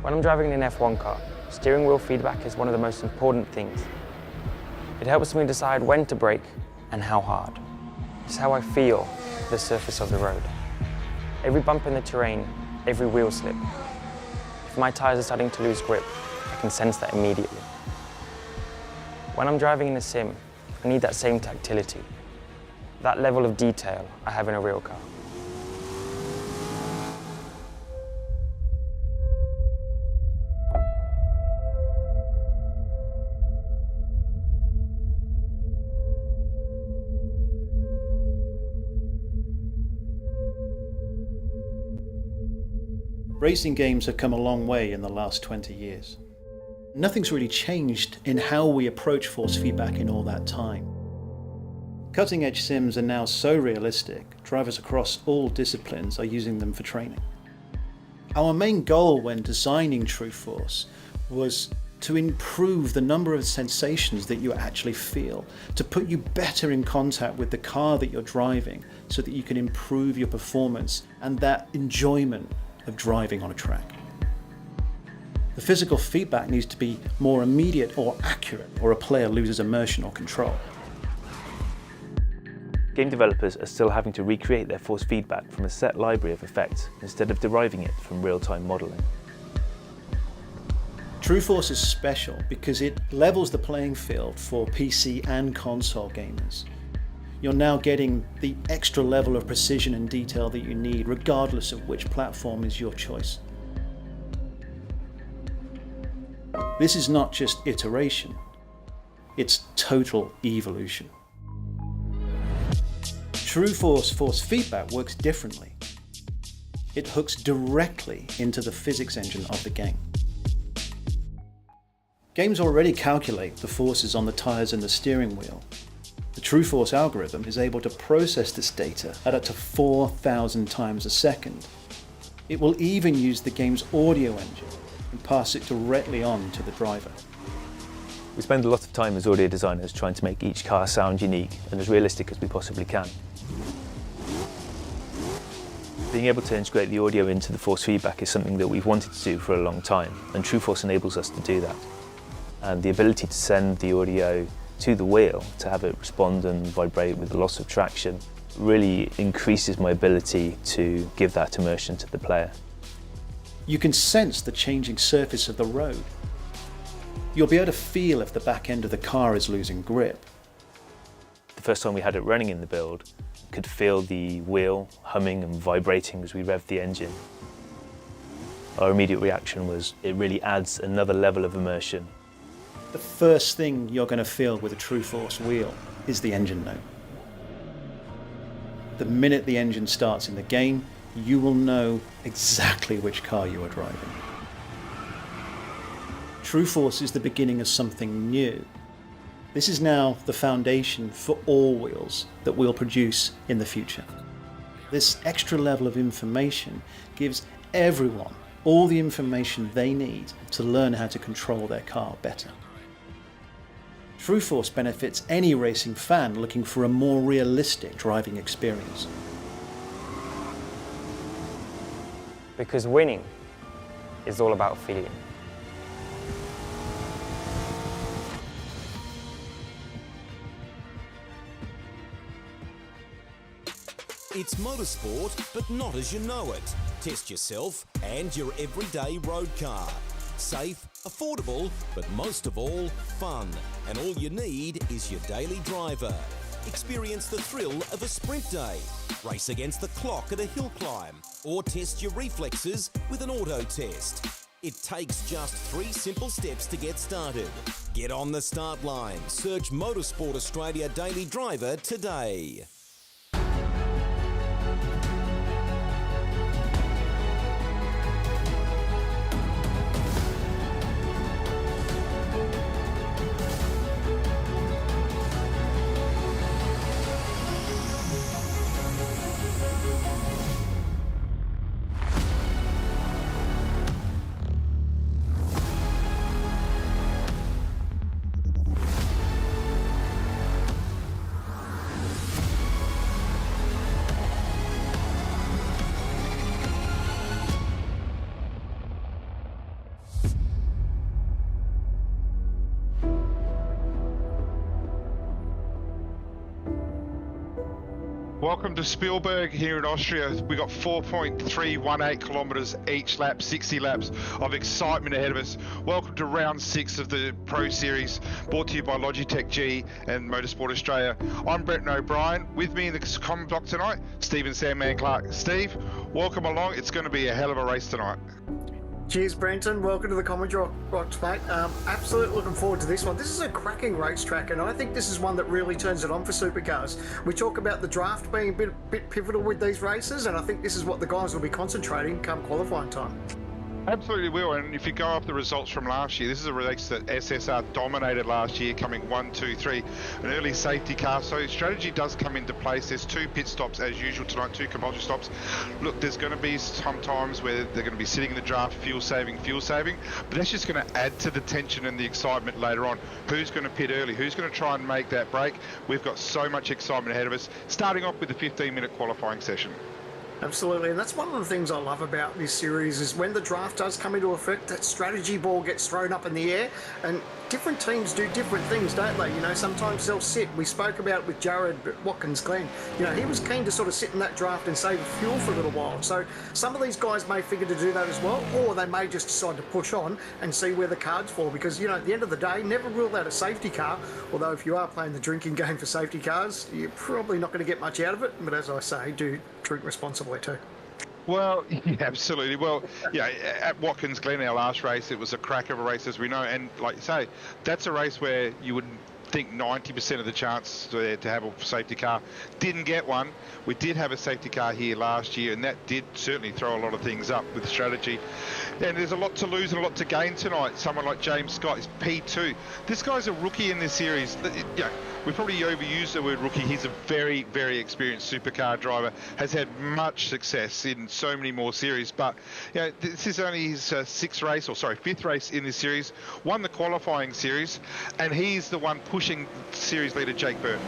When I'm driving an F1 car, steering wheel feedback is one of the most important things. It helps me decide when to brake and how hard. It's how I feel the surface of the road. Every bump in the terrain, every wheel slip. If my tyres are starting to lose grip, I can sense that immediately. When I'm driving in a sim, I need that same tactility, that level of detail I have in a real car. Racing games have come a long way in the last 20 years. Nothing's really changed in how we approach force feedback in all that time. Cutting-edge sims are now so realistic, drivers across all disciplines are using them for training. Our main goal when designing True Force was to improve the number of sensations that you actually feel, to put you better in contact with the car that you're driving so that you can improve your performance and that enjoyment of driving on a track. The physical feedback needs to be more immediate or accurate, or a player loses immersion or control. Game developers are still having to recreate their force feedback from a set library of effects instead of deriving it from real-time modelling. True Force is special because it levels the playing field for PC and console gamers. You're now getting the extra level of precision and detail that you need, regardless of which platform is your choice. This is not just iteration, it's total evolution. True Force force feedback works differently. It hooks directly into the physics engine of the game. Games already calculate the forces on the tyres and the steering wheel. The True Force algorithm is able to process this data at up to 4,000 times a second. It will even use the game's audio engine and pass it directly on to the driver. We spend a lot of time as audio designers trying to make each car sound unique and as realistic as we possibly can. Being able to integrate the audio into the force feedback is something that we've wanted to do for a long time, and True Force enables us to do that. And the ability to send the audio to the wheel, to have it respond and vibrate with the loss of traction, really increases my ability to give that immersion to the player. You can sense the changing surface of the road. You'll be able to feel if the back end of the car is losing grip. The first time we had it running in the build, could feel the wheel humming and vibrating as we revved the engine. Our immediate reaction was, it really adds another level of immersion. The first thing you're going to feel with a True Force wheel is the engine note. The minute the engine starts in the game, you will know exactly which car you are driving. True Force is the beginning of something new. This is now the foundation for all wheels that we'll produce in the future. This extra level of information gives everyone all the information they need to learn how to control their car better. True Force benefits any racing fan looking for a more realistic driving experience. Because winning is all about feeling. It's motorsport, but not as you know it. Test yourself and your everyday road car. Safe, affordable, but most of all, fun. And all you need is your daily driver. Experience the thrill of a sprint day. Race against the clock at a hill climb. Or test your reflexes with an auto test. It takes just 3 simple steps to get started. Get on the start line. Search Motorsport Australia Daily Driver today. Welcome to Spielberg here in Austria. We got 4.318 kilometres each lap, 60 laps of excitement ahead of us. Welcome to round 6 of the Pro Series, brought to you by Logitech G and Motorsport Australia. I'm Brenton O'Brien. With me in the comment block tonight, Steve and Sandman Clark. Steve, welcome along. It's going to be a hell of a race tonight. Cheers, Brenton. Welcome to the commentary box, mate. Absolutely looking forward to this one. This is a cracking racetrack, and I think this is one that really turns it on for supercars. We talk about the draft being a bit pivotal with these races, and I think this is what the guys will be concentrating come qualifying time. Absolutely will, and if you go off the results from last year, this is a race that SSR dominated last year, coming 1, 2, 3, an early safety car, so strategy does come into place. There's 2 pit stops as usual tonight, 2 compulsory stops. Look, there's going to be some times where they're going to be sitting in the draft, fuel saving, but that's just going to add to the tension and the excitement later on. Who's going to pit early? Who's going to try and make that break? We've got so much excitement ahead of us, starting off with the 15-minute qualifying session. Absolutely, and that's one of the things I love about this series is when the draft does come into effect, that strategy ball gets thrown up in the air, and different teams do different things, don't they? You know, sometimes they'll sit. We spoke about it with Jared Watkins Glen. You know, he was keen to sort of sit in that draft and save fuel for a little while. So some of these guys may figure to do that as well, or they may just decide to push on and see where the cards fall, because, you know, at the end of the day, never rule out a safety car, although if you are playing the drinking game for safety cars, you're probably not going to get much out of it. But as I say, do drink responsibly too. Well, yeah, absolutely. Well, yeah, at Watkins Glen, our last race, it was a crack of a race, as we know. And like you say, that's a race where you would think 90% of the chance to have a safety car. Didn't get one. We did have a safety car here last year, and that did certainly throw a lot of things up with strategy. And there's a lot to lose and a lot to gain tonight. Someone like James Scott is P2. This guy's a rookie in this series. Yeah, we probably overused the word rookie. He's a very, very experienced supercar driver, has had much success in so many more series. But you know, this is only his fifth race in this series. Won the qualifying series, and he's the one pushing series leader Jake Byrne.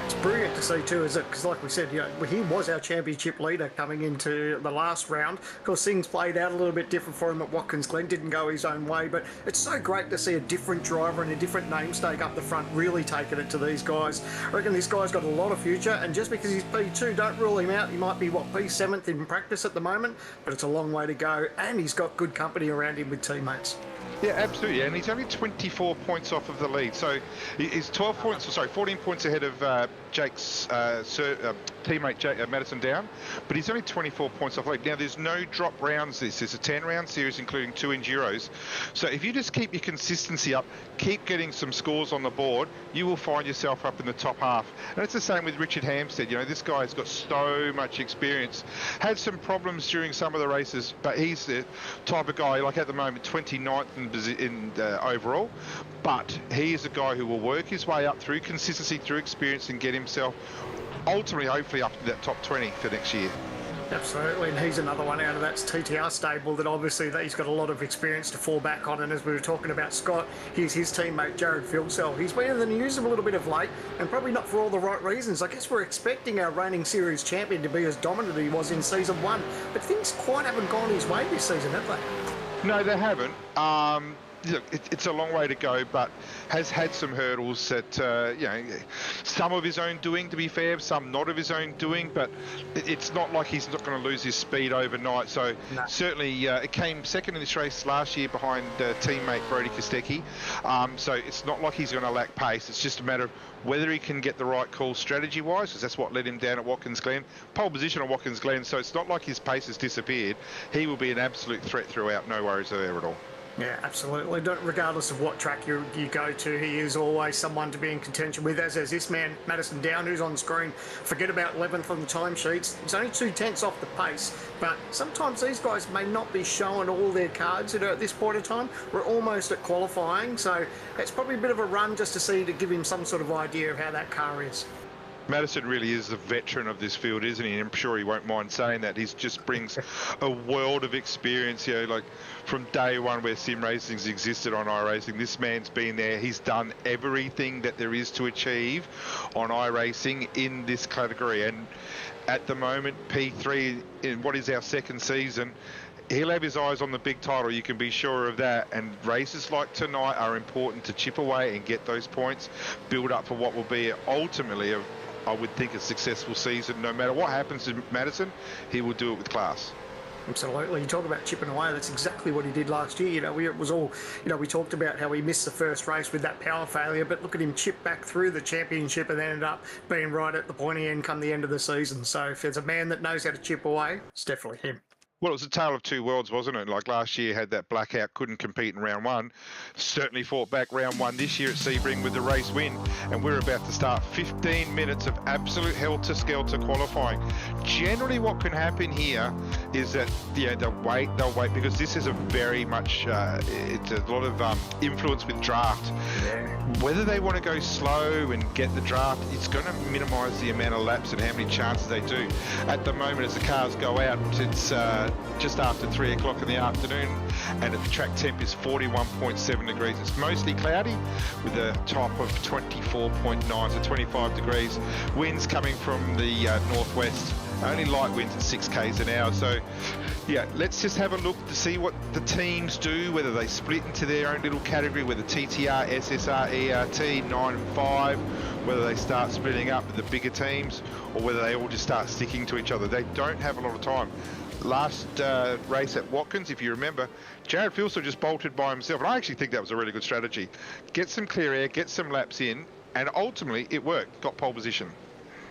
It's brilliant to see too, is it? Because like we said, you know, he was our championship leader coming into the last round. Of course, things played out a little bit different for him at Watkins Glen, didn't go his own way, but it's so great to see a different driver and a different namesake up the front really taking it to these guys. I reckon this guy's got a lot of future, and just because he's P2, don't rule him out. He might be, P7th in practice at the moment, but it's a long way to go, and he's got good company around him with teammates. Yeah, absolutely, and he's only 24 points off of the lead, so he's 14 points ahead of Jake's teammate Madison Down, but he's only 24 points off the lead. Now, there's no drop rounds. This is a 10-round series, including 2 Enduros. So if you just keep your consistency up, keep getting some scores on the board, you will find yourself up in the top half. And it's the same with Richard Hampstead. You know, this guy's got so much experience. Had some problems during some of the races, but he's the type of guy, like at the moment, 29th in overall. But he is a guy who will work his way up through consistency, through experience, and get himself ultimately, hopefully, up to that top 20 for next year. Absolutely, and he's another one out of that TTR stable that obviously he's got a lot of experience to fall back on. And as we were talking about Scott, here's his teammate Jared Filsell. He's been in the news a little bit of late, and probably not for all the right reasons. I guess we're expecting our reigning series champion to be as dominant as he was in season 1, but things quite haven't gone his way this season, have they? No, they haven't. look, it's a long way to go, but has had some hurdles that, you know, some of his own doing, to be fair, some not of his own doing, but it's not like he's not going to lose his speed overnight. So certainly it came second in this race last year behind teammate Brody Kostecki. So it's not like he's going to lack pace. It's just a matter of whether he can get the right call strategy-wise, because that's what led him down at Watkins Glen. Pole position at Watkins Glen, so it's not like his pace has disappeared. He will be an absolute threat throughout, no worries there at all. Yeah, absolutely. Regardless of what track you go to, he is always someone to be in contention with, as is this man, Madison Down, who's on screen. Forget about 11th on the timesheets. He's only 2/10 off the pace, but sometimes these guys may not be showing all their cards at this point in time. We're almost at qualifying, so it's probably a bit of a run just to give him some sort of idea of how that car is. Madison really is a veteran of this field, isn't he? I'm sure he won't mind saying that. He just brings a world of experience, you know, like from day one where sim racing's existed on iRacing. This man's been there. He's done everything that there is to achieve on iRacing in this category. And at the moment, P3, in what is our second season, he'll have his eyes on the big title, you can be sure of that. And races like tonight are important to chip away and get those points, build up for what will be ultimately I would think a successful season. No matter what happens to Madison, he will do it with class. Absolutely. You talk about chipping away, that's exactly what he did last year. You know, it was all, you know, we talked about how he missed the first race with that power failure, but look at him chip back through the championship and then ended up being right at the pointy end come the end of the season. So if there's a man that knows how to chip away, it's definitely him. Well, it was a tale of two worlds, wasn't it? Like last year had that blackout, couldn't compete in round one. Certainly fought back round one this year at Sebring with the race win. And we're about to start 15 minutes of absolute helter-skelter qualifying. Generally what can happen here is that, yeah, they'll wait because this is a very much, it's a lot of influence with draft. Yeah. Whether they want to go slow and get the draft, it's going to minimise the amount of laps and how many chances they do. At the moment, as the cars go out, it's just after 3 o'clock in the afternoon, and the track temp is 41.7 degrees. It's mostly cloudy with a top of 24.9, so 25 degrees. Winds coming from the northwest, only light winds at 6 k's an hour. So yeah, let's just have a look to see what the teams do, whether they split into their own little category, whether TTR, SSR, ERT, 9 and 5, whether they start splitting up with the bigger teams, or whether they all just start sticking to each other. They don't have a lot of time. Last race at Watkins, if you remember, Jared Filsell just bolted by himself, and I actually think that was a really good strategy. Get some clear air, get some laps in, and ultimately it worked, got pole position.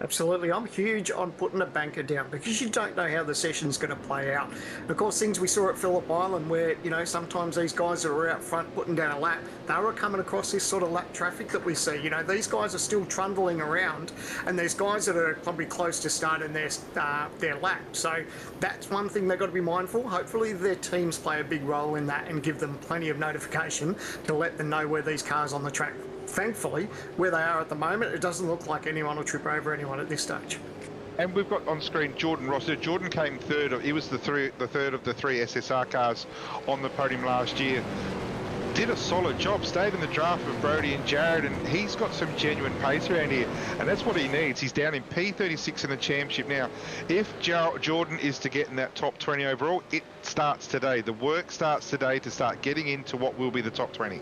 Absolutely. I'm huge on putting a banker down because you don't know how the session's going to play out. Of course, things we saw at Phillip Island where, you know, sometimes these guys that are out front putting down a lap, they were coming across this sort of lap traffic that we see. You know, these guys are still trundling around and there's guys that are probably close to starting their lap. So that's one thing they've got to be mindful. Hopefully their teams play a big role in that and give them plenty of notification to let them know where these cars on the track. Thankfully, where they are at the moment, it doesn't look like anyone will trip over anyone at this stage. And we've got on screen Jordan Rosser. Jordan came third. He was the third of the three SSR cars on the podium last year. Did a solid job, stayed in the draft with Brody and Jared, and he's got some genuine pace around here, and that's what he needs. He's down in P36 in the championship now. If Jordan is to get in that top 20 overall, it starts today. The work starts today to start getting into what will be the top 20.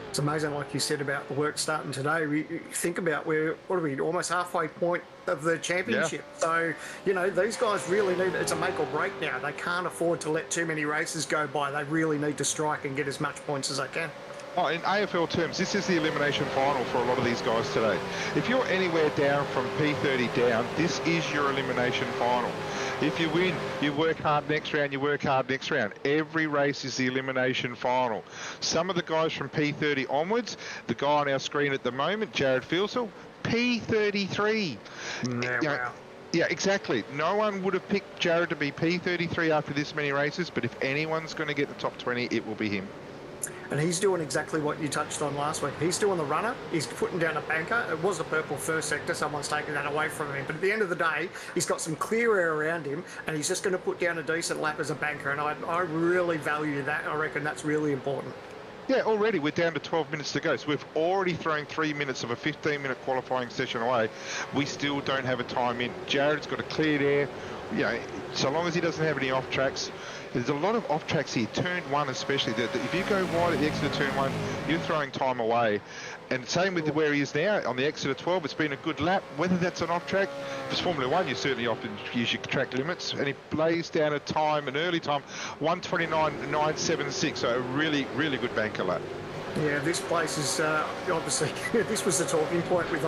It's amazing, like you said, about the work starting today. We think about what are we, almost halfway point of the championship. Yeah. So, you know, these guys really need, it's a make or break now. They can't afford to let too many races go by. They really need to strike and get as much points as they can. Oh, in AFL terms, this is the elimination final for a lot of these guys today. If you're anywhere down from P30 down, this is your elimination final. If you win, you work hard next round, you work hard next round. Every race is the elimination final. Some of the guys from P30 onwards, the guy on our screen at the moment, Jared Filsell, P33. Wow. Yeah, exactly. No one would have picked Jared to be P33 after this many races, but if anyone's going to get the top 20, it will be him. And he's doing exactly what you touched on last week. He's doing the runner. He's putting down a banker. It was a purple first sector. Someone's taken that away from him. But at the end of the day, he's got some clear air around him, and he's just going to put down a decent lap as a banker. And I really value that. I reckon that's really important. Yeah, already we're down to 12 minutes to go. So we've already thrown 3 minutes of a 15-minute qualifying session away. We still don't have a time in. Jared's got a cleared air. You know, so long as he doesn't have any off tracks, There's a lot of off tracks here, turn 1 especially. If you go wide at the exit of turn 1, you're throwing time away. And same with where he is now on the exit of 12. It's been a good lap. Whether that's an off track, if it's Formula 1, you certainly often use your track limits. And he lays down a time, an early time, 1:29.976. So a really, really good banker lap. Yeah, this place is obviously, this was the talking point with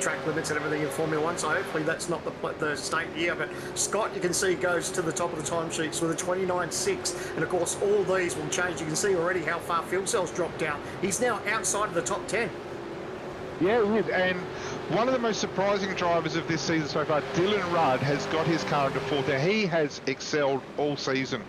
track limits and everything in Formula 1, so hopefully that's not the state here. But Scott, you can see, goes to the top of the timesheets with a 29.6, and of course all these will change. You can see already how far fuel cells dropped down. He's now outside of the top 10. Yeah, he is. And one of the most surprising drivers of this season so far, Dylan Rudd, has got his car into 4th. Now, he has excelled all season.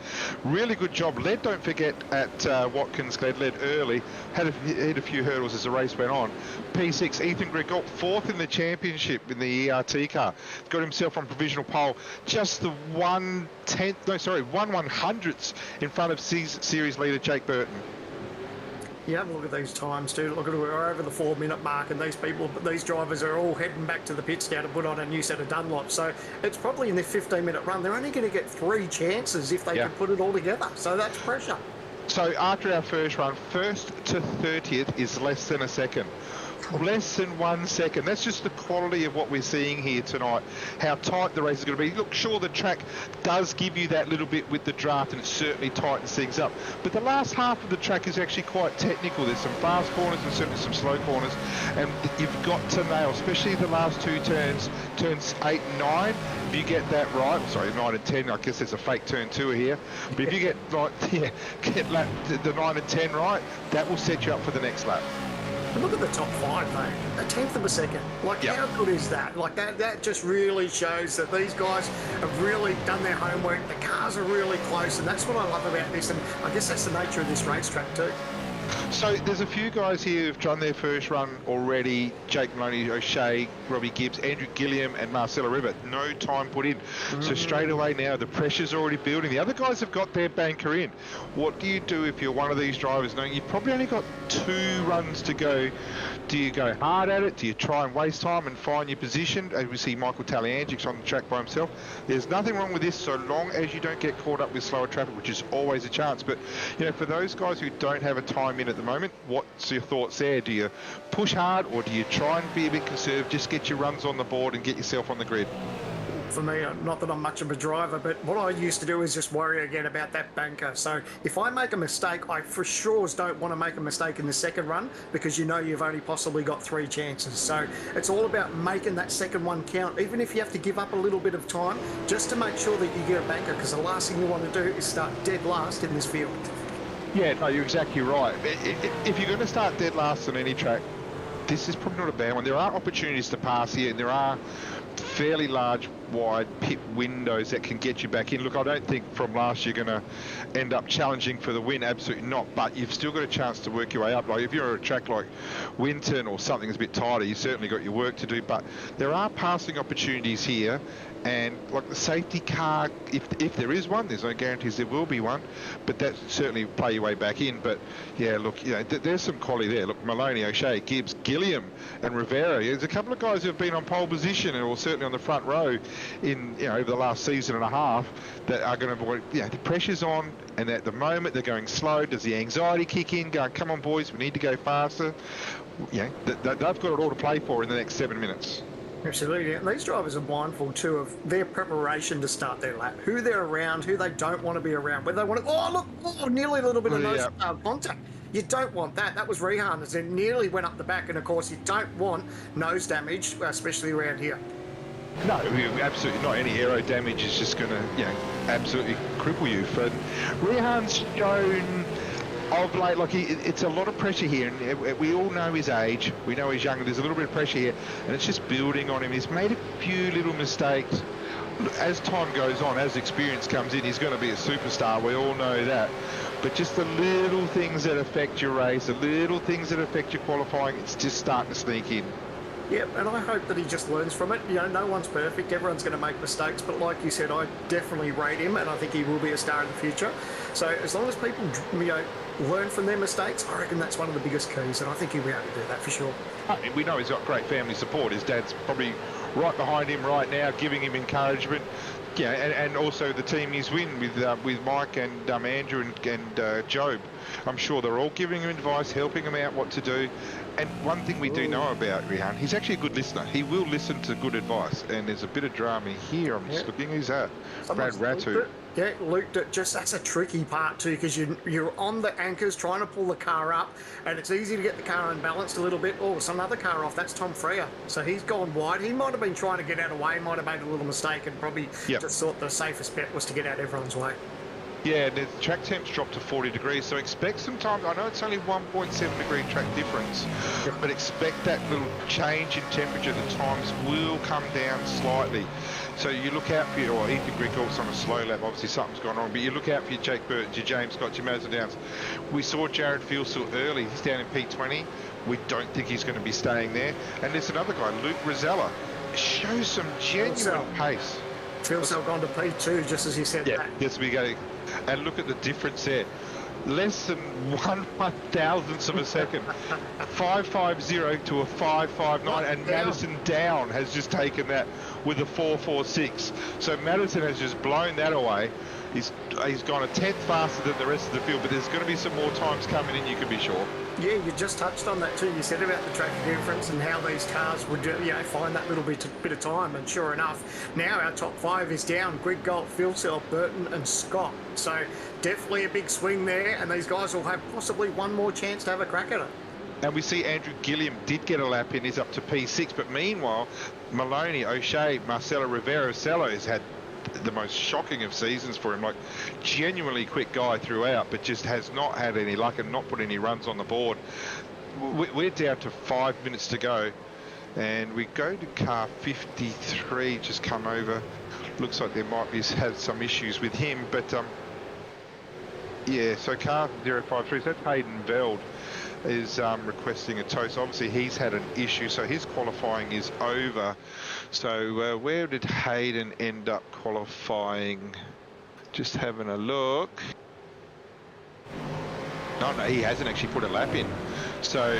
Really good job. Led, don't forget, at Watkins Glen, led early. Had a few hurdles as the race went on. P6, Ethan Gregor, 4th in the championship in the ERT car. Got himself on provisional pole. Just the 1/100ths in front of series leader Jake Burton. Yeah, look at these times too. Look at it, we're over the 4-minute mark, and these drivers are all heading back to the pits now to put on a new set of Dunlops. So it's probably in their 15-minute run. They're only going to get 3 chances if they can put it all together. So that's pressure. So after our first run, 1st to 30th is less than a second. Less than 1 second. That's just the quality of what we're seeing here tonight. How tight the race is going to be. Look, sure, the track does give you that little bit with the draft, and it certainly tightens things up. But the last half of the track is actually quite technical. There's some fast corners and certainly some slow corners, and you've got to nail, especially the last 2 turns, turns 8 and 9. If you get that right, sorry, 9 and 10. I guess there's a fake turn 2 here. But if you get the 9 and 10 right, that will set you up for the next lap. And look at the top 5, though. A 10th of a second. Like, how good is that? Like, that just really shows that these guys have really done their homework. The cars are really close, and that's what I love about this. And I guess that's the nature of this racetrack, too. So there's a few guys here who've done their first run already. Jake Maloney, O'Shea, Robbie Gibbs, Andrew Gilliam and Marcelo River. No time put in. So straight away now, the pressure's already building. The other guys have got their banker in. What do you do if you're one of these drivers knowing you've probably only got 2 runs to go? Do you go hard at it? Do you try and waste time and find your position? As we see Michael Taliangic on the track by himself. There's nothing wrong with this so long as you don't get caught up with slower traffic, which is always a chance. But, you know, for those guys who don't have a time in at the moment, what's your thoughts there? Do you push hard, or do you try and be a bit conservative, just get your runs on the board and get yourself on the grid? For me, not that I'm much of a driver, but what I used to do is just worry again about that banker. So if I make a mistake, I for sure don't want to make a mistake in the second run, because you know you've only possibly got 3 chances. So it's all about making that second one count, even if you have to give up a little bit of time, just to make sure that you get a banker, because the last thing you want to do is start dead last in this field. Yeah, no, you're exactly right. If you're going to start dead last on any track, this is probably not a bad one. There are opportunities to pass here, and there are fairly large, wide pit windows that can get you back in. Look, I don't think from last you're going to end up challenging for the win, absolutely not, but you've still got a chance to work your way up. Like if you're at a track like Winton or something that's a bit tighter, you've certainly got your work to do, but there are passing opportunities here. And like the safety car, if there is one, there's no guarantees there will be one, but that certainly play your way back in. But yeah, look, you know, there's some quality there. Look, Maloney, O'Shea, Gibbs, Gilliam, and Rivera. There's a couple of guys who have been on pole position, or certainly on the front row, in over the last season and a half, that are going to avoid. The pressure's on, and at the moment they're going slow. Does the anxiety kick in? Going, come on, boys, we need to go faster. They've got it all to play for in the next 7 minutes. Absolutely. And these drivers are mindful too of their preparation to start their lap, who they're around, who they don't want to be around, whether they want to, nearly a little bit of nose contact. You don't want that. That was Rehan, as it nearly went up the back, and of course you don't want nose damage, especially around here. No, absolutely not. Any aero damage is just going to, absolutely cripple you. But Rehan's shown of late, like it's a lot of pressure here, and we all know his age. We know he's young. There's a little bit of pressure here, and it's just building on him. He's made a few little mistakes. As time goes on, as experience comes in, he's going to be a superstar. We all know that. But just the little things that affect your race, the little things that affect your qualifying, it's just starting to sneak in. Yep, and I hope that he just learns from it. No one's perfect. Everyone's going to make mistakes. But like you said, I definitely rate him, and I think he will be a star in the future. So as long as people, learn from their mistakes, I reckon that's one of the biggest keys, and I think he'll be able to do that for sure. We know he's got great family support. His dad's probably right behind him right now, giving him encouragement. Yeah, and also the team he's with Mike and Andrew and Job. I'm sure they're all giving him advice, helping him out what to do. And one thing we do know about Rihan, he's actually a good listener. He will listen to good advice. And there's a bit of drama here. I'm just looking. Who's that? Brad Ratu. Yeah, Luke, that's a tricky part too, because you're on the anchors trying to pull the car up, and it's easy to get the car unbalanced a little bit. Oh, some other car off. That's Tom Freya. So he's gone wide. He might have been trying to get out of the way, might have made a little mistake, and probably just thought the safest bet was to get out everyone's way. Yeah, the track temps dropped to 40 degrees, so expect some time. I know it's only 1.7 degree track difference, but expect that little change in temperature. The times will come down slightly. So you look out for your Ethan Grickol's on a slow lap. Obviously something's gone wrong, but you look out for your Jake Burton, your James Scott, your Mazda Downs. We saw Jared Fieldsall early. He's down in P20. We don't think he's going to be staying there. And there's another guy, Luke Rosella. Shows some genuine pace. Fieldsall gone to P2, just as you said that. Yes, we go. And look at the difference there. Less than 1/1000th of a second. 550 to a 559, and Madison Down has just taken that with a 446. So Madison has just blown that away. He's gone a tenth faster than the rest of the field, but there's going to be some more times coming in, you can be sure. Yeah, you just touched on that too. You said about the track difference and how these cars would, find that little bit of time. And sure enough, now our top five is down: Griggold, Fieldsall, Burton, and Scott. So definitely a big swing there, and these guys will have possibly one more chance to have a crack at it. And we see Andrew Gilliam did get a lap in, he's up to P6, but meanwhile, Maloney, O'Shea, Marcelo Rivera, Cello has had the most shocking of seasons for him. Like, genuinely quick guy throughout, but just has not had any luck and not put any runs on the board. We're down to 5 minutes to go, and we go to car 53, just come over. Looks like there might be had some issues with him, but yeah, so car 053, so that's Hayden Veld is requesting a tow. So obviously he's had an issue, so his qualifying is over. So where did Hayden end up qualifying? Just having a look. No, he hasn't actually put a lap in. So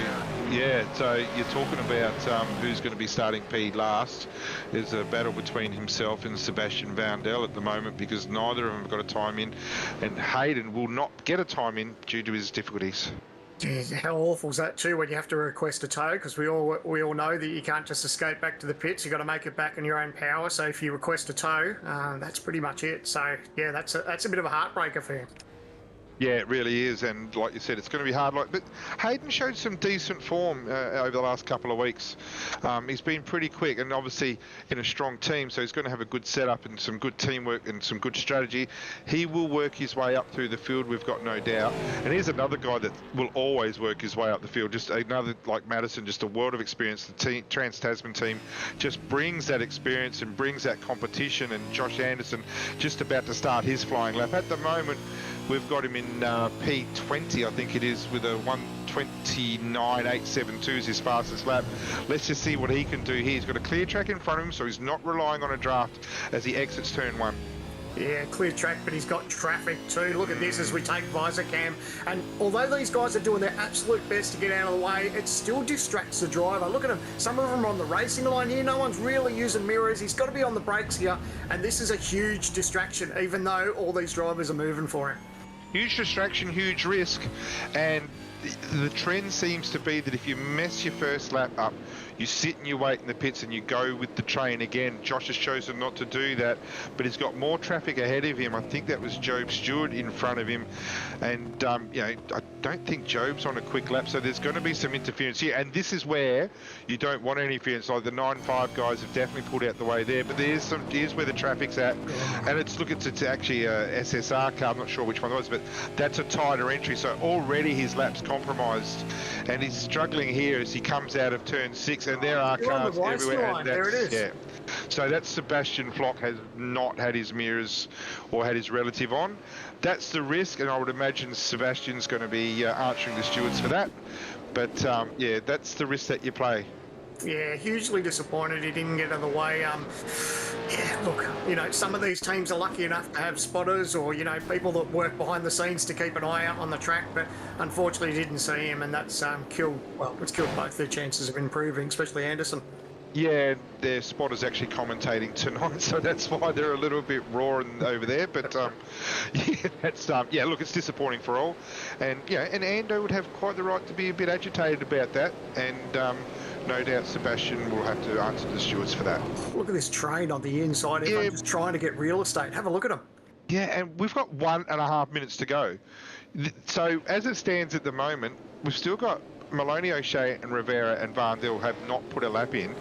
yeah, so you're talking about who's going to be starting P last. There's a battle between himself and Sebastian Vandel at the moment, because neither of them have got a time in, and Hayden will not get a time in due to his difficulties. Jeez, how awful is that too, when you have to request a tow? Because we all know that you can't just escape back to the pits. You've got to make it back in your own power. So if you request a tow, that's pretty much it. So yeah, that's a bit of a heartbreaker for him. Yeah, it really is, and like you said, it's going to be hard. But Hayden showed some decent form over the last couple of weeks. He's been pretty quick, and obviously in a strong team, so he's going to have a good setup and some good teamwork and some good strategy. He will work his way up through the field, we've got no doubt. And here's another guy that will always work his way up the field. Just another, like Madison, just a world of experience. The Trans-Tasman team just brings that experience and brings that competition. And Josh Anderson just about to start his flying lap. At the moment, we've got him in P20, I think it is, with a 1:29.872 is his fastest lap. Let's just see what he can do here. He's got a clear track in front of him, so he's not relying on a draft as he exits turn one. Yeah, clear track, but he's got traffic too. Look at this as we take visor cam. And although these guys are doing their absolute best to get out of the way, it still distracts the driver. Look at them. Some of them are on the racing line here. No one's really using mirrors. He's got to be on the brakes here. And this is a huge distraction, even though all these drivers are moving for him. Huge distraction, huge risk, and the trend seems to be that if you mess your first lap up, you sit and you wait in the pits and you go with the train again. Josh has chosen not to do that, but he's got more traffic ahead of him. I think that was Job Stewart in front of him, and I don't think Job's on a quick lap, so there's going to be some interference here, and this is where you don't want any interference. Like the 9.5 guys have definitely pulled out the way there, but here's where the traffic's at, and it's actually a SSR car. I'm not sure which one it was, but that's a tighter entry, so already his lap's compromised, and he's struggling here as he comes out of turn 6, and there are cars everywhere. And there it is. Yeah. So that's Sebastian Flock has not had his mirrors or had his relative on. That's the risk, and I would imagine Sebastian's going to be answering the stewards for that. But yeah, that's the risk that you play. Yeah, hugely disappointed he didn't get out of the way. Yeah, look, some of these teams are lucky enough to have spotters or, people that work behind the scenes to keep an eye out on the track, but unfortunately didn't see him, and that's killed both their chances of improving, especially Anderson. Yeah, their spotter's actually commentating tonight, so that's why they're a little bit raw over there. But yeah, that's yeah. Look, it's disappointing for all, and yeah, and Ando would have quite the right to be a bit agitated about that, and no doubt Sebastian will have to answer the stewards for that. Look at this train on the inside. Everyone just trying to get real estate. Have a look at them. Yeah, and we've got 1.5 minutes to go. So as it stands at the moment, we've still got Maloney, O'Shea and Rivera and Van Dil have not put a lap in.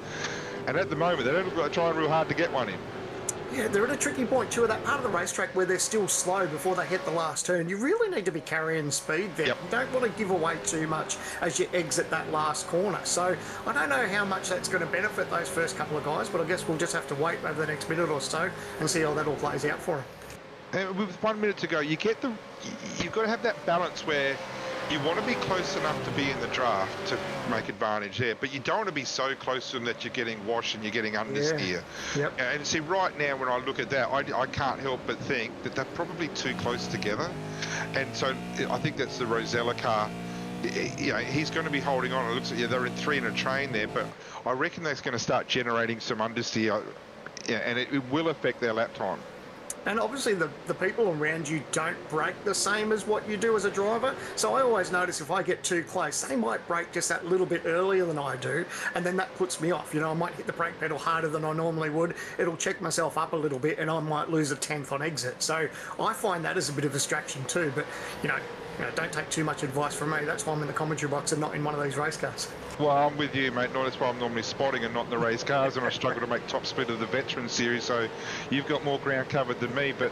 And at the moment, they're trying real hard to get one in. Yeah, they're at a tricky point too, at that part of the racetrack where they're still slow before they hit the last turn. You really need to be carrying speed there. Yep. You don't want to give away too much as you exit that last corner. So I don't know how much that's going to benefit those first couple of guys, but I guess we'll just have to wait over the next minute or so and see how that all plays out for them. And with 1 minute to go, you've got to have that balance where you want to be close enough to be in the draft to make advantage there, but you don't want to be so close to them that you're getting washed and you're getting understeer. Yep. And see, right now when I look at that, I can't help but think that they're probably too close together. And so I think that's the Rosella car. You know, he's going to be holding on. It looks like they're in 3 in a train there, but I reckon that's going to start generating some understeer, and it will affect their lap time. And obviously the people around you don't brake the same as what you do as a driver. So I always notice if I get too close, they might brake just that little bit earlier than I do. And then that puts me off. You know, I might hit the brake pedal harder than I normally would. It'll check myself up a little bit and I might lose a 10th on exit. So I find that as a bit of a distraction too. But, you know, don't take too much advice from me. That's why I'm in the commentary box and not in one of these race cars. Well, I'm with you, mate. That's why I'm normally spotting and not in the race cars, and I struggle to make top speed of the veteran series. So you've got more ground covered than me. But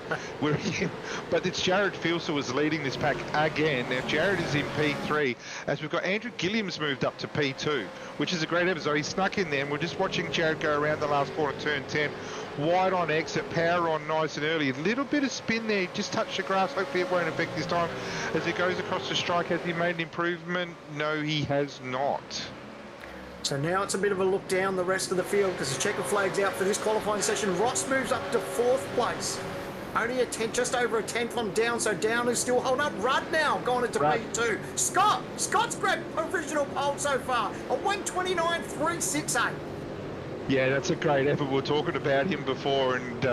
but it's Jared Fields who is leading this pack again. Now Jared is in P3, as we've got Andrew Gilliam's moved up to P2, which is a great episode. He snuck in there, and we're just watching Jared go around the last corner, turn 10. Wide on exit, power on nice and early. A little bit of spin there, just touched the grass. Hopefully it won't affect this time. As he goes across the strike, has he made an improvement? No, he has not. So now it's a bit of a look down the rest of the field because the checker flag's out for this qualifying session. Ross moves up to 4th place. Only a 10th, just over a 10th on Down, so Down is still holding up. Rudd now gone into P2. Scott's grabbed provisional pole so far, a 129.368. Yeah, that's a great effort. We were talking about him before, and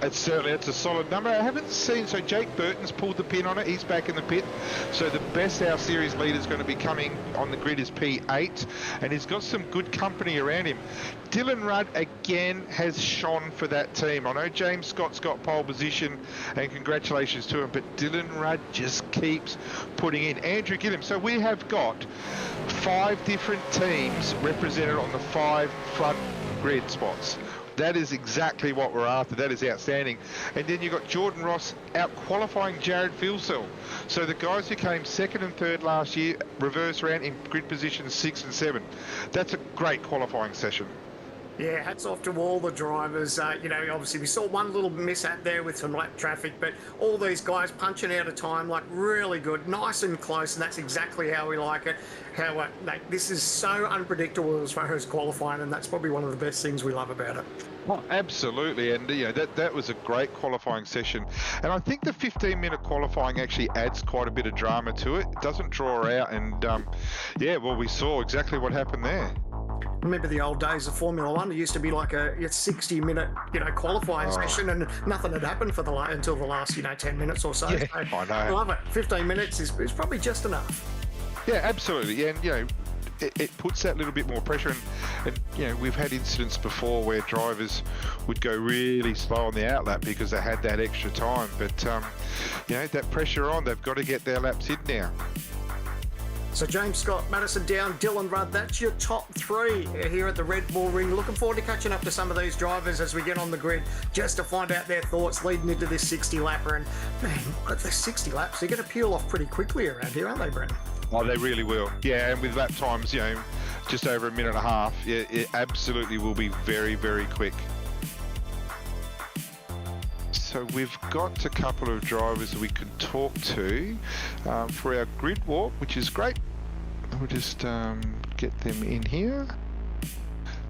it's a solid number. I haven't seen, so Jake Burton's pulled the pin on it. He's back in the pit. So the best our series leader is going to be coming on the grid is P8, and he's got some good company around him. Dylan Rudd again has shone for that team. I know James Scott's got pole position, and congratulations to him, but Dylan Rudd just keeps putting in. Andrew Gilliam. So we have got 5 different teams represented on the 5 front grid spots. That is exactly what we're after. That is outstanding. And then you've got Jordan Ross out qualifying Jared Fieldsell. So the guys who came 2nd and 3rd last year reverse round in grid positions 6 and 7. That's a great qualifying session. Yeah, hats off to all the drivers. You know, obviously we saw one little mishap there with some lap traffic, but all these guys punching out of time, like really good, nice and close, and that's exactly how we like it. How this is so unpredictable as far as qualifying, and that's probably one of the best things we love about it. Well, absolutely, and you know that was a great qualifying session, and I think the 15-minute qualifying actually adds quite a bit of drama to it. It doesn't draw out, and yeah, well, we saw exactly what happened there. Remember the old days of Formula One? It used to be like a 60-minute, qualifying session, and nothing had happened for until the last, 10 minutes or so. Yeah, so I know. I love it. 15 minutes is probably just enough. Yeah, absolutely, and it puts that little bit more pressure, and we've had incidents before where drivers would go really slow on the outlap because they had that extra time, but that pressure on, they've got to get their laps in now. So James Scott, Madison Down, Dylan Rudd, that's your top 3 here at the Red Bull Ring. Looking forward to catching up to some of these drivers as we get on the grid just to find out their thoughts leading into this 60-lapper. And man, at the 60 laps, they're going to peel off pretty quickly around here, aren't they, Brendan? Oh, they really will. Yeah, and with lap times, just over a minute and a half, it absolutely will be very, very quick. So we've got a couple of drivers that we can talk to for our grid walk, which is great. We'll just get them in here.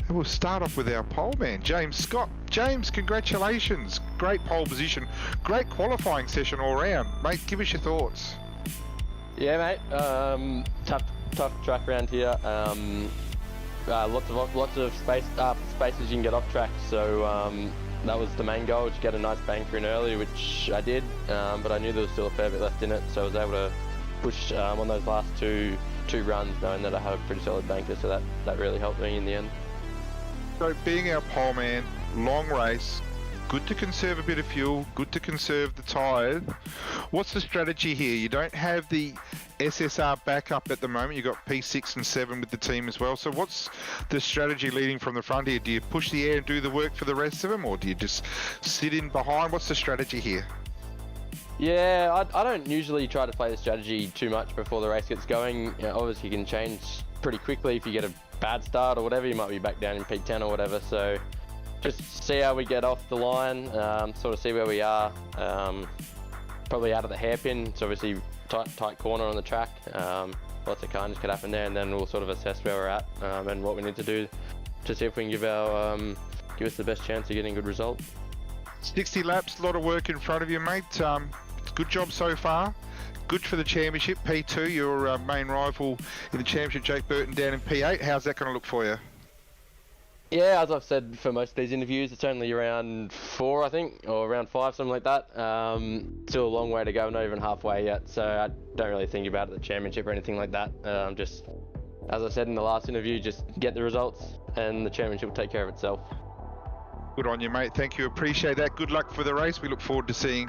And we'll start off with our pole man, James Scott. James, congratulations. Great pole position. Great qualifying session all round. Mate, give us your thoughts. Yeah, mate. Tough track around here. lots of spaces you can get off track. So that was the main goal, to get a nice banker in early, which I did. But I knew there was still a fair bit left in it, so I was able to push on those last two runs, knowing that I had a pretty solid banker. So that really helped me in the end. So being our pole man, long race, good to conserve a bit of fuel, good to conserve the tyres. What's the strategy here? You don't have the SSR backup at the moment. You've got P6 and 7 with the team as well. So what's the strategy leading from the front here? Do you push the air and do the work for the rest of them, or do you just sit in behind? What's the strategy here? Yeah, I don't usually try to play the strategy too much before the race gets going. You know, obviously you can change pretty quickly. If you get a bad start or whatever, you might be back down in P10 or whatever. So just see how we get off the line, sort of see where we are. Probably out of the hairpin, it's obviously tight corner on the track. Lots of carnage could happen there, and then we'll sort of assess where we're at and what we need to do to see if we can give us the best chance of getting a good result. 60 laps, a lot of work in front of you, mate. Good job so far. Good for the championship, P2, your main rival in the championship, Jake Burton, down in P8. How's that going to look for you? Yeah, as I've said for most of these interviews, it's only around 4, I think, or around 5, something like that. Still a long way to go, not even halfway yet, so I don't really think about the championship or anything like that. Just, as I said in the last interview, just get the results and the championship will take care of itself. Good on you, mate. Thank you. Appreciate that. Good luck for the race. We look forward to seeing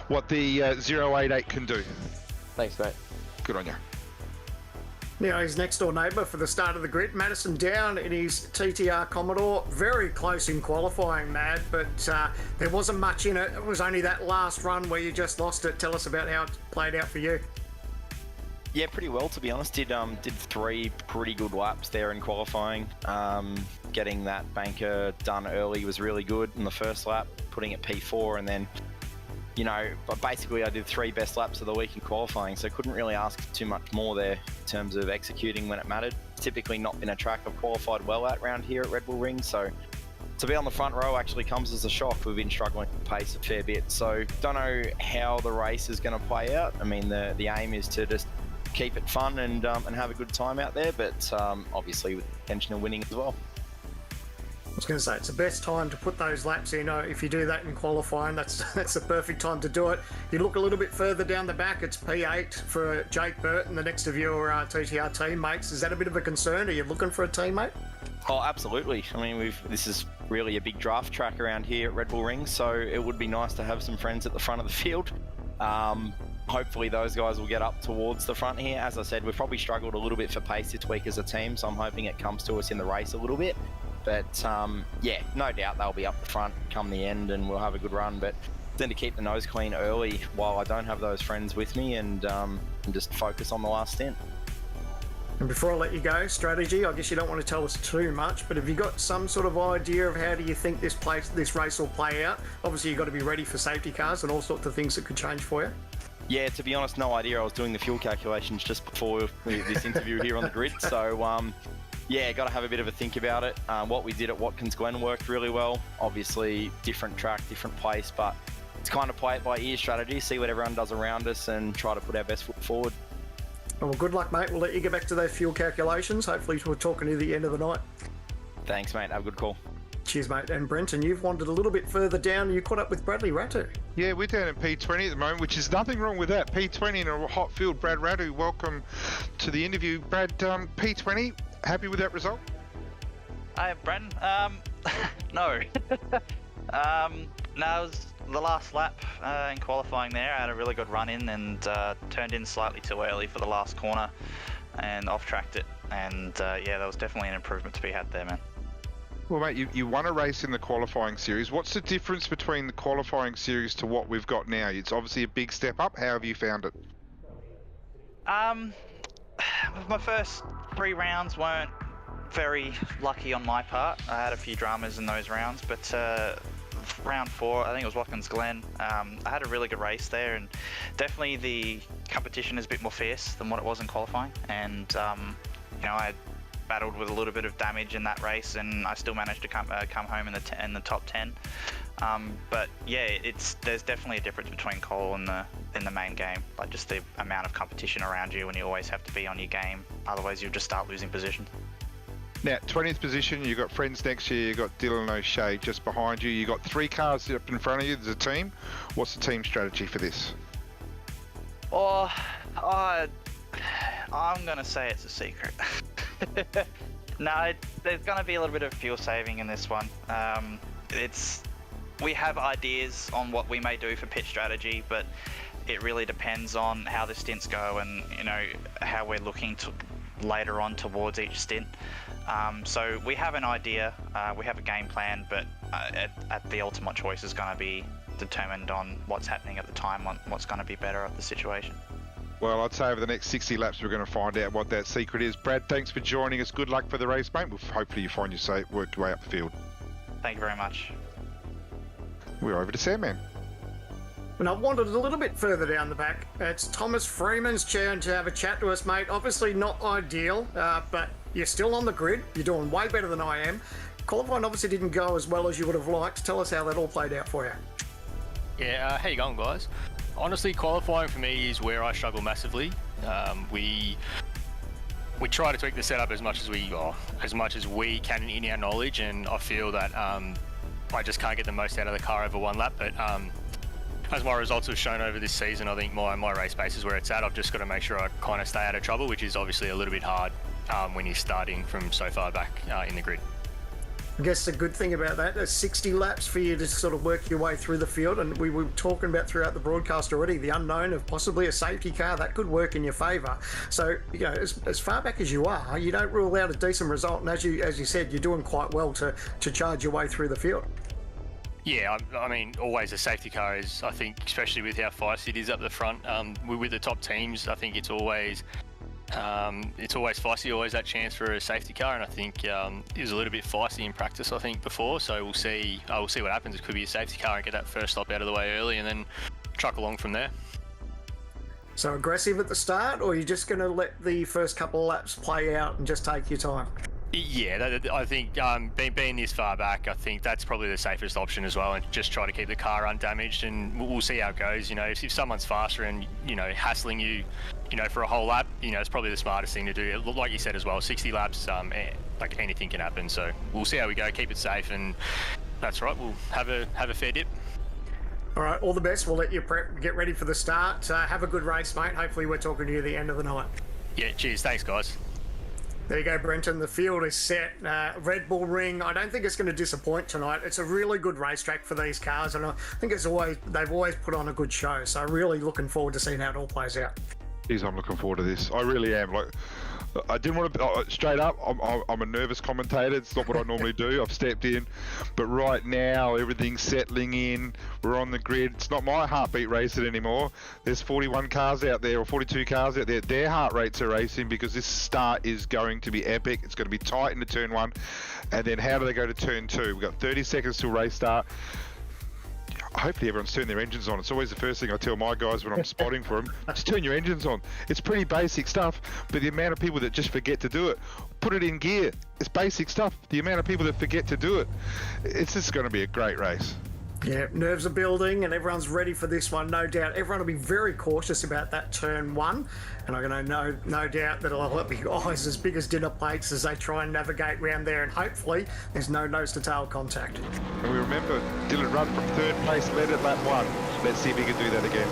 what the 088 can do. Thanks, mate. Good on you. Now his next door neighbour for the start of the grid, Madison Down in his TTR Commodore. Very close in qualifying, Mad, but there wasn't much in it. It was only that last run where you just lost it. Tell us about how it played out for you. Yeah, pretty well, to be honest. Did 3 pretty good laps there in qualifying. Getting that banker done early was really good in the first lap, putting it P4, and then, you know, but basically I did 3 best laps of the week in qualifying, so couldn't really ask too much more there in terms of executing when it mattered. Typically not been a track I've qualified well at around here at Red Bull Ring, so to be on the front row actually comes as a shock. We've been struggling to pace a fair bit, so don't know how the race is going to play out. I mean, the aim is to just keep it fun and have a good time out there, but obviously with the intention of winning as well. I was going to say, it's the best time to put those laps in. If you do that in qualifying, that's the perfect time to do it. You look a little bit further down the back, it's P8 for Jake Burton, the next of your TTR teammates. Is that a bit of a concern? Are you looking for a teammate? Oh, absolutely. I mean, this is really a big draft track around here at Red Bull Ring, so it would be nice to have some friends at the front of the field. Hopefully those guys will get up towards the front here. As I said, we've probably struggled a little bit for pace this week as a team, so I'm hoping it comes to us in the race a little bit. But yeah, no doubt they'll be up the front come the end and we'll have a good run. But then to keep the nose clean early while I don't have those friends with me and just focus on the last stint. And before I let you go, strategy, I guess you don't want to tell us too much, but have you got some sort of idea of how do you think this race will play out? Obviously you've got to be ready for safety cars and all sorts of things that could change for you. Yeah, to be honest, no idea. I was doing the fuel calculations just before this interview here on the grid. So, yeah, got to have a bit of a think about it. What we did at Watkins Glen worked really well. Obviously, different track, different place, but it's kind of play it by ear strategy, see what everyone does around us and try to put our best foot forward. Well, good luck, mate. We'll let you get back to those fuel calculations. Hopefully we're talking to the end of the night. Thanks, mate. Have a good call. Cheers, mate. And Brenton, you've wandered a little bit further down. You caught up with Bradley Rattu. Yeah, we're down in P20 at the moment, which is nothing wrong with that. P20 in a hot field. Brad Rattu, welcome to the interview. Brad, P20, happy with that result? Hi, Brenton. No. No, it was the last lap in qualifying there. I had a really good run in and turned in slightly too early for the last corner and off-tracked it. And yeah, there was definitely an improvement to be had there, man. Well, mate, you won a race in the qualifying series. What's the difference between the qualifying series to what we've got now? It's obviously a big step up. How have you found it? My first 3 rounds weren't very lucky on my part. I had a few dramas in those rounds, but round 4, I think it was Watkins Glen, I had a really good race there, and definitely the competition is a bit more fierce than what it was in qualifying. And you know, I battled with a little bit of damage in that race, and I still managed to come home in the top 10. But yeah, there's definitely a difference between qual and the main game, like just the amount of competition around you, and you always have to be on your game. Otherwise, you'll just start losing positions. Now, 20th position, you've got friends next to you, you've got Dylan O'Shea just behind you. You've got 3 cars up in front of you. There's a team. What's the team strategy for this? Oh, I'm going to say it's a secret. No, there's going to be a little bit of fuel saving in this one. We have ideas on what we may do for pit strategy, but it really depends on how the stints go and, you know, how we're looking to later on towards each stint. So we have an idea, we have a game plan, but at the ultimate choice is going to be determined on what's happening at the time, on what's going to be better at the situation. Well, I'd say over the next 60 laps, we're going to find out what that secret is. Brad, thanks for joining us. Good luck for the race, mate. Hopefully you find your work your way up the field. Thank you very much. We're over to Sandman. And I've wandered a little bit further down the back. It's Thomas Freeman's turn to have a chat to us, mate. Obviously not ideal, but you're still on the grid. You're doing way better than I am. Qualifying obviously didn't go as well as you would have liked. Tell us how that all played out for you. Yeah, how you going, guys? Honestly, qualifying for me is where I struggle massively. We try to tweak the setup as much as we can in our knowledge, and I feel that I just can't get the most out of the car over one lap. But as my results have shown over this season, I think my race pace is where it's at. I've just got to make sure I kind of stay out of trouble, which is obviously a little bit hard when you're starting from so far back in the grid. I guess the good thing about that, there's 60 laps for you to sort of work your way through the field, and we were talking about throughout the broadcast already, the unknown of possibly a safety car, that could work in your favour. So, you know, as far back as you are, you don't rule out a decent result, and as you said, you're doing quite well to charge your way through the field. Yeah, I mean, always a safety car is, I think, especially with how feisty it is up the front, with the top teams, I think it's always feisty, always that chance for a safety car, and I think it was a little bit feisty in practice, I think, before, so we'll see what happens. It could be a safety car and get that first stop out of the way early and then truck along from there. So aggressive at the start, or are you just going to let the first couple of laps play out and just take your time? Yeah, I think being this far back, I think that's probably the safest option as well, and just try to keep the car undamaged, and we'll see how it goes. You know, if someone's faster and, you know, hassling you, you know, for a whole lap, you know, it's probably the smartest thing to do. Like you said as well, 60 laps, like anything can happen. So we'll see how we go, keep it safe, and that's right. We'll have a fair dip. All right, all the best. We'll let you get ready for the start. Have a good race, mate. Hopefully we're talking to you at the end of the night. Yeah, cheers. Thanks, guys. There you go, Brenton. The field is set. Red Bull Ring. I don't think it's going to disappoint tonight. It's a really good racetrack for these cars, and I think they've always put on a good show. So really looking forward to seeing how it all plays out. Geez, I'm looking forward to this. I really am. Like, I didn't want to. Straight up, I'm a nervous commentator. It's not what I normally do. I've stepped in, but right now everything's settling in. We're on the grid. It's not my heartbeat racing anymore. There's 41 cars out there, or 42 cars out there. Their heart rates are racing because this start is going to be epic. It's going to be tight into turn 1, and then how do they go to turn 2? We've got 30 seconds till race start. Hopefully everyone's turned their engines on. It's always the first thing I tell my guys when I'm spotting for them. Just turn your engines on. It's pretty basic stuff, but the amount of people that just forget to do it, put it in gear. It's basic stuff. The amount of people that forget to do it, it's just going to be a great race. Yeah, nerves are building and everyone's ready for this one, no doubt. Everyone will be very cautious about that turn 1, and I'm going to no doubt that it'll be eyes as big as dinner plates as they try and navigate around there, and hopefully there's no nose-to-tail contact. And we remember Dylan Rudd from 3rd place led at lap 1. Let's see if he can do that again.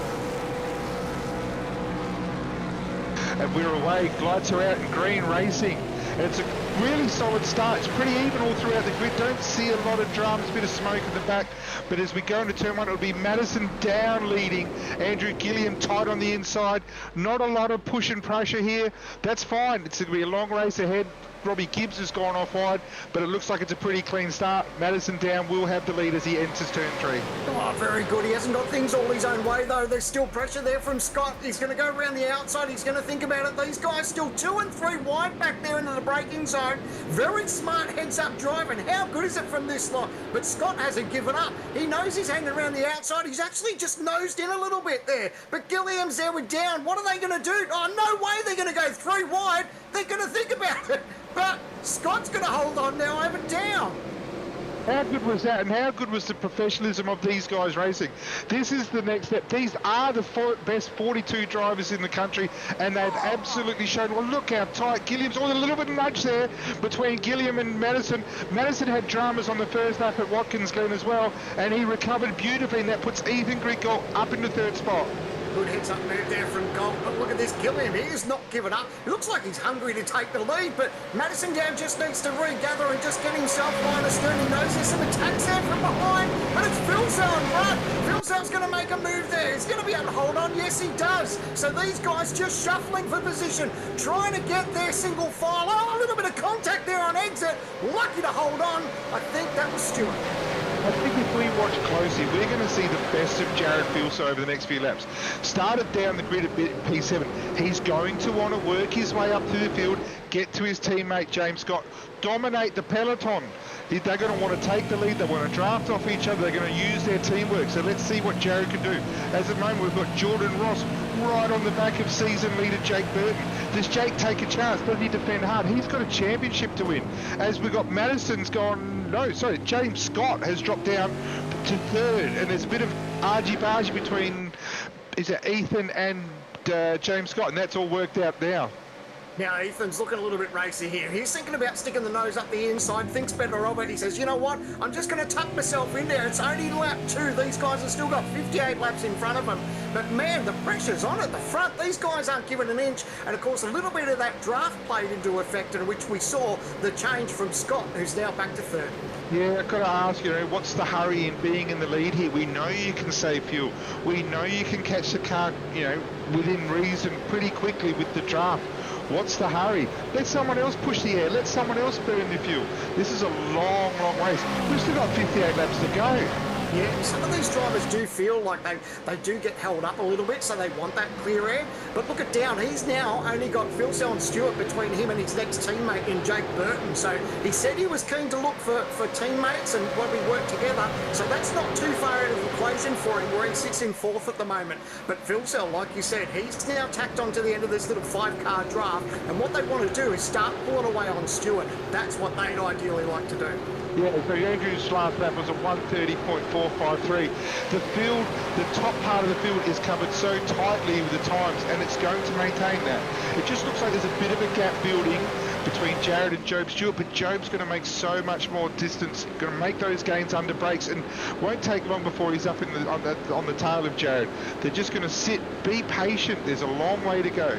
And we're away. Lights are out in green racing. And it's a really solid start. It's pretty even all throughout the grid. Don't see a lot of dramas, a bit of smoke in the back. But as we go into turn 1, it'll be Madison down leading. Andrew Gilliam tight on the inside. Not a lot of push and pressure here. That's fine. It's going to be a long race ahead. Robbie Gibbs has gone off wide, but it looks like it's a pretty clean start. Madison down will have the lead as he enters turn 3. Oh, very good. He hasn't got things all his own way, though. There's still pressure there from Scott. He's going to go around the outside. He's going to think about it. These guys still 2 and 3 wide back there into the braking zone. Very smart heads-up driving. How good is it from this lot? But Scott hasn't given up. He knows he's hanging around the outside. He's actually just nosed in a little bit there. But Gilliam's there with down. What are they going to do? Oh, no way they're going to go 3 wide. They're going to think about it. But Scott's going to hold on now over down. How good was that, and how good was the professionalism of these guys racing? This is the next step. These are the best 42 drivers in the country, and they've absolutely shown. Well, look how tight Gilliam's. Oh, a little bit of nudge there between Gilliam and Madison. Madison had dramas on the first lap at Watkins Glen as well, and he recovered beautifully, and that puts Ethan Grigol up in the third spot. Good heads-up move there from Gold, but look at this Gilliam. He is not giving up. It looks like he's hungry to take the lead, but Madison Down just needs to regather and just get himself line astern. He knows there's some attacks there from behind, but it's Philsell in front. Philsell's going to make a move there. He's going to be able to hold on. Yes, he does. So these guys just shuffling for position, trying to get their single file. Oh, a little bit of contact there on exit. Lucky to hold on. I think that was Stewart. I think if we watch closely, we're going to see the best of Jared Philsell over the next few laps. Started down the grid at P7. He's going to want to work his way up through the field, get to his teammate James Scott, dominate the peloton. They're going to want to take the lead. They want to draft off each other. They're going to use their teamwork. So let's see what Jared can do. As at the moment, we've got Jordan Ross right on the back of season leader Jake Burton. Does Jake take a chance? Does he defend hard? He's got a championship to win. As we've got Madison's gone, no, sorry, James Scott has dropped down to third. And there's a bit of argy-bargy between, is it Ethan and James Scott? And that's all worked out now. Now, Ethan's looking a little bit racy here. He's thinking about sticking the nose up the inside, thinks better of it. He says, you know what? I'm just going to tuck myself in there. It's only lap 2. These guys have still got 58 laps in front of them. But, man, the pressure's on at the front. These guys aren't giving an inch. And, of course, a little bit of that draft played into effect, in which we saw the change from Scott, who's now back to third. Yeah, I've got to ask, what's the hurry in being in the lead here? We know you can save fuel. We know you can catch the car, within reason pretty quickly with the draft. What's the hurry? Let someone else push the air. Let someone else burn the fuel. This is a long, long race. We've still got 58 laps to go. Yeah, some of these drivers do feel like they do get held up a little bit, so they want that clear air. But look at Down. He's now only got Philsell and Stewart between him and his next teammate in Jake Burton. So he said he was keen to look for teammates and when we work together. So that's not too far out of the equation for him, where he sits in 4th at the moment. But Philsell, like you said, he's now tacked on to the end of this little 5-car draft. And what they want to do is start pulling away on Stewart. That's what they'd ideally like to do. Yeah, so Andrew's last lap was a 1:30.453. The field, the top part of the field is covered so tightly with the times, and it's going to maintain that. It just looks like there's a bit of a gap building between Jared and Job Stewart, but Job's going to make so much more distance, going to make those gains under brakes, and won't take long before he's up on the tail of Jared. They're just going to sit, be patient. There's a long way to go.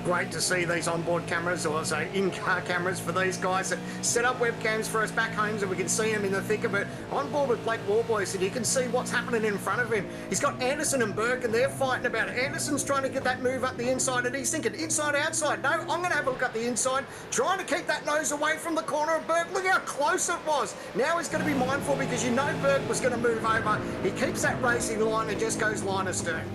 Great to see these onboard cameras, or say in-car cameras for these guys that set up webcams for us back home so we can see them in the thick of it. On board with Blake Warboys, and you can see what's happening in front of him. He's got Anderson and Burke, and they're fighting about it. Anderson's trying to get that move up the inside, and he's thinking inside, outside. No, I'm going to have a look at the inside, trying to keep that nose away from the corner of Burke. Look how close it was. Now he's going to be mindful, because you know Burke was going to move over. He keeps that racing line and just goes line astern.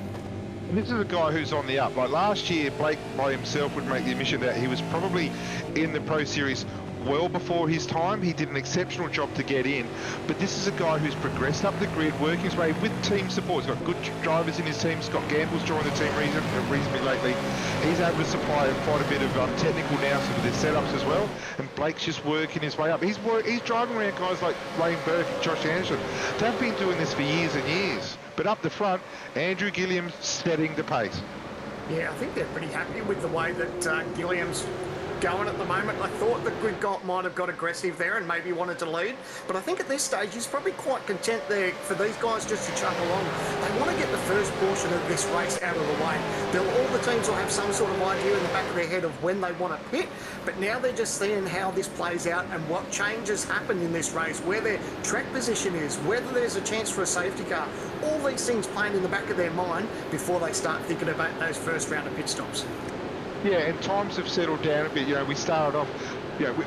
This is a guy who's on the up. Like last year, Blake by himself would make the admission that he was probably in the Pro Series well before his time. He did an exceptional job to get in, but this is a guy who's progressed up the grid, working his way with team support. He's got good drivers in his team. Scott Gamble's joined the team reasonably lately. He's able to supply quite a bit of technical nous with his setups as well, and Blake's just working his way up. He's driving around guys like Wayne Burke and Josh Anderson. They've been doing this for years and years. But up the front, Andrew Gilliam's setting the pace. Yeah, I think they're pretty happy with the way that Gilliam's going at the moment. I thought that Grigol might have got aggressive there and maybe wanted to lead, but I think at this stage he's probably quite content there for these guys just to chuck along. They want to get the first portion of this race out of the way. All the teams will have some sort of idea in the back of their head of when they want to pit, but now they're just seeing how this plays out and what changes happen in this race, where their track position is, whether there's a chance for a safety car. All these things playing in the back of their mind before they start thinking about those first round of pit stops. Yeah, and times have settled down a bit. We started off,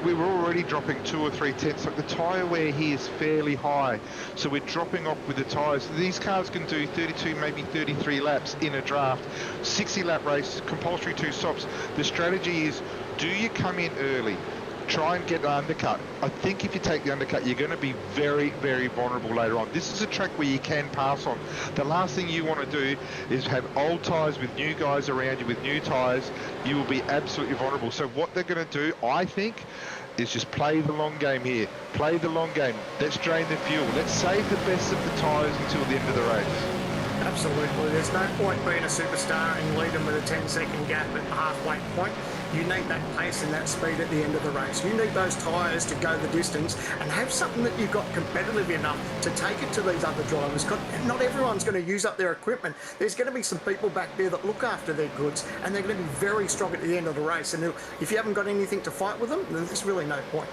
we were already dropping 2 or 3 tenths. Like the tyre wear here is fairly high, so we're dropping off with the tyres. These cars can do 32, maybe 33 laps in a draft. 60-lap race, compulsory 2 stops. The strategy is, do you come in early? Try and get an undercut. I think if you take the undercut, you're going to be very, very vulnerable later on. This is a track where you can pass on. The last thing you want to do is have old tyres with new guys around you with new tyres. You will be absolutely vulnerable. So what they're going to do, I think, is just play the long game here. Play the long game. Let's drain the fuel. Let's save the best of the tyres until the end of the race. Absolutely. There's no point being a superstar and leading with a 10-second gap at the halfway point. You need that pace and that speed at the end of the race. You need those tyres to go the distance and have something that you've got competitive enough to take it to these other drivers. Not everyone's going to use up their equipment. There's going to be some people back there that look after their goods, and they're going to be very strong at the end of the race. And if you haven't got anything to fight with them, then there's really no point.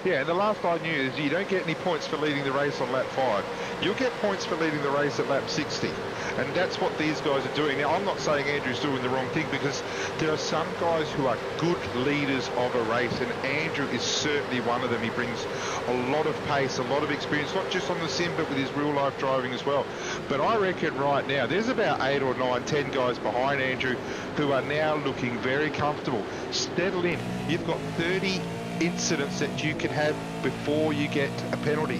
Yeah, and the last I knew is you don't get any points for leading the race on lap 5. You'll get points for leading the race at lap 60. And that's what these guys are doing. Now, I'm not saying Andrew's doing the wrong thing, because there are some guys who are good leaders of a race, and Andrew is certainly one of them. He brings a lot of pace, a lot of experience, not just on the sim, but with his real-life driving as well. But I reckon right now, there's about 8 or 9, 10 guys behind Andrew who are now looking very comfortable. Settle in. You've got 30 incidents that you can have before you get a penalty.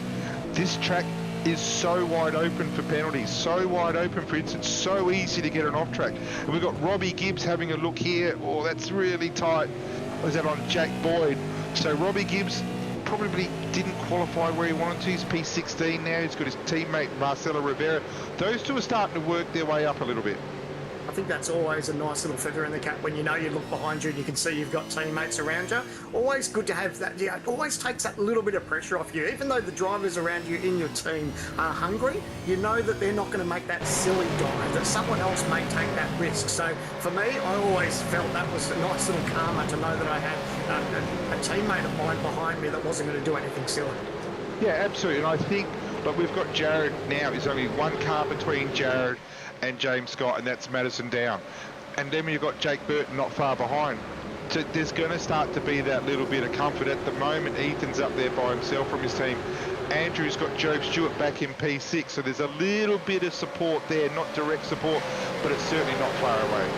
This track is so wide open for penalties, so wide open for incidents, so easy to get an off track. And we've got Robbie Gibbs having a look here. Oh, that's really tight. Was that on Jack Boyd? So Robbie Gibbs probably didn't qualify where he wanted to. He's P16 now. He's got his teammate Marcelo Rivera. Those two are starting to work their way up a little bit. I think that's always a nice little feather in the cap when you know you look behind you and you can see you've got teammates around you. Always good to have that. Yeah, it always takes that little bit of pressure off you. Even though the drivers around you in your team are hungry, you know that they're not going to make that silly dive, that someone else may take that risk. So for me, I always felt that was a nice little karma to know that I had a teammate of mine behind me that wasn't going to do anything silly. Yeah, absolutely. And I think, look, we've got Jared now. There's only one car between Jared and James Scott, and that's Madison Down. And then you've got Jake Burton not far behind. So there's going to start to be that little bit of comfort. At the moment, Ethan's up there by himself from his team. Andrew's got Joe Stewart back in P6, so there's a little bit of support there, not direct support, but it's certainly not far away.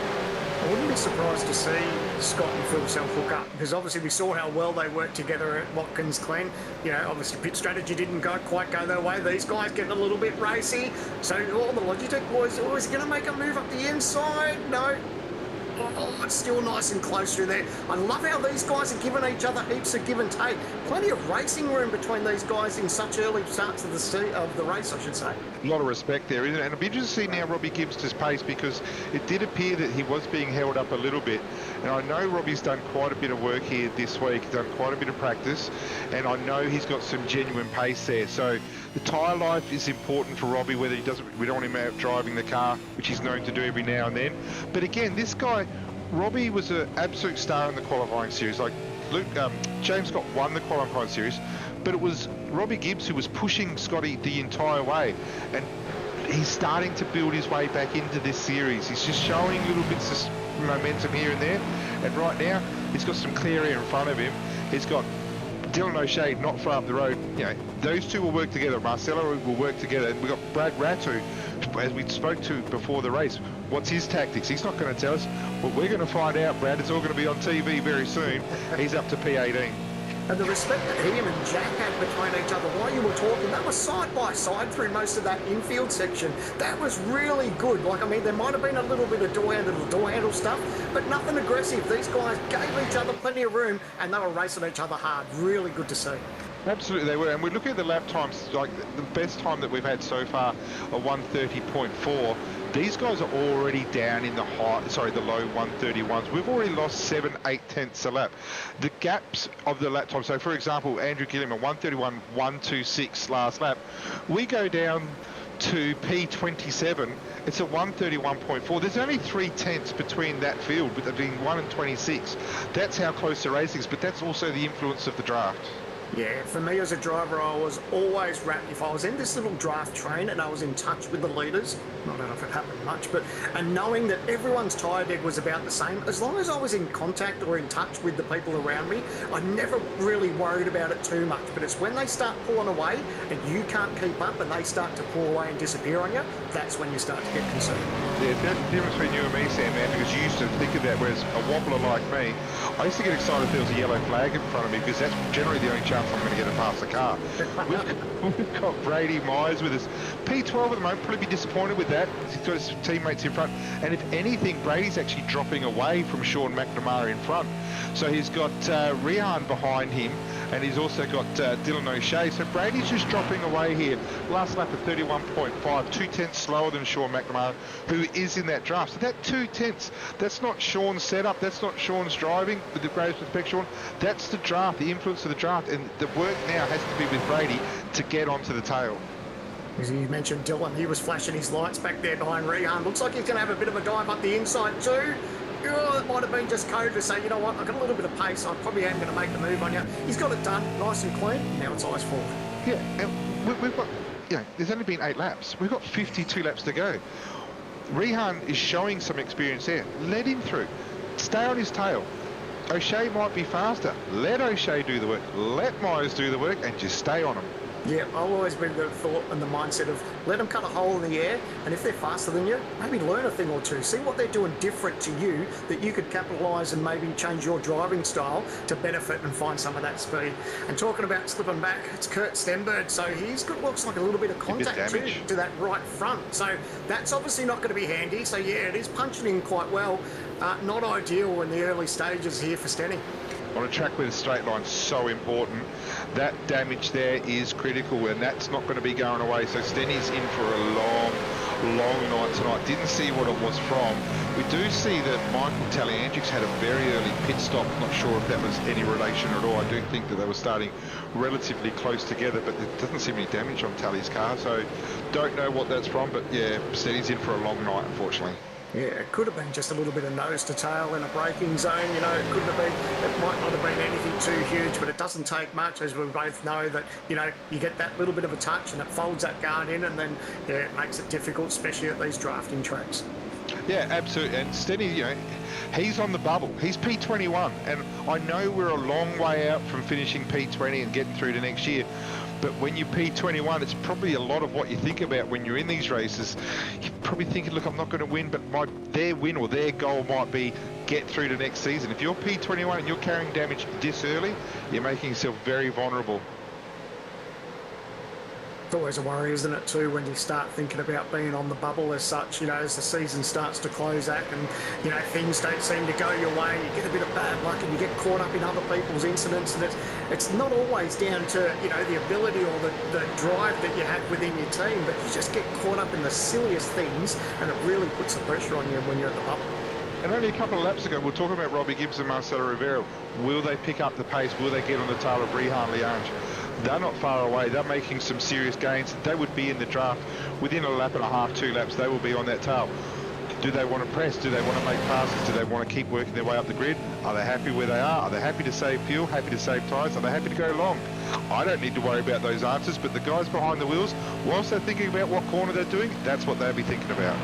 I wouldn't be surprised to see Scott and Phil Self hook up, because obviously we saw how well they worked together at Watkins Glen. You know, obviously pit strategy didn't quite go their way. These guys getting a little bit racy. So all the Logitech boys, oh, is he going to make a move up the inside? No. Oh, it's still nice and close through there. I love how these guys are giving each other heaps of give and take. Plenty of racing room between these guys in such early starts of the race, I should say. A lot of respect there, isn't it? And it'll be interesting to see now Robbie Gibbs' pace, because it did appear that he was being held up a little bit. And I know Robbie's done quite a bit of work here this week. He's done quite a bit of practice. And I know he's got some genuine pace there. So the tyre life is important for Robbie, whether we don't want him out driving the car, which he's known to do every now and then. But again, this guy, Robbie was an absolute star in the qualifying series. Like James Scott won the qualifying series, but it was Robbie Gibbs who was pushing Scotty the entire way. And he's starting to build his way back into this series. He's just showing little bits of momentum here and there. And right now, he's got some clear air in front of him. He's got Dylan O'Shea not far up the road. You know, those two will work together. Marcelo will work together. And we've got Brad Ratu, as we spoke to before the race. What's his tactics? He's not going to tell us. Well, we're going to find out, Brad. It's all going to be on TV very soon. He's up to P18. And the respect that him and Jack had between each other while you were talking, that was side by side through most of that infield section. That was really good. Like, I mean, there might have been a little bit of door handle stuff, but nothing aggressive. These guys gave each other plenty of room, and they were racing each other hard. Really good to see. Absolutely, they were. And we look at the lap times, like the best time that we've had so far, a 1:30.4. These guys are already down in the low 1:31s. We've already lost 7-8 tenths a lap. The gaps of the lap time, so for example, Andrew Gilliam at 1:31.126 last lap. We go down to P27, it's a 1:31.4. There's only 3 tenths between that field, between 1 and 26. That's how close the race is, but that's also the influence of the draft. Yeah, for me as a driver, I was always wrapped. If I was in this little draft train and I was in touch with the leaders, I don't know if it happened much, and knowing that everyone's tyre deg was about the same, as long as I was in contact or in touch with the people around me, I never really worried about it too much. But it's when they start pulling away and you can't keep up and they start to pull away and disappear on you, that's when you start to get concerned. Yeah, that's the difference between you and me, Sam, man, because you used to think of that, whereas a wobbler like me, I used to get excited if there was a yellow flag in front of me, because that's generally the only chance chance I'm going to get it past the car. We've got Brady Myers with us. P12 at the moment, probably be disappointed with that. He's got his teammates in front. And if anything, Brady's actually dropping away from Sean McNamara in front. So he's got Rihan behind him, and he's also got Dylan O'Shea. So Brady's just dropping away here. Last lap at 31.5, 2/10 slower than Sean McNamara, who is in that draft. So that 2/10, that's not Sean's setup, that's not Sean's driving, with the greatest respect, Sean. That's the draft, the influence of the draft, and the work now has to be with Brady to get onto the tail. As you mentioned Dylan, he was flashing his lights back there behind Rehan. Looks like he's going to have a bit of a dive up the inside too. Oh, it might have been just code to say, you know what, I've got a little bit of pace, I probably am going to make the move on you. He's got it done, nice and clean, now it's eyes forward. Yeah, and we've got, there's only been 8 laps. We've got 52 laps to go. Rehan is showing some experience there. Let him through. Stay on his tail. O'Shea might be faster. Let O'Shea do the work. Let Myers do the work, and just stay on him. Yeah, I've always been the thought and the mindset of let them cut a hole in the air, and if they're faster than you, maybe learn a thing or two. See what they're doing different to you that you could capitalise and maybe change your driving style to benefit and find some of that speed. And talking about slipping back, it's Kurt Stenberg, so he's got looks like a little bit of contact too, to that right front. So that's obviously not going to be handy. So yeah, it is punching in quite well. Not ideal in the early stages here for Stenny. On a track with a straight line, so important. That damage there is critical, and that's not going to be going away. So Stenny's in for a long night tonight. Didn't see what it was from. We do see that Michael Taliandrix had a very early pit stop. Not sure if that was any relation at all. I do think that they were starting relatively close together, but there doesn't seem any damage on Tally's car. So don't know what that's from, but yeah, Stenny's in for a long night, unfortunately. Yeah, it could have been just a little bit of nose to tail in a braking zone, you know, it couldn't have been, it might not have been anything too huge, but it doesn't take much, as we both know, that, you know, you get that little bit of a touch and it folds that guard in, and then, yeah, it makes it difficult, especially at these drafting tracks. Yeah, absolutely. And Stenny, you know, he's on the bubble. He's P21, and I know we're a long way out from finishing P20 and getting through to next year. But when you're P21, it's probably a lot of what you think about when you're in these races. You're probably thinking, look, I'm not going to win, but their win or their goal might be get through to next season. If you're P21 and you're carrying damage this early, you're making yourself very vulnerable. It's always a worry, isn't it, too, when you start thinking about being on the bubble as such, you know, as the season starts to close out and, you know, things don't seem to go your way, you get a bit of bad luck and you get caught up in other people's incidents, and it's not always down to, you know, the ability or the drive that you have within your team, but you just get caught up in the silliest things, and it really puts the pressure on you when you're at the bubble. And only a couple of laps ago, we're talking about Robbie Gibbs and Marcelo Rivera. Will they pick up the pace? Will they get on the tail of Rehan Liange? They're not far away. They're making some serious gains. They would be in the draft within a lap and a half, 2 laps. They will be on that tail. Do they want to press? Do they want to make passes? Do they want to keep working their way up the grid? Are they happy where they are? Are they happy to save fuel? Happy to save tyres? Are they happy to go long? I don't need to worry about those answers, but the guys behind the wheels, whilst they're thinking about what corner they're doing, that's what they'll be thinking about.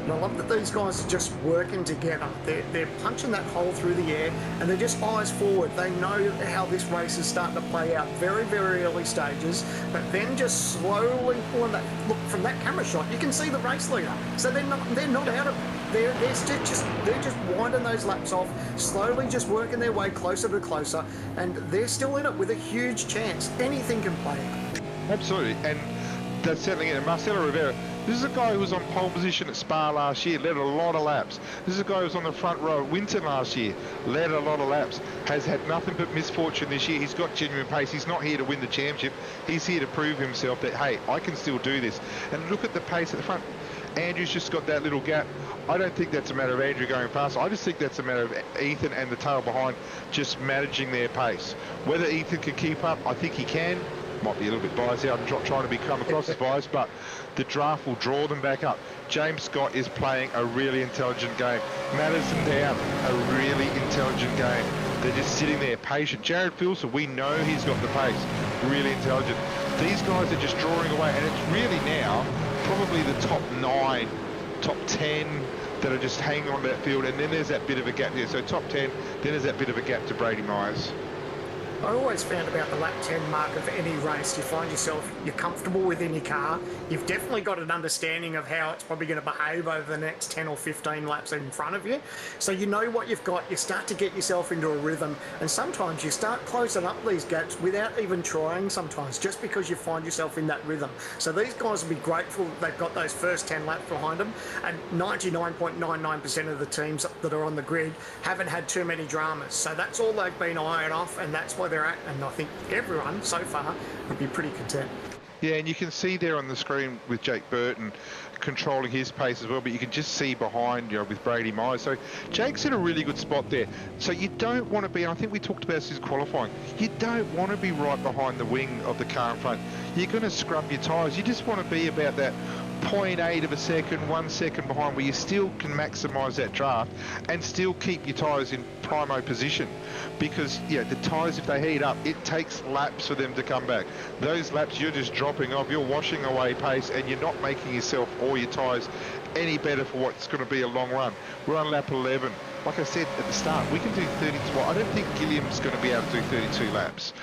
And I love that these guys are just working together. They're punching that hole through the air, and they're just eyes forward. They know how this race is starting to play out, very, very early stages, but then just slowly pulling that, look, from that camera shot, you can see the race leader. So they're not out of it. They're just winding those laps off, slowly just working their way closer to closer, and they're still in it with a huge chance. Anything can play out. Absolutely, and that's settling in. And Marcelo Rivera, this is a guy who was on pole position at Spa last year, led a lot of laps. This is a guy who was on the front row at Winton last year, led a lot of laps, has had nothing but misfortune this year. He's got genuine pace. He's not here to win the championship. He's here to prove himself that, hey, I can still do this. And look at the pace at the front. Andrew's just got that little gap. I don't think that's a matter of Andrew going faster. I just think that's a matter of Ethan and the tail behind just managing their pace. Whether Ethan can keep up, I think he can. Might be a little bit biased out and trying to come across as biased, but the draft will draw them back up. James Scott is playing a really intelligent game. Madison down, a really intelligent game. They're just sitting there patient. Jared Filson, we know he's got the pace, really intelligent. These guys are just drawing away, and it's really now probably the top 9, top 10 that are just hanging on that field, and then there's that bit of a gap there. So top 10, then there's that bit of a gap to Brady Myers. I always found about the lap 10 mark of any race, you find yourself, you're comfortable within your car, you've definitely got an understanding of how it's probably going to behave over the next 10 or 15 laps in front of you. So you know what you've got, you start to get yourself into a rhythm, and sometimes you start closing up these gaps without even trying sometimes, just because you find yourself in that rhythm. So these guys will be grateful that they've got those first 10 laps behind them, and 99.99% of the teams that are on the grid haven't had too many dramas. So that's all they've been eyeing off, and that's where they're at, and I think everyone so far would be pretty content. Yeah, and you can see there on the screen with Jake Burton controlling his pace as well, but you can just see behind, with Brady Myers. So Jake's in a really good spot there. So you don't want to be, and I think we talked about this in qualifying, you don't want to be right behind the wing of the car in front. You're going to scrub your tyres. You just want to be about that 0.8 of a second, 1 second behind, where you still can maximise that draft and still keep your tyres in primo position, because the tyres, if they heat up, it takes laps for them to come back. Those laps you're just dropping off, you're washing away pace, and you're not making yourself or your tyres any better for what's going to be a long run. We're on lap 11. Like I said at the start, we can do 30. Well, I don't think Gilliam's going to be able to do 32 laps.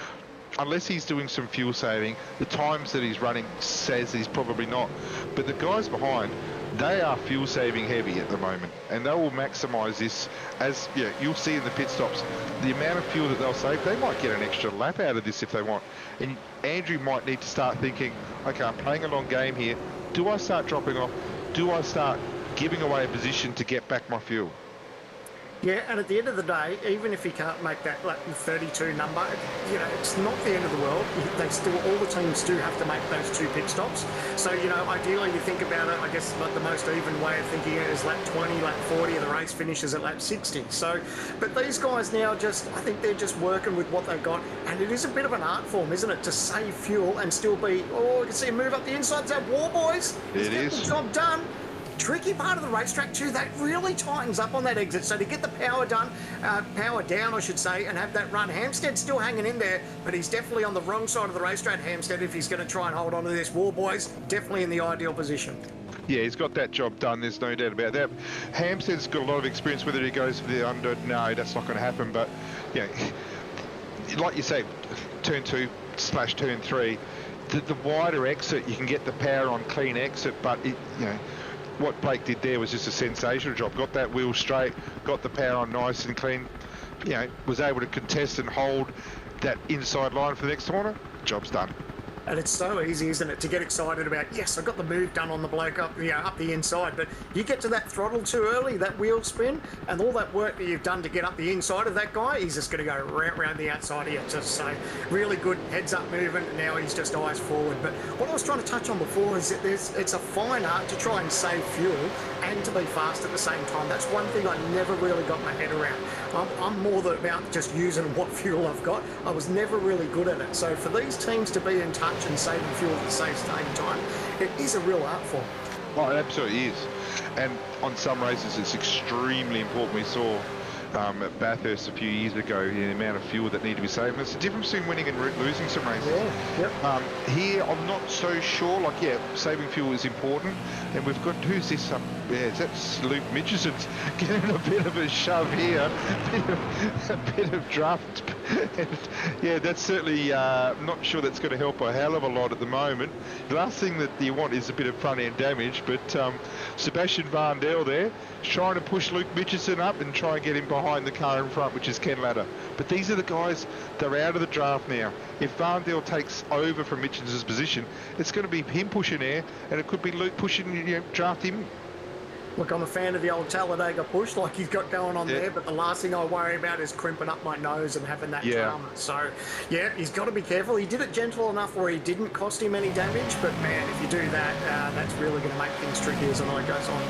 Unless he's doing some fuel saving. The times that he's running says he's probably not. But the guys behind, they are fuel saving heavy at the moment, and they will maximise this. As you'll see in the pit stops, the amount of fuel that they'll save, they might get an extra lap out of this if they want. And Andrew might need to start thinking, okay, I'm playing a long game here. Do I start dropping off? Do I start giving away a position to get back my fuel? Yeah, and at the end of the day, even if he can't make that 32 number, it's not the end of the world. They still, all the teams do have to make those 2 pit stops. So, ideally you think about it, I guess the most even way of thinking it is lap 20, lap 40, and the race finishes at lap 60. So, but these guys now I think they're just working with what they've got, and it is a bit of an art form, isn't it, to save fuel and still be, you can see him move up the inside, that war, boys. He's getting the job done. Tricky part of the racetrack too, that really tightens up on that exit. So to get the power down, I should say, and have that run, Hampstead's still hanging in there, but he's definitely on the wrong side of the racetrack, Hampstead, if he's going to try and hold on to this. War Boys, definitely in the ideal position. Yeah, he's got that job done, there's no doubt about that. Hampstead's got a lot of experience, whether he goes for the under, no, that's not going to happen, but like you say, turn 2/turn 3, the wider exit, you can get the power on clean exit, but what Blake did there was just a sensational job. Got that wheel straight, got the power on nice and clean, was able to contest and hold that inside line for the next corner. Job's done. And it's so easy, isn't it, to get excited about, yes, I got the move done on the bloke up the inside, but you get to that throttle too early, that wheel spin, and all that work that you've done to get up the inside of that guy, he's just going to go round the outside of you. Just so really good heads-up movement, and now he's just eyes forward. But what I was trying to touch on before is that it's a fine art to try and save fuel and to be fast at the same time. That's one thing I never really got my head around. I'm more about just using what fuel I've got. I was never really good at it. So for these teams to be in touch and saving fuel at the same time, it is a real art form. Oh, it absolutely is. And on some races, it's extremely important. We saw at Bathurst a few years ago the amount of fuel that needed to be saved. It's the difference between winning and losing some races. Yeah, yep. Here, I'm not so sure. Saving fuel is important. And we've got, who's this up? Yeah, that's Luke Mitchison's getting a bit of a shove here, a bit of draft. And, that's certainly not sure that's going to help a hell of a lot at the moment. The last thing that you want is a bit of front end damage, but Sebastian Varndell there trying to push Luke Mitchison up and try and get him behind the car in front, which is Ken Latta. But these are the guys that are out of the draft now. If Varndell takes over from Mitchison's position, it's going to be him pushing air, and it could be Luke pushing, draft him. Look, I'm a fan of the old Talladega push like he's got going on there, but the last thing I worry about is crimping up my nose and having that drama. So, he's got to be careful. He did it gentle enough where he didn't cost him any damage, but man, if you do that, that's really going to make things tricky as the night goes on.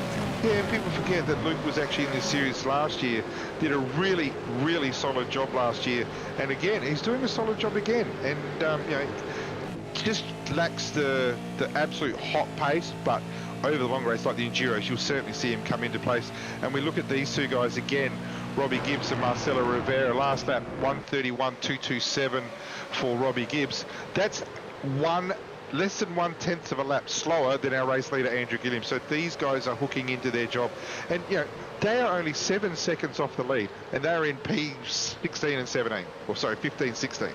Yeah, people forget that Luke was actually in this series last year, did a really, really solid job last year, and again, he's doing a solid job again, and, just lacks the absolute hot pace, but over the long race like the Enduros, you'll certainly see him come into place. And we look at these two guys again, Robbie Gibbs and Marcelo Rivera. Last lap, 1:31.227 for Robbie Gibbs. That's 1 less than 1/10 of a lap slower than our race leader Andrew Gilliam. So these guys are hooking into their job, and they are only 7 seconds off the lead, and they're in P16 and 17, or sorry, 15, 16.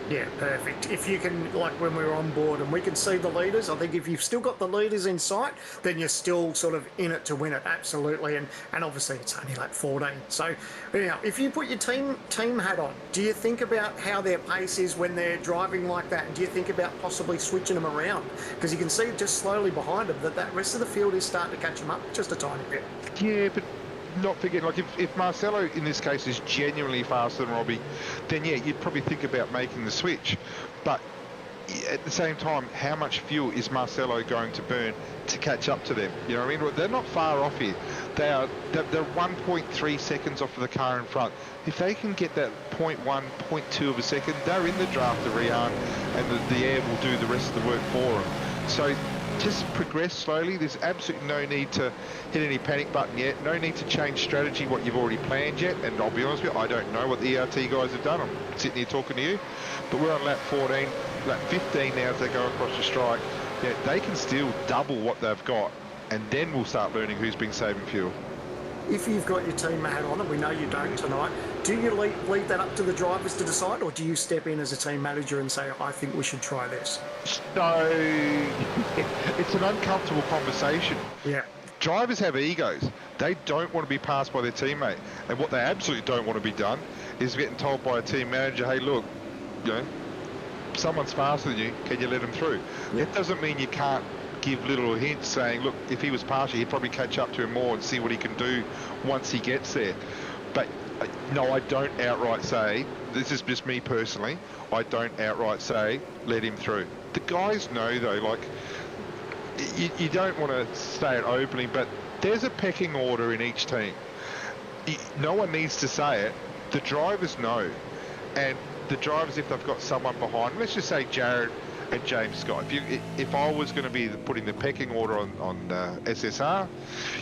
Yeah, perfect. If you can, like when we were on board and we can see the leaders, I think if you've still got the leaders in sight, then you're still sort of in it to win it, absolutely. And obviously it's only like 14. So, if you put your team hat on, do you think about how their pace is when they're driving like that? And do you think about possibly switching them around? Because you can see just slowly behind them that rest of the field is starting to catch them up just a tiny bit. Yeah, but not forgetting, like if Marcelo in this case is genuinely faster than Robbie, then yeah, you'd probably think about making the switch. But at the same time, how much fuel is Marcelo going to burn to catch up to them? You know what I mean? They're not far off here. They're 1.3 seconds off of the car in front. If they can get that 0.1, 0.2 of a second, they're in the draft of Rian, and the air will do the rest of the work for them. So just progress slowly. There's absolutely no need to hit any panic button yet. No need to change strategy, what you've already planned yet. And I'll be honest with you, I don't know what the ERT guys have done. I'm sitting here talking to you. But we're on lap 14, lap 15 now as they go across the strike. Yeah, they can still double what they've got. And then we'll start learning who's been saving fuel. If you've got your team hat on, and we know you don't tonight, do you leave that up to the drivers to decide, or do you step in as a team manager and say, I think we should try this? So it's an uncomfortable conversation. Yeah. Drivers have egos. They don't want to be passed by their teammate. And what they absolutely don't want to be done is getting told by a team manager, hey, look, someone's faster than you, can you let them through? Yeah. It doesn't mean you can't give little hints saying, look, if he was partial, he'd probably catch up to him more and see what he can do once he gets there. But no, I don't outright say, this is just me personally, I don't outright say, let him through. The guys know though, like, you don't want to say it openly, but there's a pecking order in each team. No one needs to say it. The drivers know. And the drivers, if they've got someone behind, let's just say Jared and James Scott. If I was going to be putting the pecking order on SSR,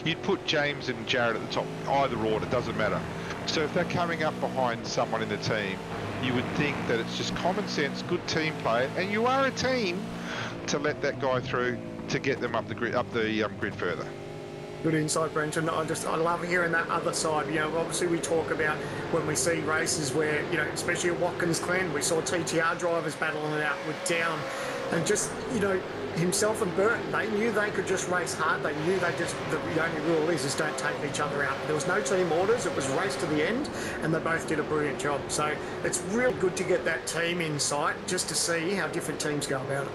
you'd put James and Jared at the top. Either order, doesn't matter. So if they're coming up behind someone in the team, you would think that it's just common sense, good team play, and you are a team to let that guy through to get them up the grid further. Good insight, Brenton. I love hearing that other side. Obviously we talk about when we see races where, especially at Watkins Glen, we saw TTR drivers battling it out with Down, and just, himself and Burton, they knew they could just race hard. They knew the only rule is don't take each other out. There was no team orders. It was race to the end, and they both did a brilliant job. So it's really good to get that team insight just to see how different teams go about it.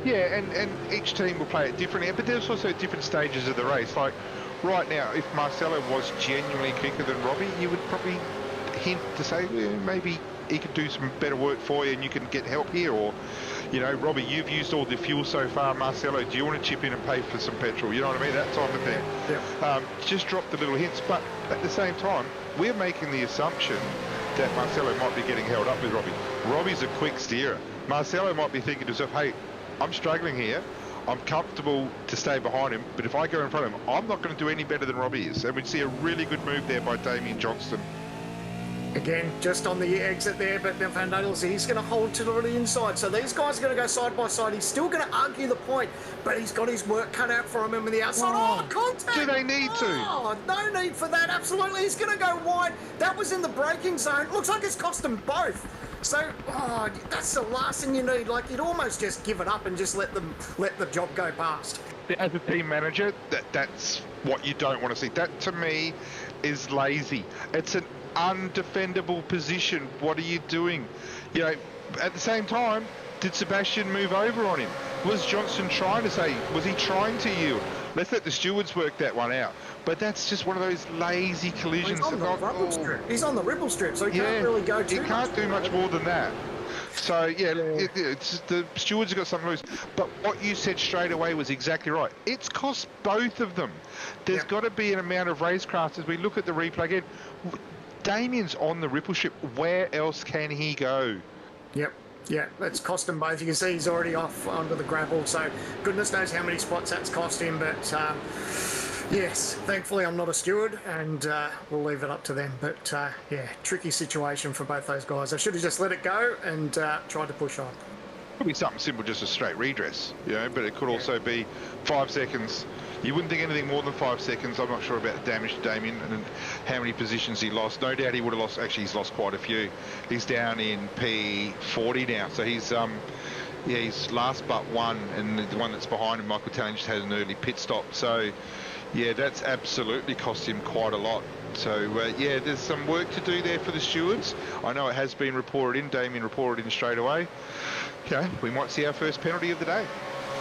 Yeah, and each team will play it differently, but there's also different stages of the race. Like right now, if Marcelo was genuinely quicker than Robbie, you would probably hint to say, maybe he could do some better work for you and you can get help here. Or, Robbie, you've used all the fuel so far. Marcelo, do you want to chip in and pay for some petrol? You know what I mean? That type of thing. Yeah. Just drop the little hints. But at the same time, we're making the assumption that Marcelo might be getting held up with Robbie. Robbie's a quick steerer. Marcelo might be thinking to himself, hey, I'm struggling here. I'm comfortable to stay behind him, but if I go in front of him, I'm not going to do any better than Robbie is. And we'd see a really good move there by Damien Johnston. Again, just on the exit there, but Van Nadel, he's going to hold to the inside. So these guys are going to go side by side. He's still going to argue the point, but he's got his work cut out for him on the outside. Oh, contact! Do they need to? Oh, no need for that. Absolutely. He's going to go wide. That was in the braking zone. Looks like it's cost them both. So, that's the last thing you need. Like, you'd almost just give it up and just let the job go past. As a team manager, that's what you don't want to see. That, to me, is lazy. It's an undefendable position. What are you doing? At the same time, did Sebastian move over on him? Was Johnson trying to say, was he trying to yield? Let's let the stewards work that one out. But that's just one of those lazy collisions. He's on the ripple strip. He's on the ripple strip, so he can't really go too much. He can't do much more than that. So, the stewards have got something loose. But what you said straight away was exactly right. It's cost both of them. There's got to be an amount of racecraft as we look at the replay again. Damien's on the ripple strip. Where else can he go? Yep. Yeah, that's cost him both. You can see he's already off onto the gravel, so goodness knows how many spots that's cost him. But yes, thankfully I'm not a steward, and we'll leave it up to them. But tricky situation for both those guys. I should have just let it go and tried to push on. Could be something simple, just a straight redress, you know, but it could also be 5 seconds. You wouldn't think anything more than 5 seconds. I'm not sure about the damage to Damien and how many positions he lost. No doubt he would have lost. Actually, he's lost quite a few. He's down in P40 now, so he's he's last but one, and the one that's behind him, Michael Talling, just had an early pit stop. So yeah, that's absolutely cost him quite a lot. So yeah, there's some work to do there for the stewards. I know it has been reported in. Damien reported in straight away. Okay, we might see our first penalty of the day.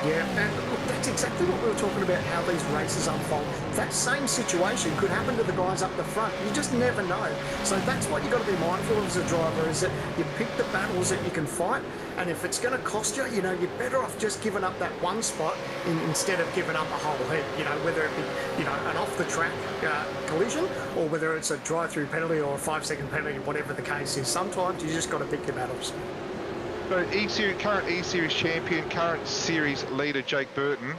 Yeah, and look, that's exactly what we were talking about, how these races unfold. That same situation could happen to the guys up the front. You just never know. So that's what you've got to be mindful of as a driver, is that you pick the battles that you can fight, and if it's going to cost you, you know, you're better off just giving up that one spot instead of giving up a whole heap, you know, whether it be, you know, an off-the-track collision, or whether it's a drive-through penalty or a 5-second penalty, whatever the case is. Sometimes you just got to pick your battles. So current E-Series champion, current series leader, Jake Burton.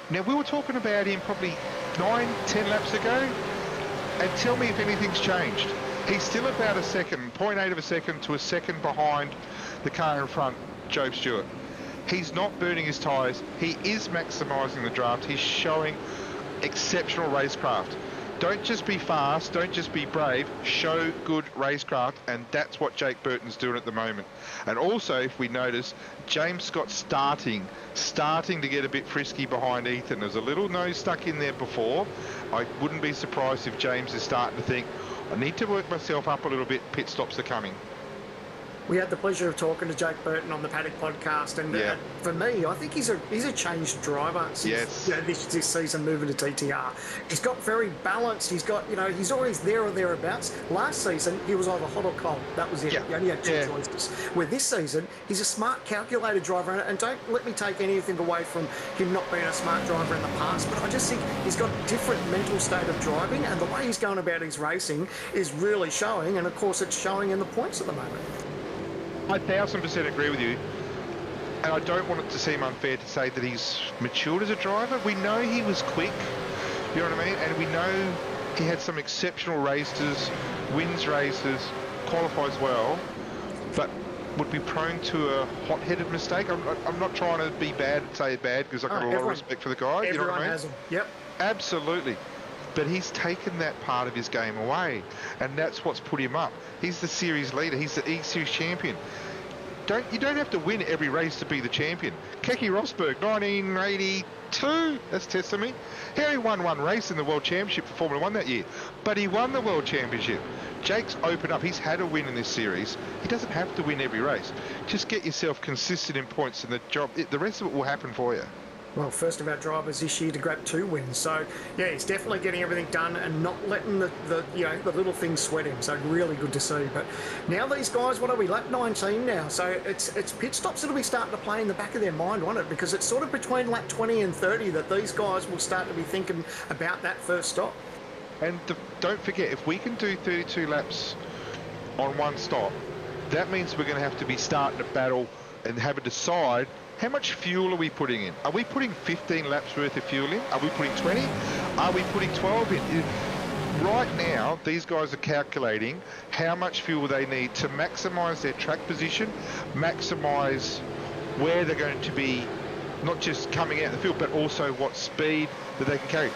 Now, we were talking about him probably 9-10 laps ago, and tell me if anything's changed. He's still about a second, 0.8 of a second to a second behind the car in front, Joe Stewart. He's not burning his tyres. He is maximising the draft. He's showing exceptional racecraft. Don't just be fast, don't just be brave, show good racecraft, and that's what Jake Burton's doing at the moment. And also, if we notice, James Scott's starting to get a bit frisky behind Ethan. There's a little nose stuck in there before. I wouldn't be surprised if James is starting to think, I need to work myself up a little bit, pit stops are coming. We had the pleasure of talking to Jake Burton on the Paddock podcast, and for me, I think he's a changed driver since this season moving to TTR. He's got very balanced. He's got, you know, he's always there or thereabouts. Last season, he was either hot or cold. That was it. He only had two choices. Where this season, he's a smart, calculated driver, and don't let me take anything away from him not being a smart driver in the past, but I just think he's got a different mental state of driving, and the way he's going about his racing is really showing, and of course, it's showing in the points at the moment. I 1000% agree with you, and I don't want it to seem unfair to say that he's matured as a driver. We know he was quick, you know what I mean, and we know he had some exceptional races, wins races, qualifies well, but would be prone to a hot-headed mistake. I'm not trying to be bad and say bad, because I've got a lot of respect for the guy. You know what I mean? Has him. Yep. Absolutely. But he's taken that part of his game away, and that's what's put him up. He's the series leader. He's the E-Series champion. You don't have to win every race to be the champion. Keke Rosberg, 1982, that's testimony. He only won one race in the World Championship for Formula 1 that year, but he won the World Championship. Jake's opened up. He's had a win in this series. He doesn't have to win every race. Just get yourself consistent in points, and the rest of it will happen for you. Well, first of our drivers this year to grab 2 wins. So, yeah, he's definitely getting everything done and not letting the little things sweat him. So, really good to see. But now these guys, what are we, lap 19 now? So, it's pit stops that'll be starting to play in the back of their mind, won't it? Because it's sort of between lap 20 and 30 that these guys will start to be thinking about that first stop. And don't forget, if we can do 32 laps on one stop, that means we're going to have to be starting to battle and have a decide, how much fuel are we putting in? Are we putting 15 laps worth of fuel in? Are we putting 20? Are we putting 12 in? Right now, these guys are calculating how much fuel they need to maximise their track position, maximise where they're going to be, not just coming out of the field, but also what speed that they can carry.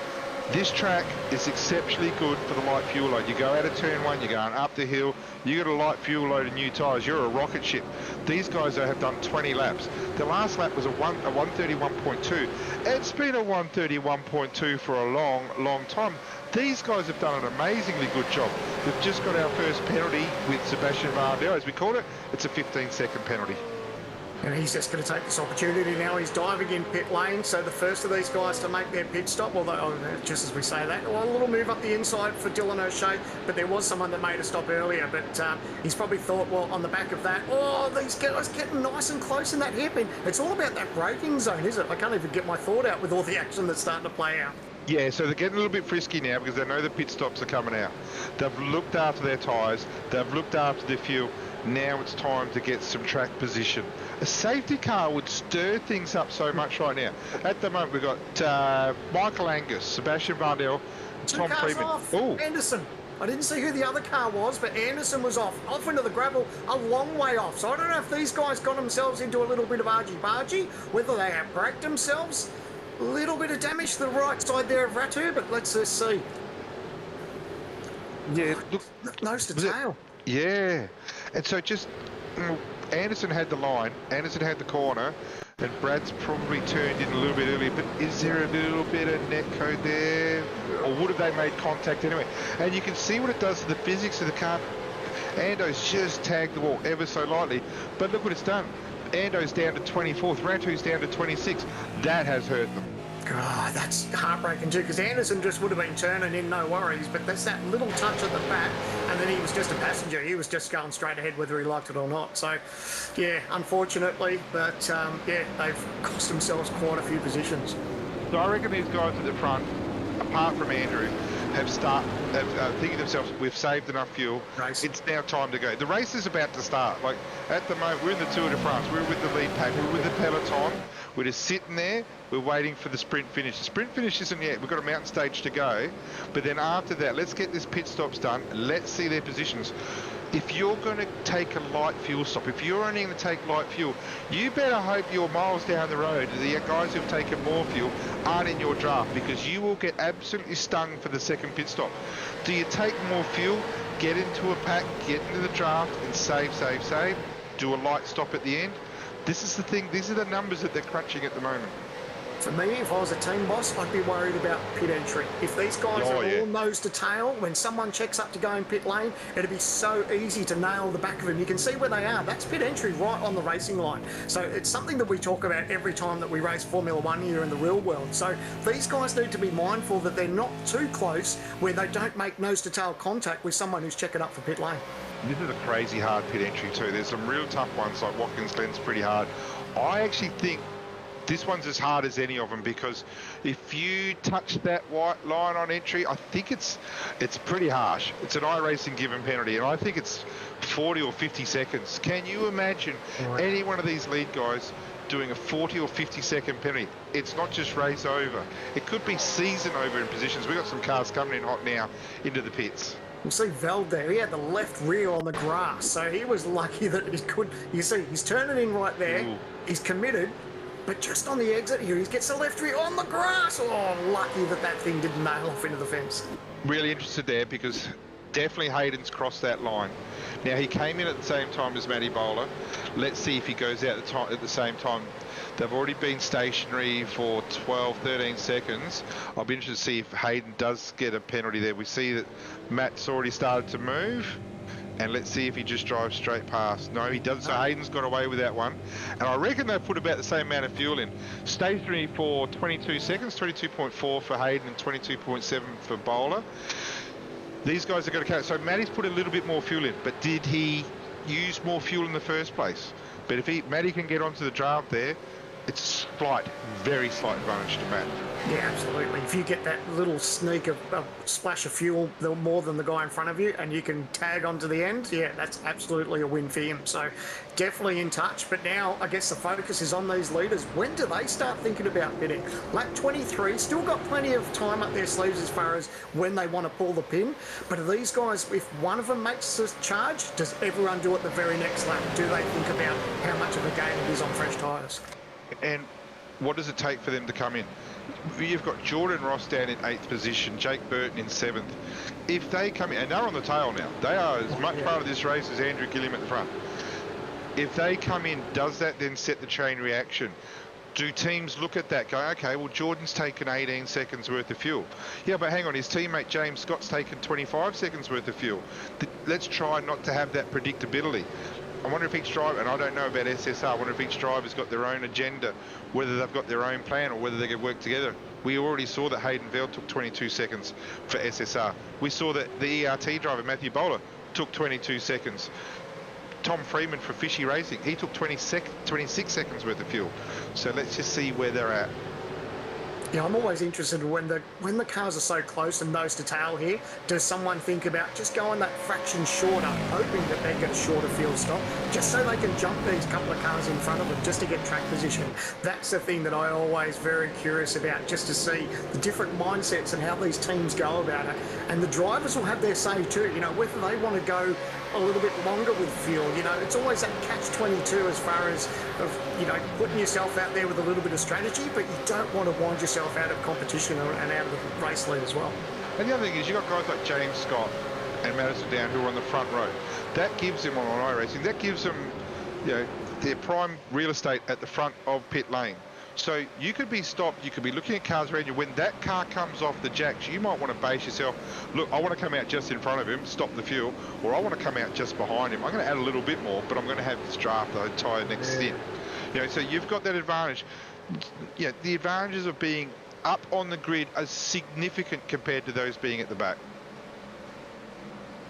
This track is exceptionally good for the light fuel load. You go out of turn 1, you're going up the hill, you got a light fuel load of new tyres, you're a rocket ship. These guys have done 20 laps. The last lap was a 131.2. It's been a 131.2 for a long, long time. These guys have done an amazingly good job. We've just got our first penalty with Sebastian Vettel, as we call it. It's a 15-second penalty. And he's just going to take this opportunity now. He's diving in pit lane, so the first of these guys to make their pit stop, although, just as we say that, a little move up the inside for Dylan O'Shea, but there was someone that made a stop earlier, but he's probably thought, well, on the back of that, these guys getting nice and close in that hairpin. It's all about that braking zone, is it? I can't even get my thought out with all the action that's starting to play out. Yeah, so they're getting a little bit frisky now because they know the pit stops are coming out. They've looked after their tyres, they've looked after their fuel. Now it's time to get some track position. A safety car would stir things up so much right now. At the moment, we've got Michael Angus, Sebastian Vettel, Tom Freeman. Anderson. I didn't see who the other car was, but Anderson was off into the gravel, a long way off. So I don't know if these guys got themselves into a little bit of argy-bargy, whether they have braked themselves. A little bit of damage to the right side there of Ratu, but let's just see. Yeah, look, nose to tail. Yeah, and so just Anderson had the line, Anderson had the corner, and Brad's probably turned in a little bit earlier, but is there a little bit of net code there? Or would have they made contact anyway? And you can see what it does to the physics of the car. Ando's just tagged the wall ever so lightly, but look what it's done. Ando's down to 24th, Ratu's down to 26th. That has hurt them. God, that's heartbreaking too, because Anderson just would have been turning in, no worries, but there's that little touch at the back, and then he was just a passenger. He was just going straight ahead whether he liked it or not. So, yeah, unfortunately, but yeah, they've cost themselves quite a few positions. So I reckon these guys at the front, apart from Andrew, have thinking to themselves, we've saved enough fuel. It's now time to go. The race is about to start. Like at the moment, we're in the Tour de France. We're with the lead pack. We're with the peloton. We're just sitting there. We're waiting for the sprint finish. The sprint finish isn't yet. We've got a mountain stage to go. But then after that, let's get this pit stops done. Let's see their positions. If you're going to take a light fuel stop, if you're only going to take light fuel, you better hope your miles down the road, the guys who've taken more fuel aren't in your draft, because you will get absolutely stung for the second pit stop. Do you take more fuel, get into a pack, get into the draft, and save, do a light stop at the end? This is the thing, these are the numbers that they're crunching at the moment. For me, if I was a team boss, I'd be worried about pit entry. If these guys are all nose to tail, when someone checks up to go in pit lane, it'd be so easy to nail the back of them. You can see where they are. That's pit entry right on the racing line. So it's something that we talk about every time that we race Formula One here in the real world. So these guys need to be mindful that they're not too close where they don't make nose to tail contact with someone who's checking up for pit lane. This is a crazy hard pit entry too. There's some real tough ones, like Watkins Glen's pretty hard. I actually think this one's as hard as any of them, because if you touch that white line on entry, I think it's pretty harsh. It's an iRacing given penalty, and I think it's 40 or 50 seconds. Can you imagine any one of these lead guys doing a 40 or 50 second penalty? It's not just race over. It could be season over in positions. We've got some cars coming in hot now into the pits. You'll see Veld there, he had the left rear on the grass, so he was lucky that he could. You see, he's turning in right there, he's committed, but just on the exit here, he gets the left rear on the grass. Oh, lucky that that thing didn't nail off into the fence. Really interested there, because definitely Hayden's crossed that line. Now, he came in at the same time as Matty Bowler. Let's see if he goes out at the same time. They've already been stationary for 12, 13 seconds. I'll be interested to see if Hayden does get a penalty there. We see that Matt's already started to move. And let's see if he just drives straight past. No, he doesn't. So Hayden's got away with that one. And I reckon they've put about the same amount of fuel in. Stationary for 22 seconds, 22.4 for Hayden and 22.7 for Bowler. These guys are going to count. So Matty's put a little bit more fuel in, but did he use more fuel in the first place? But if Matty can get onto the draft there, it's very slight advantage to Matt. Yeah, absolutely. If you get that little sneak of splash of fuel more than the guy in front of you, and you can tag onto the end, yeah, that's absolutely a win for him. So definitely in touch. But now I guess the focus is on these leaders. When do they start thinking about bidding? Lap 23, still got plenty of time up their sleeves as far as when they want to pull the pin. But are these guys, if one of them makes a charge, does everyone do it the very next lap? Do they think about how much of a gain it is on fresh tyres? And what does it take for them to come in? You've got Jordan Ross down in 8th position, Jake Burton in 7th. If they come in, and they're on the tail now, they are as much part of this race as Andrew Gilliam at the front. If they come in, does that then set the chain reaction? Do teams look at that, go, okay, well, Jordan's taken 18 seconds worth of fuel. Yeah, but hang on, his teammate James Scott's taken 25 seconds worth of fuel. Let's try not to have that predictability. I wonder if each driver, and I don't know about SSR, I wonder if each driver's got their own agenda, whether they've got their own plan or whether they can work together. We already saw that Hayden Veld took 22 seconds for SSR. We saw that the ERT driver, Matthew Bowler, took 22 seconds. Tom Freeman for Fishy Racing, he took 26 seconds worth of fuel. So let's just see where they're at. Yeah, I'm always interested in when the cars are so close and nose to tail here, does someone think about just going that fraction shorter, hoping that they get a shorter field stop, just so they can jump these couple of cars in front of them, just to get track position? That's the thing that I always very curious about, just to see the different mindsets and how these teams go about it. And the drivers will have their say too, you know, whether they want to go a little bit longer with fuel. You know, it's always that catch-22 as far as, you know, putting yourself out there with a little bit of strategy, but you don't want to wind yourself out of competition and out of the race lead as well. And the other thing is, you've got guys like James Scott and Madison Down who are on the front row. That gives them, on iRacing, that gives them, you know, their prime real estate at the front of pit lane. So you could be stopped, you could be looking at cars around you. When that car comes off the jacks, you might want to base yourself, look, I want to come out just in front of him, stop the fuel, or I want to come out just behind him. I'm going to add a little bit more, but I'm going to have this draft the entire next stint. You know, so you've got that advantage. Yeah, the advantages of being up on the grid are significant compared to those being at the back.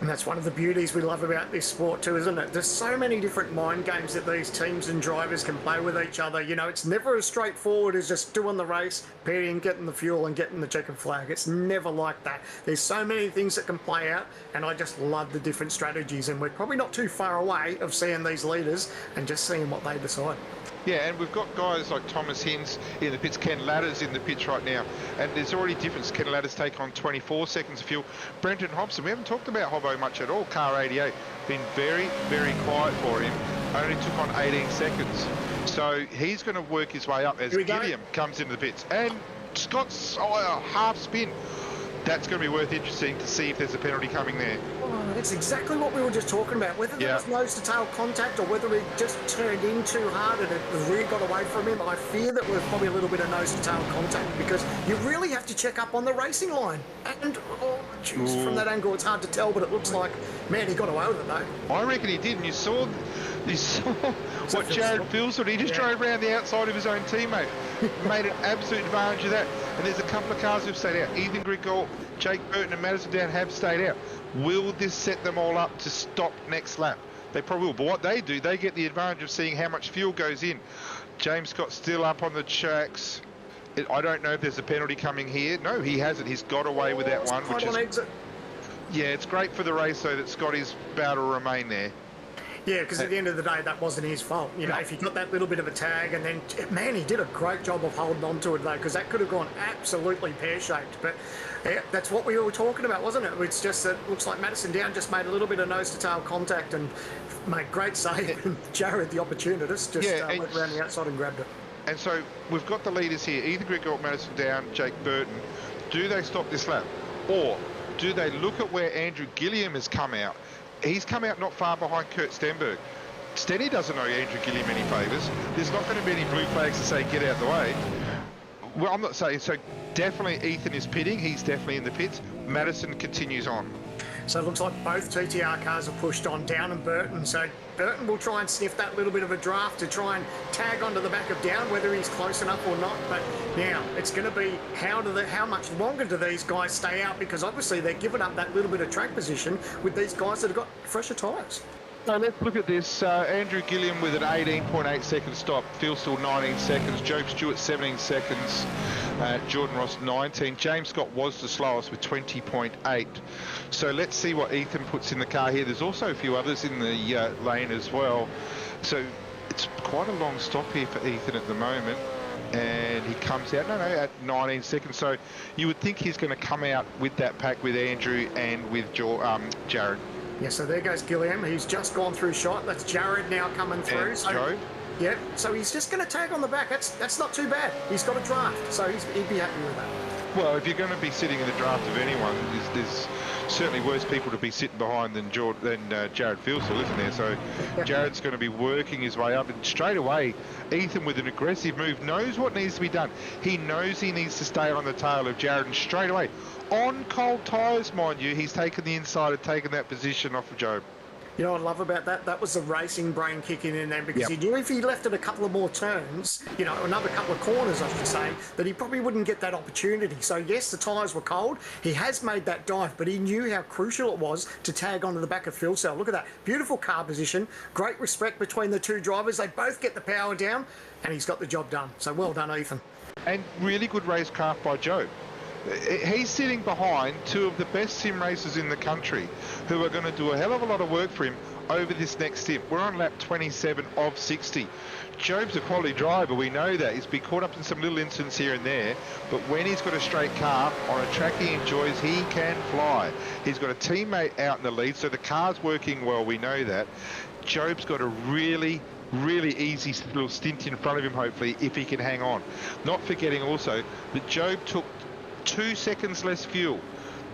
And that's one of the beauties we love about this sport too, isn't it? There's so many different mind games that these teams and drivers can play with each other. You know, it's never as straightforward as just doing the race, pitting, getting the fuel and getting the checkered flag. It's never like that. There's so many things that can play out, and I just love the different strategies, and we're probably not too far away of seeing these leaders and just seeing what they decide. Yeah, and we've got guys like Thomas Hinz in the pits, Ken Ladders in the pits right now, and there's already difference. Ken Ladders take on 24 seconds of fuel. Brenton Hobson, we haven't talked about Hobbo much at all. Car 88, been very, very quiet for him, only took on 18 seconds. So he's going to work his way up as Gilliam comes into the pits. And Scott's half spin. That's going to be worth interesting to see if there's a penalty coming there. Oh, it's exactly what we were just talking about. Whether there was nose-to-tail contact or whether he just turned in too hard and the rear got away from him, I fear that there's probably a little bit of nose-to-tail contact, because you really have to check up on the racing line. And, from that angle, it's hard to tell, but it looks like, man, he got away with it, though. I reckon he did, and you saw what Jared Filson, he just drove around the outside of his own teammate. Made an absolute advantage of that. And there's a couple of cars who've stayed out. Ethan Grigol, Jake Burton and Madison Down have stayed out. Will this set them all up to stop next lap? They probably will. But what they do, they get the advantage of seeing how much fuel goes in. James Scott's still up on the tracks. I don't know if there's a penalty coming here. No, he hasn't. He's got away with that one. Which is, exit. Yeah, it's great for the race, though, that Scotty's about to remain there. Yeah, because at the end of the day, that wasn't his fault. You know, if he got that little bit of a tag, and then, man, he did a great job of holding on to it, though, because that could have gone absolutely pear-shaped. But yeah, that's what we were talking about, wasn't it? It's just that it looks like Madison Down just made a little bit of nose-to-tail contact and made great save. And Jared, the opportunist, just went around the outside and grabbed it. And so we've got the leaders here, Ethan Grigol, Madison Down, Jake Burton. Do they stop this lap? Or do they look at where Andrew Gilliam has come out? He's come out not far behind Kurt Stenberg. Stenny doesn't know Andrew Gilliam any favours. There's not going to be any blue flags to say get out the way. Well, I'm not saying, so definitely Ethan is pitting. He's definitely in the pits. Madison continues on. So it looks like both TTR cars are pushed on, Down and Burton. So Burton will try and sniff that little bit of a draft to try and tag onto the back of Down, whether he's close enough or not. But now it's going to be how much longer do these guys stay out? Because obviously they're giving up that little bit of track position with these guys that have got fresher tyres. So let's look at this. Andrew Gilliam with an 18.8 second stop. Phil still 19 seconds. Joe Stewart 17 seconds. Jordan Ross 19. James Scott was the slowest with 20.8. So let's see what Ethan puts in the car here. There's also a few others in the lane as well. So it's quite a long stop here for Ethan at the moment. And he comes out, at 19 seconds. So you would think he's going to come out with that pack with Andrew and with Jared. Yeah, so there goes Gilliam. He's just gone through shot. That's Jared now coming through. And Joe. Yeah, so he's just going to tag on the back. That's not too bad. He's got a draft, so he'd be happy with that. Well, if you're going to be sitting in the draft of anyone, there's certainly worse people to be sitting behind than Jared Filsell, isn't there? So Jared's going to be working his way up, and straight away, Ethan with an aggressive move knows what needs to be done. He knows he needs to stay on the tail of Jared, and straight away, on cold tyres, mind you, he's taken the inside and taken that position off of Joe. You know what I love about that? That was the racing brain kicking in there, because he knew if he left it a couple of more turns, another couple of corners, I should say, that he probably wouldn't get that opportunity. So yes, the tyres were cold. He has made that dive, but he knew how crucial it was to tag onto the back of Phil Cell. Look at that. Beautiful car position. Great respect between the two drivers. They both get the power down, and he's got the job done. So well done, Ethan. And really good racecraft by Joe. He's sitting behind two of the best sim racers in the country who are going to do a hell of a lot of work for him over this next sim. We're on lap 27 of 60. Job's a quality driver, we know that. He's been caught up in some little incidents here and there, but when he's got a straight car on a track he enjoys, he can fly. He's got a teammate out in the lead, so the car's working well, we know that. Job's got a really easy little stint in front of him, hopefully, if he can hang on. Not forgetting also that Job took 2 seconds less fuel.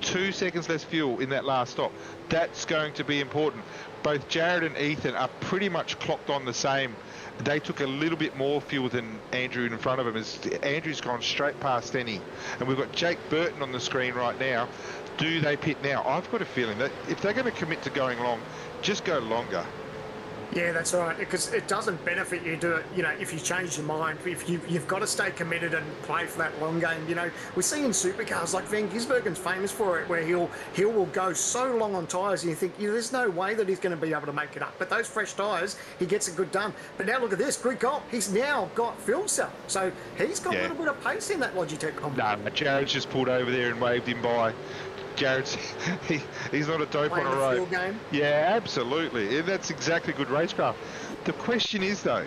2 seconds less fuel in that last stop. That's going to be important. Both Jared and Ethan are pretty much clocked on the same. They took a little bit more fuel than Andrew in front of him. As Andrew's gone straight past any. And we've got Jake Burton on the screen right now. Do they pit now? I've got a feeling that if they're going to commit to going long, just go longer. Yeah, that's right, because it doesn't benefit you to, if you change your mind, if you've got to stay committed and play for that long game. We see in supercars like Van Gisbergen's famous for it, where he will go so long on tyres and you think, there's no way that he's going to be able to make it up. But those fresh tyres, he gets it good done. But now look at this, good cop, he's now got fuel cell. So he's got a little bit of pace in that Logitech combo. No, Jared's just pulled over there and waved him by. Jared's he's not a dope on a road. Game. Yeah, absolutely. That's exactly good racecraft. The question is though,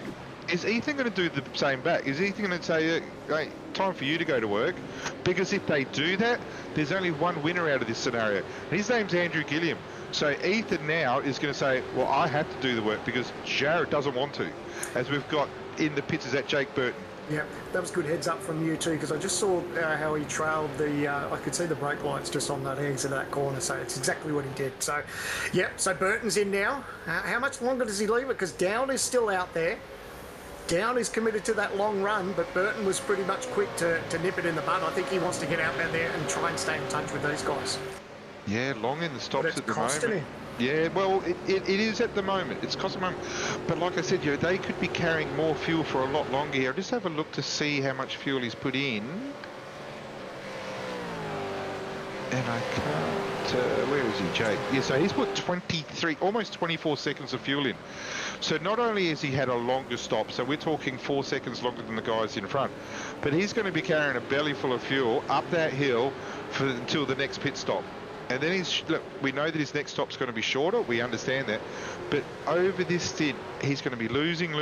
is Ethan going to do the same back? Is Ethan going to say, hey, time for you to go to work? Because if they do that, there's only one winner out of this scenario. And his name's Andrew Gilliam. So Ethan now is going to say, well, I have to do the work because Jared doesn't want to. As we've got in the pits is that Jake Burton. Yeah, that was good heads up from you too, because I just saw how he trailed I could see the brake lights just on that exit of that corner, so it's exactly what he did. So, yep, so Burton's in now. How much longer does he leave it? Because Down is still out there. Down is committed to that long run, but Burton was pretty much quick to nip it in the bud. I think he wants to get out there and try and stay in touch with these guys. Yeah, long in the stops at the costing moment. Him. Yeah, well, it is at the moment. It's costing them. But like I said, they could be carrying more fuel for a lot longer here. I'll just have a look to see how much fuel he's put in. And I can't... where is he, Jake? Yeah, so he's put 23, almost 24 seconds of fuel in. So not only has he had a longer stop, so we're talking 4 seconds longer than the guys in front, but he's going to be carrying a belly full of fuel up that hill until the next pit stop. And then we know that his next stop's going to be shorter. We understand that. But over this stint, he's going to be losing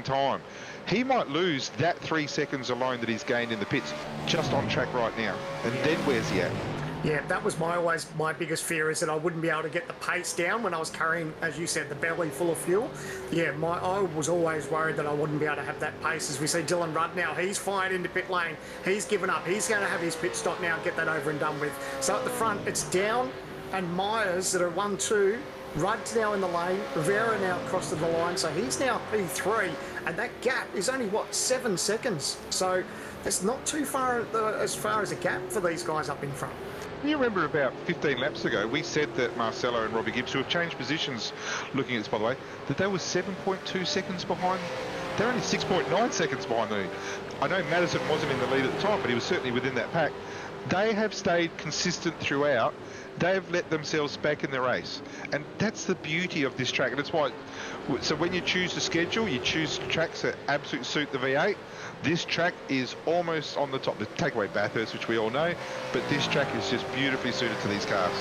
time. He might lose that 3 seconds alone that he's gained in the pits just on track right now. And then where's he at? Yeah, that was my biggest fear, is that I wouldn't be able to get the pace down when I was carrying, as you said, the belly full of fuel. Yeah, I was always worried that I wouldn't be able to have that pace. As we see Dylan Rudd now, he's fired into pit lane. He's given up. He's going to have his pit stop now and get that over and done with. So at the front, it's Down and Myers that are 1-2. Rudd's now in the lane. Rivera now across to the line. So he's now P3. And that gap is only, 7 seconds. So it's not too far as far as a gap for these guys up in front. You remember about 15 laps ago, we said that Marcelo and Robbie Gibbs, who have changed positions looking at this, by the way, that they were 7.2 seconds behind. They're only 6.9 seconds behind the lead. I know Madison wasn't in the lead at the time, but he was certainly within that pack. They have stayed consistent throughout. They have let themselves back in the race. And that's the beauty of this track. And it's why, so when you choose the schedule, you choose tracks that absolutely suit the V8. This track is almost on the top. Take away Bathurst, which we all know, but this track is just beautifully suited to these cars.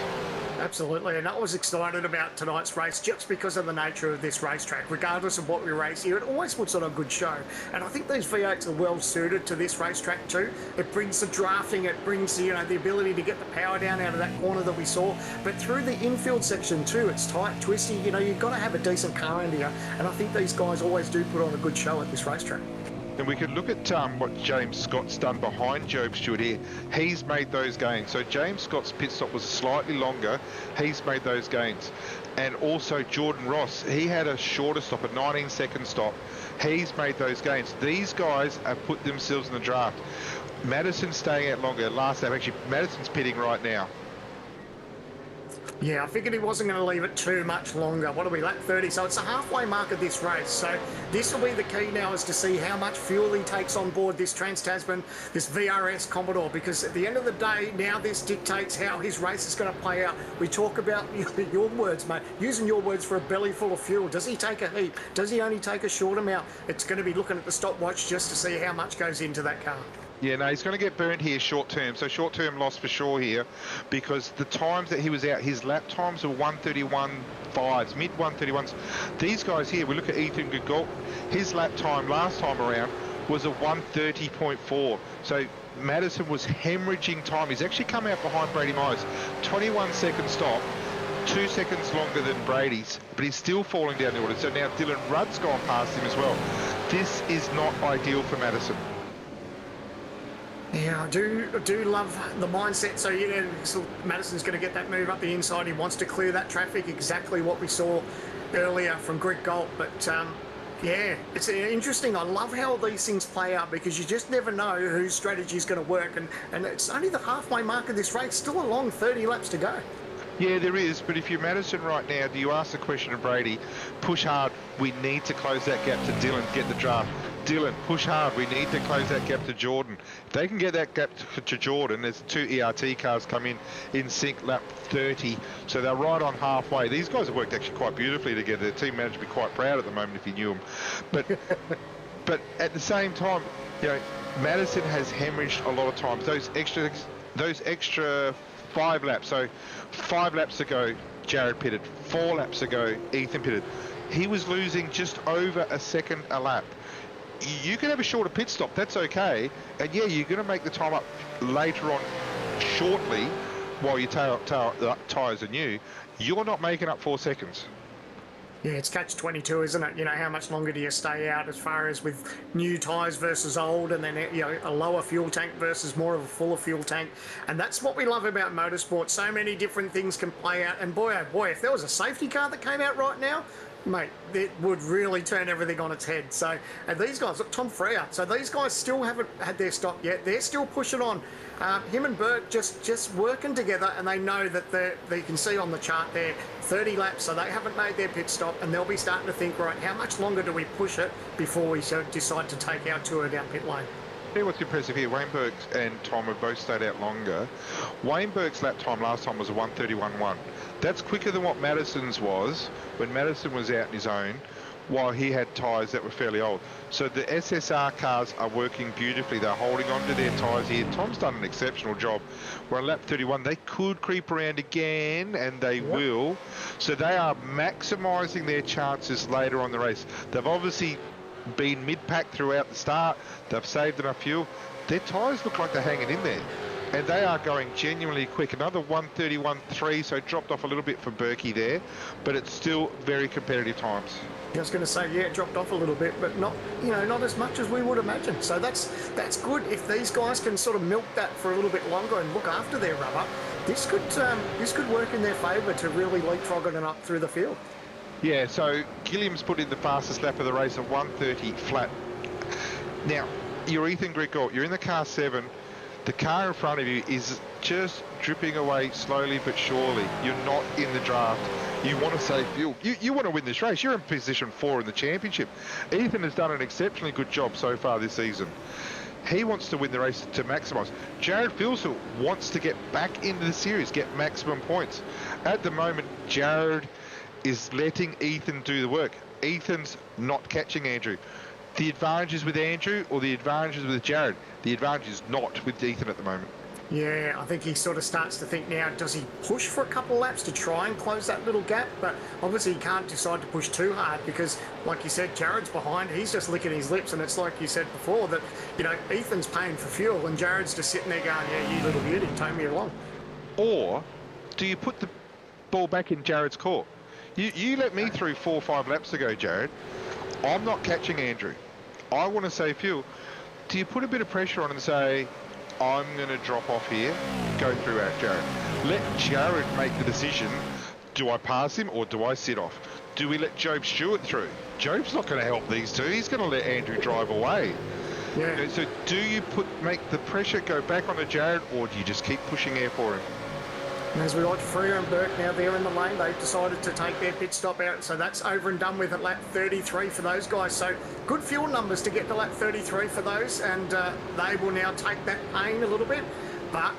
Absolutely, and I was excited about tonight's race just because of the nature of this racetrack. Regardless of what we race here, it always puts on a good show. And I think these V8s are well suited to this racetrack too. It brings the drafting, it brings the ability to get the power down out of that corner that we saw. But through the infield section too, it's tight, twisty. You've got to have a decent car in here, and I think these guys always do put on a good show at this racetrack. And we could look at what James Scott's done behind Job Stewart here. He's made those gains. So James Scott's pit stop was slightly longer. He's made those gains. And also Jordan Ross, he had a shorter stop, a 19-second stop. He's made those gains. These guys have put themselves in the draft. Madison's staying out longer. Last lap, actually, Madison's pitting right now. Yeah, I figured he wasn't going to leave it too much longer. What are we, lap 30? So it's the halfway mark of this race. So this will be the key now, is to see how much fuel he takes on board this Trans-Tasman, this VRS Commodore, because at the end of the day, now this dictates how his race is going to play out. We talk about your words, mate, using your words for a belly full of fuel. Does he take a heap? Does he only take a short amount? It's going to be looking at the stopwatch just to see how much goes into that car. Yeah, no, he's going to get burnt here short term. So short term loss for sure here, because the times that he was out, his lap times were 1:31.5s, mid 1:31s. These guys here, we look at Ethan Goodgold, his lap time last time around was a 1:30.4. So Madison was hemorrhaging time. He's actually come out behind Brady Myers. 21-second stop, 2 seconds longer than Brady's, but he's still falling down the order. So now Dylan Rudd's gone past him as well. This is not ideal for Madison. Yeah, I do love the mindset. So, Madison's going to get that move up the inside. He wants to clear that traffic, exactly what we saw earlier from Greg Galt. But, yeah, it's interesting. I love how these things play out, because you just never know whose strategy is going to work. And it's only the halfway mark of this race, still a long 30 laps to go. Yeah, there is, but if you're Madison right now, do you ask the question of Brady, push hard, we need to close that gap to Dylan, get the draft. Dylan, push hard, we need to close that gap to Jordan. If they can get that gap to Jordan, there's 2 ERT cars come in sync lap 30, so they're right on halfway. These guys have worked actually quite beautifully together. The team manager would be quite proud at the moment if you knew them. But at the same time, Madison has hemorrhaged a lot of times. Those extra 5 laps. So 5 laps ago, Jared pitted. 4 laps ago, Ethan pitted. He was losing just over a second a lap. You can have a shorter pit stop, that's okay. And yeah, you're going to make the time up later on shortly while your tyres are new. You're not making up 4 seconds. Yeah, it's catch-22, isn't it? How much longer do you stay out, as far as with new tyres versus old, and then, a lower fuel tank versus more of a fuller fuel tank. And that's what we love about motorsport. So many different things can play out. And boy, oh boy, if there was a safety car that came out right now, mate, it would really turn everything on its head. So, and these guys, look, Tom Freya, so these guys still haven't had their stop yet. They're still pushing on. Him and Burke just working together, and they know that they can see on the chart there 30 laps, so they haven't made their pit stop, and they'll be starting to think, right, how much longer do we push it before we decide to take our tour down pit lane? Yeah, what's impressive here, Wayne Burke and Tom have both stayed out longer. Wayne Burke's lap time last time was a 1:31.1. That's quicker than what Madison's was when Madison was out in his own, while he had tyres that were fairly old. So the SSR cars are working beautifully. They're holding on to their tyres here. Tom's done an exceptional job. We're on lap 31. They could creep around again, and they will. So they are maximising their chances later on the race. They've obviously been mid-pack throughout the start. They've saved enough fuel. Their tyres look like they're hanging in there. And they are going genuinely quick. Another 1:31.3, so it dropped off a little bit for Berkey there, but it's still very competitive times. I was going to say, yeah, it dropped off a little bit, but not as much as we would imagine. So that's good. If these guys can sort of milk that for a little bit longer and look after their rubber, this could work in their favour to really leapfrog it up through the field. Yeah, so Gilliam's put in the fastest lap of the race at 1:30 flat. Now, you're Ethan Grigor, you're in the car 7. The car in front of you is just dripping away slowly but surely. You're not in the draft. You want to save fuel. You want to win this race. You're in position 4 in the championship. Ethan has done an exceptionally good job so far this season. He wants to win the race to maximise. Jared Filsel wants to get back into the series, get maximum points. At the moment, Jared is letting Ethan do the work. Ethan's not catching Andrew. The advantage is with Andrew, or the advantage is with Jared. The advantage is not with Ethan at the moment. Yeah, I think he sort of starts to think now, does he push for a couple of laps to try and close that little gap? But obviously he can't decide to push too hard because, like you said, Jared's behind. He's just licking his lips, and it's like you said before that, Ethan's paying for fuel and Jared's just sitting there going, yeah, you little beauty, tow me along. Or do you put the ball back in Jared's court? You let me through 4 or 5 laps ago, Jared. I'm not catching Andrew. I want to save fuel. Do you put a bit of pressure on and say, I'm going to drop off here, go through out Jared? Let Jared make the decision. Do I pass him or do I sit off? Do we let Job Stewart through? Job's not going to help these two. He's going to let Andrew drive away. Yeah. So do you make the pressure go back onto Jared, or do you just keep pushing air for him? And as we watch Freo and Burke now there in the lane, they've decided to take their pit stop out. So that's over and done with at lap 33 for those guys. So good fuel numbers to get to lap 33 for those. And they will now take that pain a little bit. But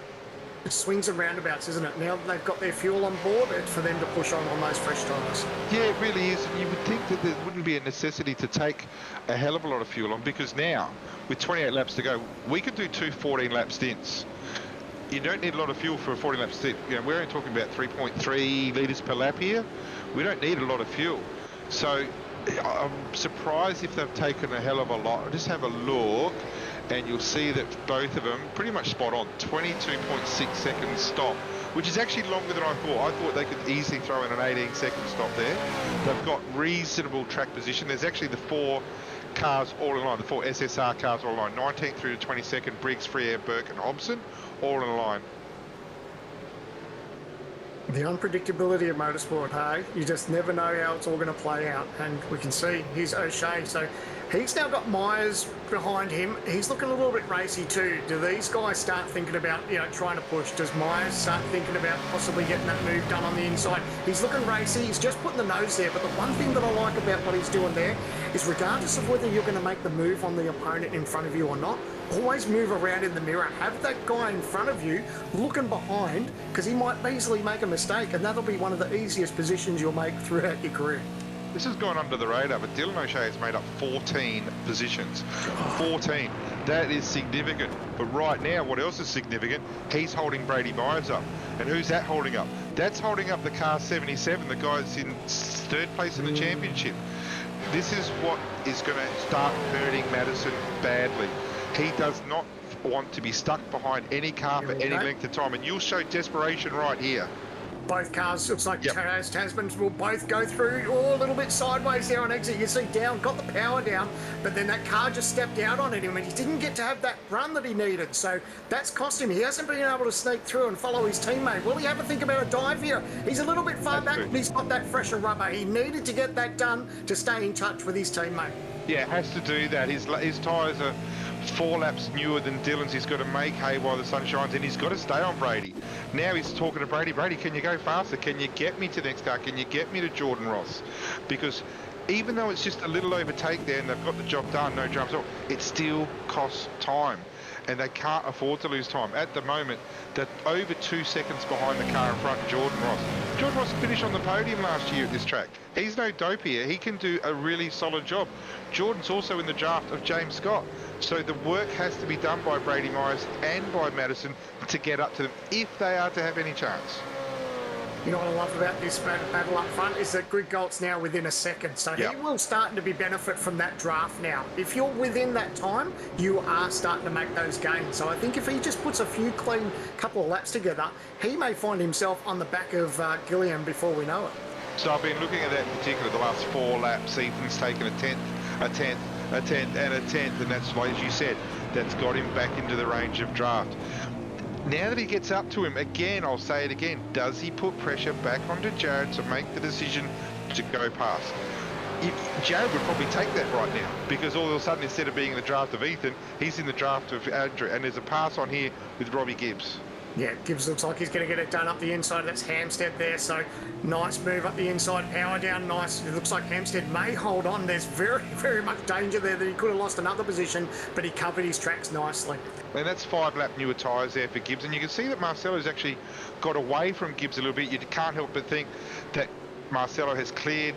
it swings and roundabouts, isn't it? Now that they've got their fuel on board, it's for them to push on those fresh tyres. Yeah, it really is. You would think that there wouldn't be a necessity to take a hell of a lot of fuel on, because now, with 28 laps to go, we could do 2 14-lap stints. You don't need a lot of fuel for a 40-lap stint. You know, we're only talking about 3.3 litres per lap here. We don't need a lot of fuel. So I'm surprised if they've taken a hell of a lot. Just have a look, and you'll see that both of them pretty much spot on. 22.6 seconds stop, which is actually longer than I thought. I thought they could easily throw in an 18-second stop there. They've got reasonable track position. There's actually the 4 cars all in line, the 4 SSR cars all in line. 19th through to 22nd, Briggs, Freo, Burke and Hobson, all in a line. The unpredictability of motorsport, hey? You just never know how it's all going to play out. And we can see here's O'Shea. So he's now got Myers behind him. He's looking a little bit racy too. Do these guys start thinking about, trying to push? Does Myers start thinking about possibly getting that move done on the inside? He's looking racy. He's just putting the nose there. But the one thing that I like about what he's doing there is, regardless of whether you're going to make the move on the opponent in front of you or not, always move around in the mirror. Have that guy in front of you looking behind, because he might easily make a mistake, and that'll be one of the easiest positions you'll make throughout your career. This has gone under the radar, but Dylan O'Shea has made up 14 positions. 14. That is significant. But right now, what else is significant? He's holding Brady Myers up. And who's that holding up? That's holding up the car 77, the guy that's in 3rd place in the championship. This is what is going to start hurting Madison badly. He does not want to be stuck behind any car for any length of time, and you'll show desperation right here. Both cars, looks like Tasmans will both go through a little bit sideways there on exit. You see down, got the power down, but then that car just stepped out on him and he didn't get to have that run that he needed. So that's cost him. He hasn't been able to sneak through and follow his teammate. Will he have a think about a dive here? He's a little bit far back, but he's got that fresher rubber. He needed to get that done to stay in touch with his teammate. Yeah, has to do that. His tyres are 4 laps newer than Dylan's. He's got to make hay while the sun shines, and he's got to stay on Brady. Now he's talking to Brady. Brady, can you go faster? Can you get me to the next car? Can you get me to Jordan Ross? Because even though it's just a little overtake there and they've got the job done, no drums off, it still costs time. And they can't afford to lose time. At the moment, they're over 2 seconds behind the car in front of Jordan Ross. Jordan Ross finished on the podium last year at this track. He's no dope here. He can do a really solid job. Jordan's also in the draft of James Scott. So the work has to be done by Brady Myers and by Madison to get up to them if they are to have any chance. You know what I love about this battle up front is that Greg Galt's now within a second, so he will start to be benefit from that draft now. If you're within that time, you are starting to make those gains. So I think if he just puts a few clean couple of laps together, he may find himself on the back of Gilliam before we know it. So I've been looking at that in particular the last 4 laps. Ethan's taken a 10th, a 10th, a 10th and a 10th, and that's, like as you said, that's got him back into the range of draft. Now that he gets up to him, again, I'll say it again, does he put pressure back onto Jared to make the decision to go past? Jared would probably take that right now, because all of a sudden, instead of being in the draft of Ethan, he's in the draft of Andrew, and there's a pass on here with Robbie Gibbs. Yeah, Gibbs looks like he's going to get it done up the inside. That's Hampstead there, so nice move up the inside, power down, nice. It looks like Hampstead may hold on. There's very, very much danger there that he could have lost another position, but he covered his tracks nicely. And that's 5-lap newer tyres there for Gibbs, and you can see that Marcelo's actually got away from Gibbs a little bit. You can't help but think that Marcelo has cleared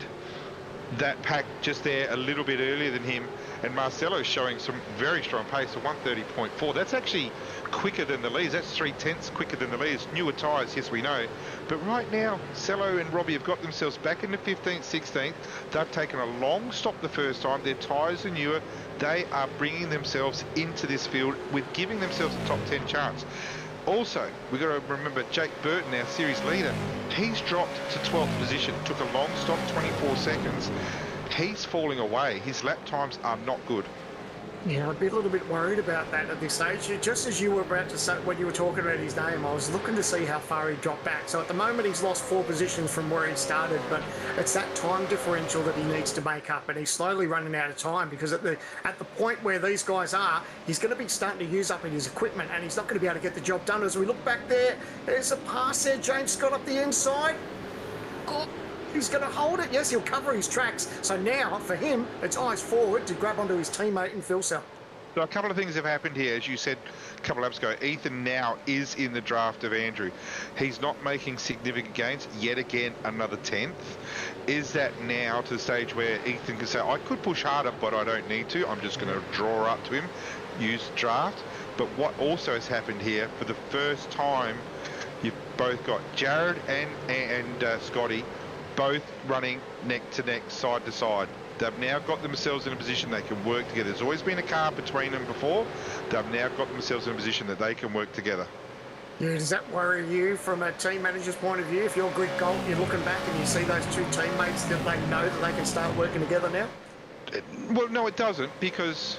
that pack just there a little bit earlier than him, and Marcelo's showing some very strong pace of 130.4. That's actually quicker than the leads. That's 3/10 quicker than the leads. Newer tyres, yes, we know. But right now, Cello and Robbie have got themselves back into 15th, 16th. They've taken a long stop the first time. Their tyres are newer. They are bringing themselves into this field with giving themselves a top 10 chance. Also, we've got to remember Jake Burton, our series leader, he's dropped to 12th position. Took a long stop, 24 seconds. He's falling away. His lap times are not good. Yeah, I'd be a little bit worried about that at this stage. Just as you were about to say, when you were talking about his name, I was looking to see how far he dropped back. So at the moment, he's lost 4 positions from where he started, but it's that time differential that he needs to make up, and he's slowly running out of time because at the point where these guys are, he's going to be starting to use up his equipment, and he's not going to be able to get the job done. As we look back there, there's a pass there. James Scott up the inside. Oh. He's going to hold it. Yes, he'll cover his tracks. So now, for him, it's eyes forward to grab onto his teammate and Phil Cell. So a couple of things have happened here. As you said a couple of laps ago, Ethan now is in the draft of Andrew. He's not making significant gains. Yet again, another 10th. Is that now to the stage where Ethan can say, I could push harder, but I don't need to. I'm just going to draw up to him, use draft. But what also has happened here, for the first time, you've both got Jared and Scotty both running neck to neck, side to side. They've now got themselves in a position they can work together. There's always been a car between them before. They've now got themselves in a position that they can work together. Yeah, does that worry you from a team manager's point of view? If you're Greg Galt, you're looking back and you see those two teammates that they know that they can start working together now? Well, no, it doesn't, because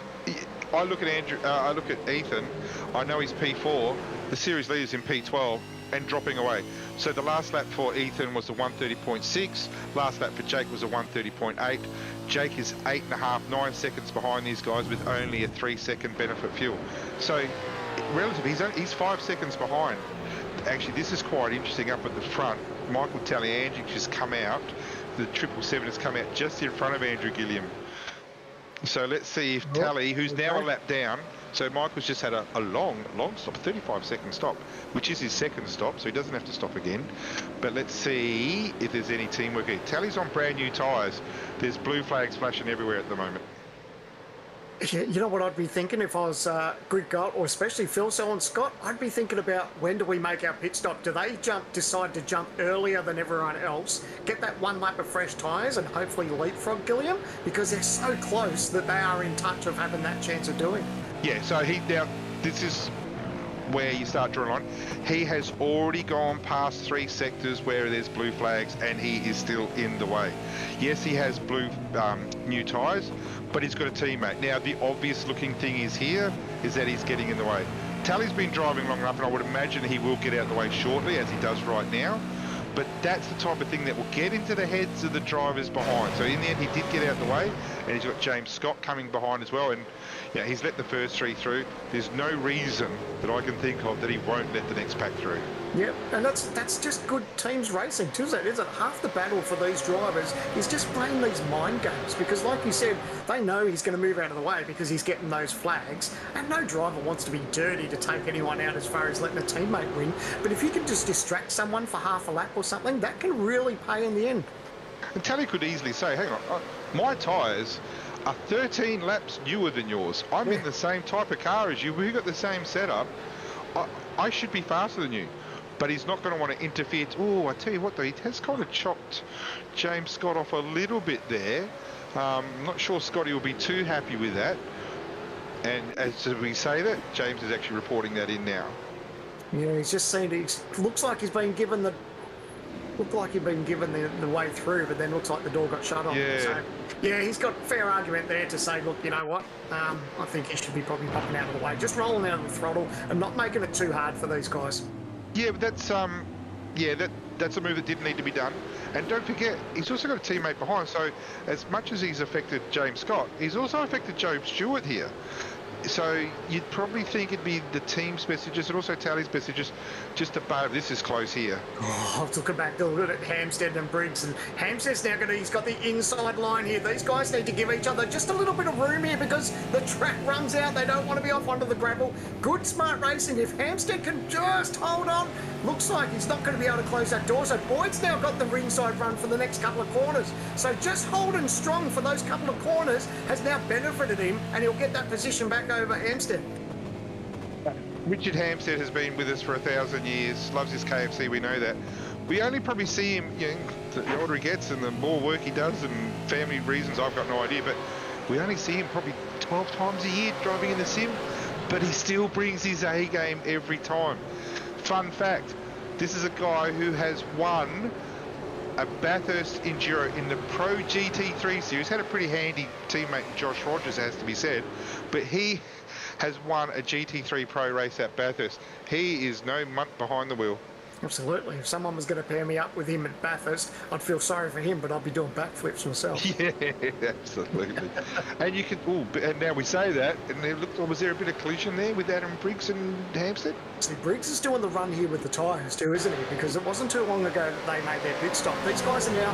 I look at I look at Ethan. I know he's P4. The series leader's in P12 and dropping away. So the last lap for Ethan was a 130.6. Last lap for Jake was a 130.8. Jake is 8.5, 9 seconds behind these guys with only a 3-second benefit fuel. So relatively, he's 5 seconds behind. Actually, this is quite interesting up at the front. Michael Taliangic has come out. The 777 has come out just in front of Andrew Gilliam. So let's see if Tally, who's now a lap down, so Michael's just had a long stop, 35-second stop, which is his second stop, so he doesn't have to stop again. But let's see if there's any teamwork here. Tally's on brand new tyres. There's blue flags flashing everywhere at the moment. You know what I'd be thinking if I was Greg Galt, or especially Phil Cell and Scott? I'd be thinking about, when do we make our pit stop? Do they decide to jump earlier than everyone else, get that 1 lap of fresh tyres and hopefully leapfrog Gilliam? Because they're so close that they are in touch of having that chance of doing. Yeah, so now this is where you start drawing on. He has already gone past 3 sectors where there's blue flags, and he is still in the way. Yes, he has blue new tyres, but he's got a teammate. Now, the obvious looking thing is that he's getting in the way. Tally's been driving long enough, and I would imagine he will get out of the way shortly, as he does right now. But that's the type of thing that will get into the heads of the drivers behind. So in the end, he did get out of the way, and he's got James Scott coming behind as well. And yeah, he's let the first 3 through. There's no reason that I can think of that he won't let the next pack through. Yep, and that's just good teams racing too, isn't it? Half the battle for these drivers is just playing these mind games, because like you said, they know he's going to move out of the way because he's getting those flags, and no driver wants to be dirty to take anyone out as far as letting a teammate win. But if you can just distract someone for half a lap or something, that can really pay in the end. And Tally could easily say, hang on, my tyres are 13 laps newer than yours. I'm in the same type of car as you. We've got the same setup. I should be faster than you. But he's not going to want to interfere. Oh, I tell you what, though, he has kind of chopped James Scott off a little bit there. I'm not sure Scotty will be too happy with that. And as we say that, James is actually reporting that in now. Yeah, he's just seen it. Looks like he's been given the way through, but then looks like the door got shut on. Yeah. So, yeah, he's got a fair argument there to say, look, you know what? I think he should be probably popping out of the way, just rolling out of the throttle and not making it too hard for these guys. Yeah, but that's a move that didn't need to be done. And don't forget, he's also got a teammate behind. So as much as he's affected James Scott, he's also affected Job Stewart here. So you'd probably think it'd be the team's messages and also Tally's messages just to bail. This is close here. Oh, looking back, look at Hampstead and Briggs. And Hampstead's now he's got the inside line here. These guys need to give each other just a little bit of room here because the track runs out. They don't want to be off onto the gravel. Good, smart racing. If Hampstead can just hold on, looks like he's not going to be able to close that door. So Boyd's now got the ringside run for the next couple of corners. So just holding strong for those couple of corners has now benefited him, and he'll get that position back over Hampstead. Richard Hampstead has been with us for 1,000 years, loves his KFC, we know that. We only probably see him, the older he gets and the more work he does, and family reasons, I've got no idea, but we only see him probably 12 times a year driving in the sim, but he still brings his A game every time. Fun fact, this is a guy who has won a Bathurst Enduro in the Pro GT3 Series. Had a pretty handy teammate, Josh Rogers, has to be said, but he has won a GT3 Pro race at Bathurst. He is no month behind the wheel. Absolutely. If someone was going to pair me up with him at Bathurst, I'd feel sorry for him, but I'd be doing backflips myself. Yeah, absolutely. And you can, and now we say that, and it looked, was there a bit of collision there with Adam Briggs and Hampstead? See, Briggs is doing the run here with the tyres too, isn't he? Because it wasn't too long ago that they made their pit stop. These guys are now,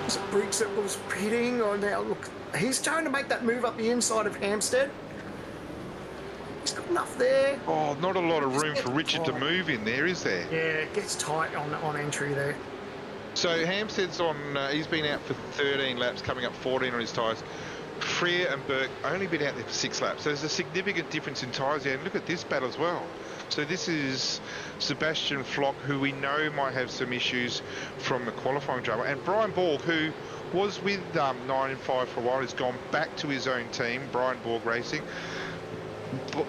was it Briggs that was pitting, or now, look, he's trying to make that move up the inside of Hampstead. He's got enough there. Oh, not a lot of room for Richard to move in there, is there? Yeah, it gets tight on entry there. So Hampstead's on, he's been out for 13 laps, coming up 14 on his tyres. Freer and Burke only been out there for 6 laps. So there's a significant difference in tyres there. And look at this battle as well. So this is Sebastian Flock, who we know might have some issues from the qualifying drama. And Brian Borg, who was with 9 and 5 for a while, has gone back to his own team, Brian Borg Racing.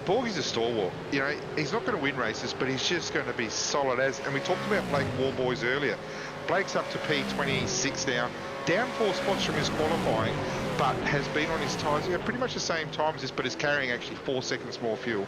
Borg is a stalwart. You know, he's not going to win races, but he's just going to be solid as. And we talked about Blake Warboys earlier. Blake's up to P26 now, down 4 spots from his qualifying, but has been on his tyres pretty much the same time as this, but is carrying actually 4 seconds more fuel.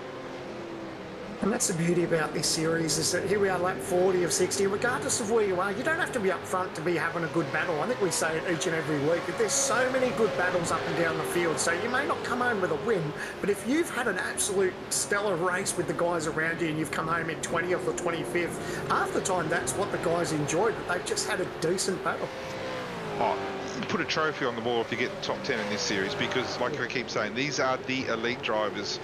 And that's the beauty about this series, is that here we are, lap 40 of 60. Regardless of where you are, you don't have to be up front to be having a good battle. I think we say it each and every week, that there's so many good battles up and down the field. So you may not come home with a win, but if you've had an absolute stellar race with the guys around you and you've come home in 20th or 25th, half the time that's what the guys enjoyed, but they've just had a decent battle. Oh, you put a trophy on the wall if you get top 10 in this series, because like I keep saying, these are the elite drivers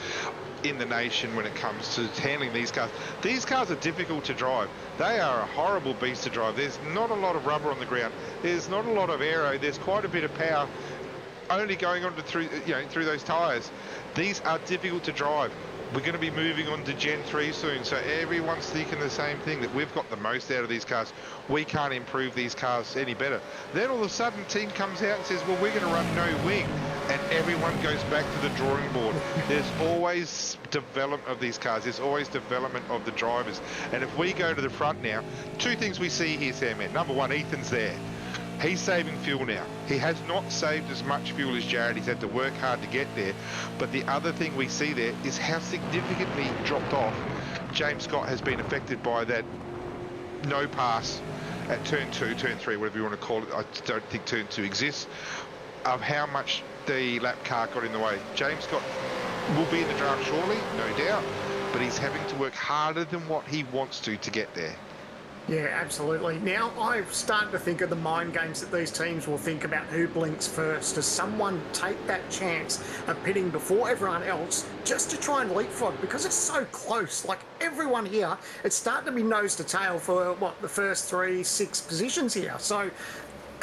in the nation when it comes to handling these cars. These cars are difficult to drive. They are a horrible beast to drive. There's not a lot of rubber on the ground. There's not a lot of aero. There's quite a bit of power only going on through those tyres. These are difficult to drive. We're going to be moving on to Gen 3 soon, so everyone's thinking the same thing, that we've got the most out of these cars. We can't improve these cars any better. Then all of a sudden, team comes out and says, well, we're going to run no wing, and everyone goes back to the drawing board. There's always development of these cars. There's always development of the drivers. And if we go to the front now, 2 things we see here, Sam. Number 1, Ethan's there. He's saving fuel now. He has not saved as much fuel as Jared. He's had to work hard to get there. But the other thing we see there is how significantly dropped off James Scott has been affected by that no pass at turn 2, turn 3, whatever you want to call it. I don't think turn 2 exists, of how much the lap car got in the way. James Scott will be in the draft shortly, no doubt, but he's having to work harder than what he wants to get there. Yeah, absolutely. Now, I've started to think of the mind games that these teams will think about who blinks first. Does someone take that chance of pitting before everyone else just to try and leapfrog? Because it's so close. Like, everyone here, it's starting to be nose to tail for, what, the first 3-6 positions here. So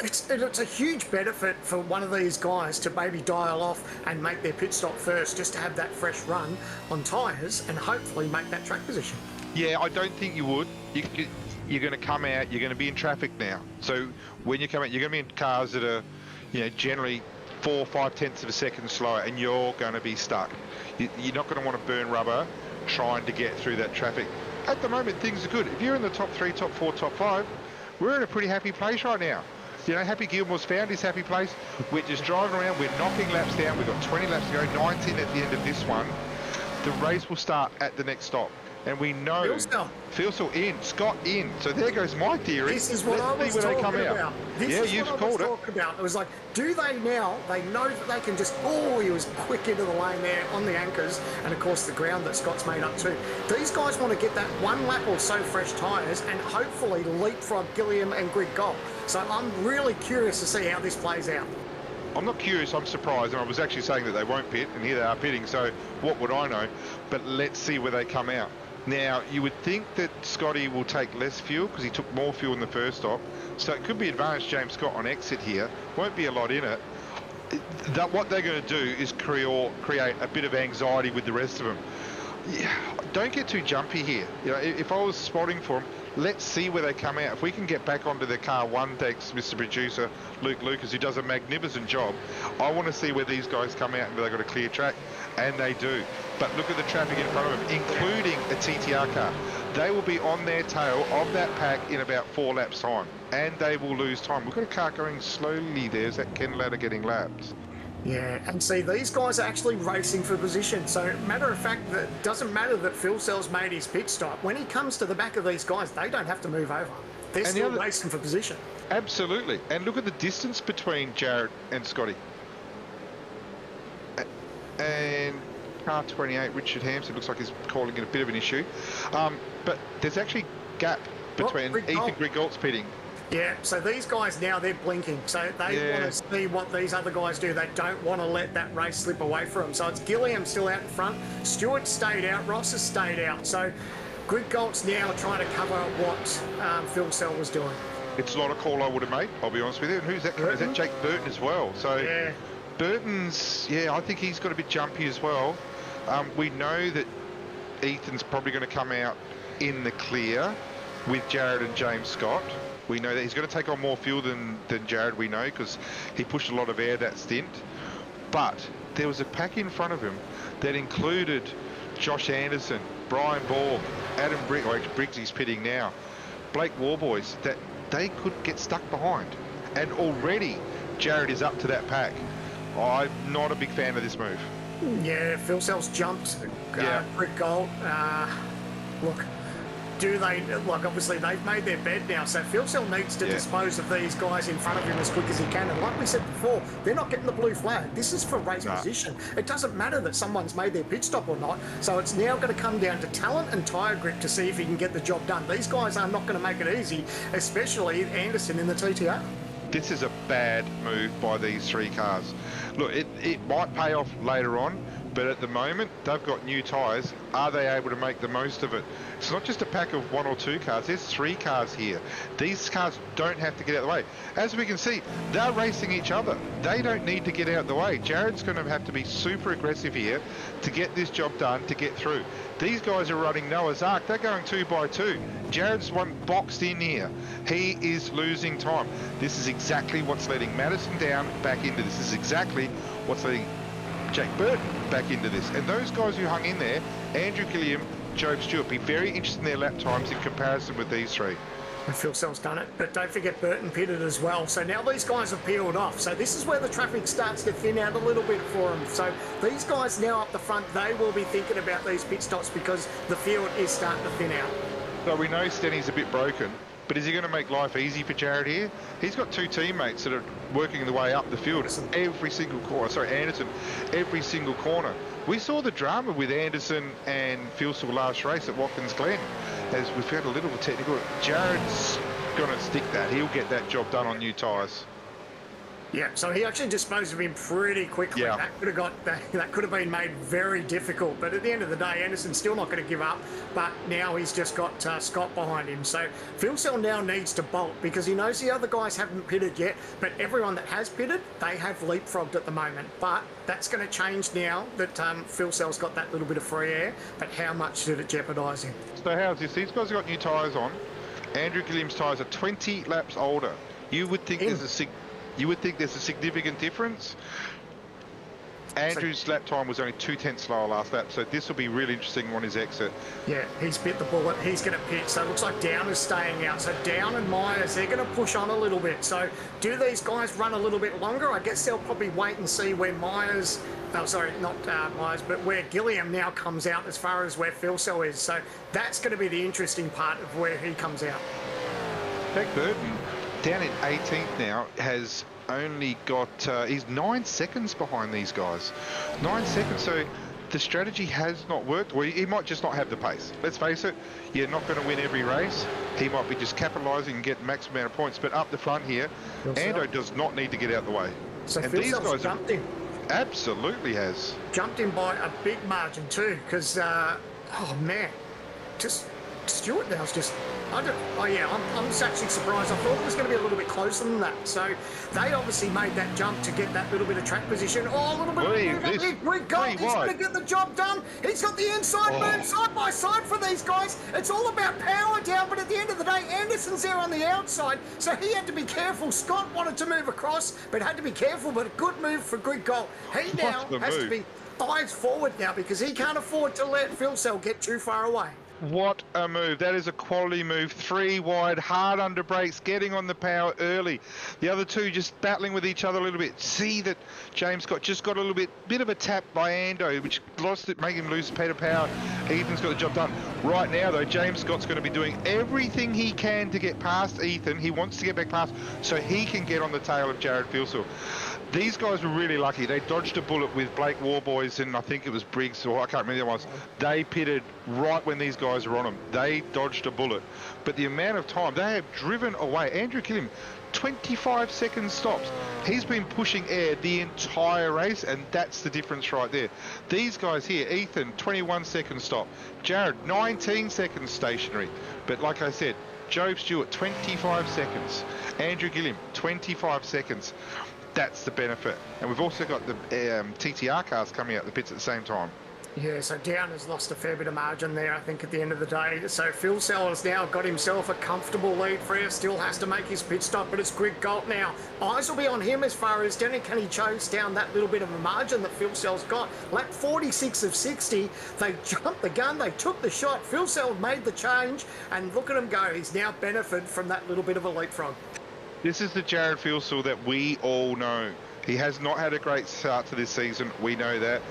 it's a huge benefit for one of these guys to maybe dial off and make their pit stop first, just to have that fresh run on tyres and hopefully make that track position. Yeah, I don't think you would. You're going to come out, you're going to be in traffic now. So when you come out, you're going to be in cars that are, generally 4 or 5 tenths of a second slower, and you're going to be stuck. You're not going to want to burn rubber trying to get through that traffic. At the moment, things are good. If you're in the top 3, top 4, top 5, we're in a pretty happy place right now. Happy Gilmore's found his happy place. We're just driving around, we're knocking laps down. We've got 20 laps to go, 19 at the end of this one. The race will start at the next stop. And we know Philsell in, Scott in. So there goes my theory. This is what I was talking about. You've called it. It was like, do they now? They know that they can just. Oh, he was quick into the lane there on the anchors, and of course the ground that Scott's made up too. These guys want to get that 1 lap or so fresh tyres and hopefully leapfrog Gilliam and Greg Goff. So I'm really curious to see how this plays out. I'm not curious, I'm surprised, and I was actually saying that they won't pit, and here they are pitting, so what would I know? But let's see where they come out. Now, you would think that Scotty will take less fuel because he took more fuel in the first stop. So it could be advantage James Scott on exit here. Won't be a lot in it. What they're going to do is create a bit of anxiety with the rest of them. Yeah, don't get too jumpy here. If I was spotting for them, let's see where they come out. If we can get back onto the car 1, thanks Mr. Producer Luke Lucas, who does a magnificent job. I want to see where these guys come out and where they've got a clear track, and they do. but look at the traffic in front of them, including a TTR car. They will be on their tail of that pack in about 4 laps time, and they will lose time. We've got a car going slowly. There's that Ken ladder getting lapped. Yeah, and see, these guys are actually racing for position. So, matter of fact, it doesn't matter that Phil Sells made his pit stop. When he comes to the back of these guys, they don't have to move over. They're still racing for position. Absolutely. And look at the distance between Jared and Scotty. And car 28, Richard Hampson, looks like he's calling it a bit of an issue. But there's actually gap between Ethan Grigolt's pitting. Yeah, so these guys now, they're blinking. So they want to see what these other guys do. They don't want to let that race slip away from them. So it's Gilliam still out in front. Stewart stayed out. Ross has stayed out. So Grigolt's now trying to cover what Phil Sell was doing. It's not a call I would have made, I'll be honest with you. And who's that? Is that Jake Burton as well? So Burton's, I think he's got a bit jumpy as well. We know that Ethan's probably going to come out in the clear with Jared and James Scott. We know that he's going to take on more fuel than Jared, we know, because he pushed a lot of air that stint. But there was a pack in front of him that included Josh Anderson, Brian Borg, Adam Briggs is pitting now, Blake Warboys, that they could get stuck behind. And already Jared is up to that pack. I'm not a big fan of this move. Yeah, Phil Sells jumped. Grigolt. Look, obviously they've made their bed now, so Phil Sell needs to dispose of these guys in front of him as quick as he can. And like we said before, they're not getting the blue flag. This is for race position. It doesn't matter that someone's made their pit stop or not. So it's now going to come down to talent and tyre grip to see if he can get the job done. These guys are not going to make it easy, especially Anderson in the TTR. This is a bad move by these 3 cars. Look, it might pay off later on, but at the moment, they've got new tyres. Are they able to make the most of it? It's not just a pack of 1 or 2 cars. There's 3 cars here. These cars don't have to get out of the way. As we can see, they're racing each other. They don't need to get out of the way. Jared's going to have to be super aggressive here to get this job done, to get through. These guys are running Noah's Ark. They're going 2 by 2. Jared's one boxed in here. He is losing time. This is exactly what's letting Madison down back into this. This is exactly what's letting Jake Burton back into this. And those guys who hung in there, Andrew Gilliam, Job Stewart, be very interested in their lap times in comparison with these 3. And Phil Sell's done it, but don't forget Burton pitted as well. So now these guys have peeled off. So this is where the traffic starts to thin out a little bit for them. So these guys now up the front, they will be thinking about these pit stops because the field is starting to thin out. So we know Stenny's a bit broken, but is he going to make life easy for Jared here? He's got 2 teammates that are working their way up the field every single corner. Sorry, Anderson, every single corner. We saw the drama with Anderson and Philsell last race at Watkins Glen, as we found a little bit technical. Jared's going to stick that. He'll get that job done on new tyres. Yeah, so he actually disposed of him pretty quickly. Yeah. That could have been made very difficult. But at the end of the day, Anderson's still not going to give up. But now he's just got Scott behind him. So Phil Sell now needs to bolt because he knows the other guys haven't pitted yet. But everyone that has pitted, they have leapfrogged at the moment. But that's going to change now that Phil Sell's got that little bit of free air. But how much did it jeopardise him? So how's this? These guys have got new tyres on. Andrew Gilliam's tyres are 20 laps older. You would think there's a significant difference. Andrew's lap time was only 2/10 slower last lap, so this will be really interesting on his exit. Yeah, he's bit the bullet. He's going to pit. So it looks like Down is staying out. So Down and Myers, they're going to push on a little bit. So do these guys run a little bit longer? I guess they'll probably wait and see where Myers... Oh, sorry, not Myers, but where Gilliam now comes out as far as where Phil Sell is. So that's going to be the interesting part of where he comes out. Beck Burton, down in 18th now, has only got... he's 9 seconds behind these guys. 9 seconds, so the strategy has not worked. Well, he might just not have the pace. Let's face it, you're not going to win every race. He might be just capitalising and get maximum amount of points. But up the front here, Ando does not need to get out the way. So and Phil these Sell's guys jumped him. Absolutely has. Jumped him by a big margin too, because, oh man, just Stewart now's just... I'm actually surprised. I thought it was going to be a little bit closer than that. So they obviously made that jump to get that little bit of track position. Oh, a little bit of Rick Gold. He's going to get the job done. He's got the inside move side by side for these guys. It's all about power down, but at the end of the day, Anderson's there on the outside, so he had to be careful. Scott wanted to move across, but had to be careful, but a good move for Greg Gold. He now has to be... eyes forward now because he can't afford to let Phil Cell get too far away. What a move. That is a quality move. 3 wide, hard under brakes, getting on the power early. The other two just battling with each other a little bit. See that James Scott just got a little bit of a tap by Ando, which lost it, making him lose a bit of power. Ethan's got the job done. Right now, though, James Scott's going to be doing everything he can to get past Ethan. He wants to get back past so he can get on the tail of Jared Filsell. These guys were really lucky. They dodged a bullet with Blake Warboys and I think it was Briggs, or I can't remember the other ones. They pitted right when these guys were on them. They dodged a bullet. But the amount of time, they have driven away. Andrew Killiam, 25 second stops. He's been pushing air the entire race, and that's the difference right there. These guys here, Ethan, 21 second stop. Jared, 19 seconds stationary. But like I said, Joe Stewart, 25 seconds. Andrew Gilliam, 25 seconds. That's the benefit. And we've also got the TTR cars coming out the pits at the same time. Yeah, so Down has lost a fair bit of margin there, I think, at the end of the day. So Phil Cell has now got himself a comfortable lead. Freer still has to make his pit stop, but it's Greg Galt now. Eyes will be on him as far as Danny Kenny chose down that little bit of a margin that Phil Cell's got. Lap 46 of 60, they jumped the gun, they took the shot. Phil Cell made the change, and look at him go. He's now benefited from that little bit of a leapfrog. This is the Jared Filsell that we all know. He has not had a great start to this season. We know that.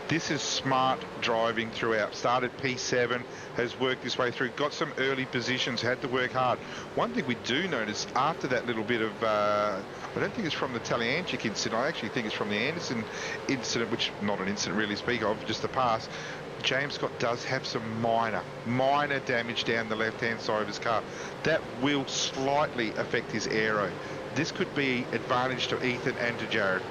This is smart driving throughout. Started P7, has worked his way through, got some early positions, had to work hard. One thing we do notice after that little bit of, I don't think it's from the Talianchik incident, I actually think it's from the Anderson incident, which not an incident really to speak of, just the pass. James Scott does have some minor damage down the left-hand side of his car. That will slightly affect his aero. This could be advantage to Ethan and to Jared.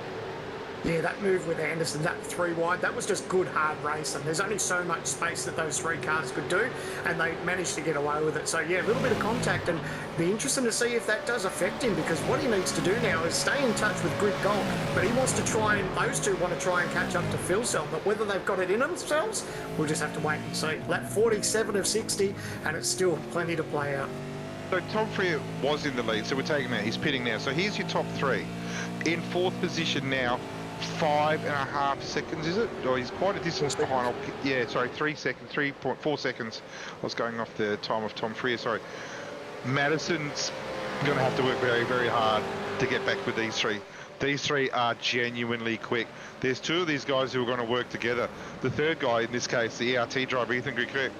Yeah, that move with Anderson, that 3 wide, that was just good hard racing. There's only so much space that those 3 cars could do, and they managed to get away with it. So yeah, a little bit of contact, and be interesting to see if that does affect him, because what he needs to do now is stay in touch with Grid Gold, but he wants to try and, those two want to try and catch up to Phil Cell, but whether they've got it in themselves, we'll just have to wait and see. Lap 47 of 60, and it's still plenty to play out. So Tom Freer was in the lead, so we're taking him out. He's pitting now. So here's your top 3. In 4th position now, 5.5 seconds, is it? Or he's quite a distance behind. Yeah, sorry, 3 seconds, 3.4 seconds. I was going off the time of Tom Freer, sorry. Madison's going to have to work very, very hard to get back with these 3. These 3 are genuinely quick. There's 2 of these guys who are going to work together. The third guy, in this case, the ERT driver, Ethan Grigg,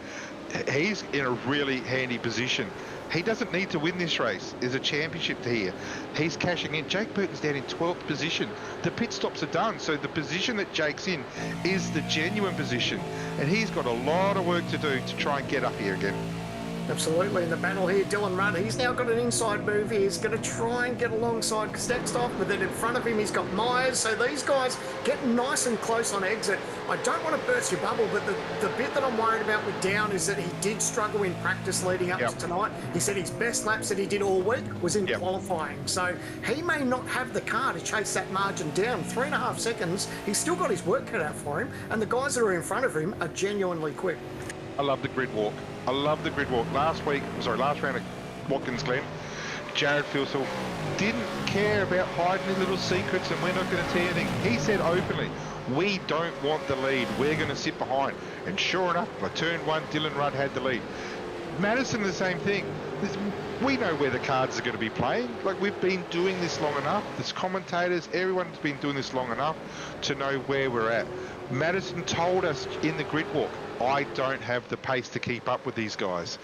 he's in a really handy position. He doesn't need to win this race. There's a championship to here. He's cashing in. Jake Burton's down in 12th position. The pit stops are done, so the position that Jake's in is the genuine position. And he's got a lot of work to do to try and get up here again. Absolutely, in the battle here, Dylan Rudd, he's now got an inside move. He's going to try and get alongside Stetstoff, but then in front of him he's got Myers. So these guys getting nice and close on exit. I don't want to burst your bubble, but the bit that I'm worried about with Down is that he did struggle in practice leading up to tonight. He said his best laps that he did all week was in qualifying. So he may not have the car to chase that margin down. 3.5 seconds, he's still got his work cut out for him, and the guys that are in front of him are genuinely quick. I love the grid walk. I love the grid walk. Last round at Watkins Glen, Jared Filsell didn't care about hiding in little secrets and we're not going to tell you anything. He said openly, we don't want the lead. We're going to sit behind. And sure enough, by turn 1, Dylan Rudd had the lead. Madison, the same thing. We know where the cards are going to be playing. Like, we've been doing this long enough. There's commentators, everyone's been doing this long enough to know where we're at. Madison told us in the grid walk, I don't have the pace to keep up with these guys.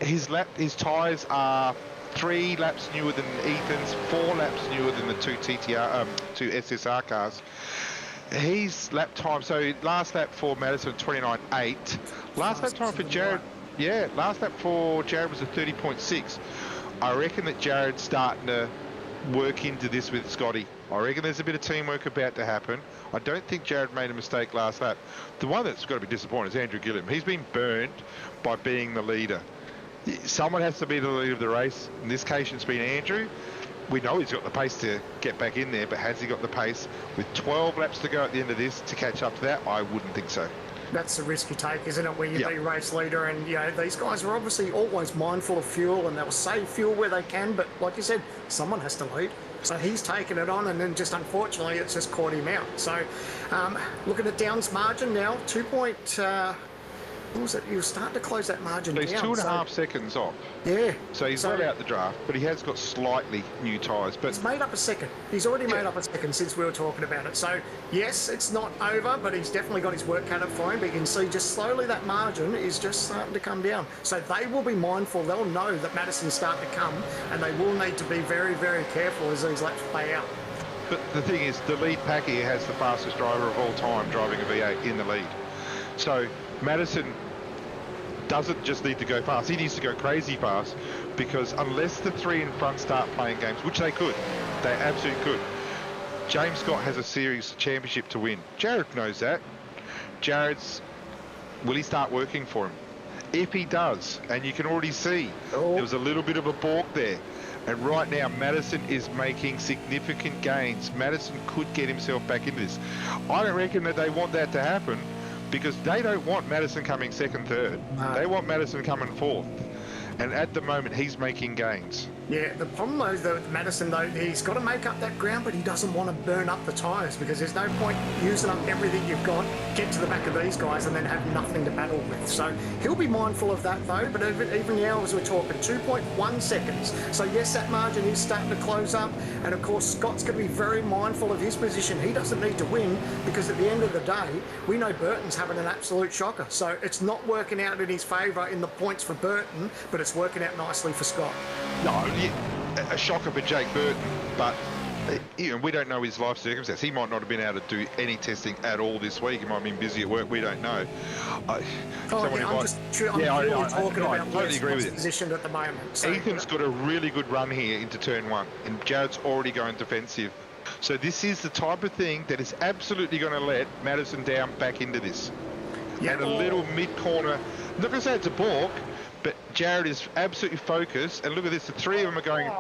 His tyres are 3 laps newer than Ethan's, 4 laps newer than the 2 SSR cars. His lap time, so last lap for Madison, 29.8. Last lap time for Jared, last lap for Jared was a 30.6. I reckon that Jared's starting to work into this with Scotty. I reckon there's a bit of teamwork about to happen. I don't think Jared made a mistake last lap. The one that's got to be disappointed is Andrew Gilliam. He's been burned by being the leader. Someone has to be the leader of the race. In this case, it's been Andrew. We know he's got the pace to get back in there, but has he got the pace with 12 laps to go at the end of this to catch up to that? I wouldn't think so. That's the risk you take, isn't it, where you be race leader, and these guys are obviously always mindful of fuel and they'll save fuel where they can, but like you said, someone has to lead. So he's taken it on, and then just unfortunately it's just caught him out. So looking at Down's margin now, what was it? He was starting to close that margin down. He's 2.5 seconds off. Yeah. So he's not out the draft, but he has got slightly new tyres. But he's made up a second. He's already made up a second since we were talking about it. So yes, it's not over, but he's definitely got his work cut out for him. But you can see just slowly that margin is just starting to come down. So they will be mindful. They'll know that Madison's starting to come, and they will need to be very, very careful as these laps play out. But the thing is, the lead pack here has the fastest driver of all time driving a V8 in the lead. So Madison doesn't just need to go fast, he needs to go crazy fast, because unless the three in front start playing games, which they could, they absolutely could, James Scott has a series championship to win. Jared knows that. Will he start working for him? If he does, and you can already see there was a little bit of a balk there, and right now Madison is making significant gains. Madison could get himself back into this. I don't reckon that they want that to happen, because they don't want Madison coming second, third. No. They want Madison coming fourth. And at the moment, he's making gains. Yeah, the problem though is that Madison, though, he's got to make up that ground, but he doesn't want to burn up the tyres, because there's no point using up everything you've got, get to the back of these guys, and then have nothing to battle with. So he'll be mindful of that, though. But even now, as we're talking, 2.1 seconds. So yes, that margin is starting to close up. And of course, Scott's going to be very mindful of his position. He doesn't need to win, because at the end of the day, we know Burton's having an absolute shocker. So it's not working out in his favour in the points for Burton, but it's working out nicely for Scott. No, a shocker for Jake Burton, but we don't know his life circumstances. He might not have been able to do any testing at all this week. He might have been busy at work. We don't know. I'm totally agree with you. Positioned at the moment. So, Ethan's got a really good run here into turn one, and Jared's already going defensive. So this is the type of thing that is absolutely going to let Madison down back into this. Yeah. And a little mid-corner. I'm not going to say it's a balk, but Jared is absolutely focused, and look at this, the three of them are going,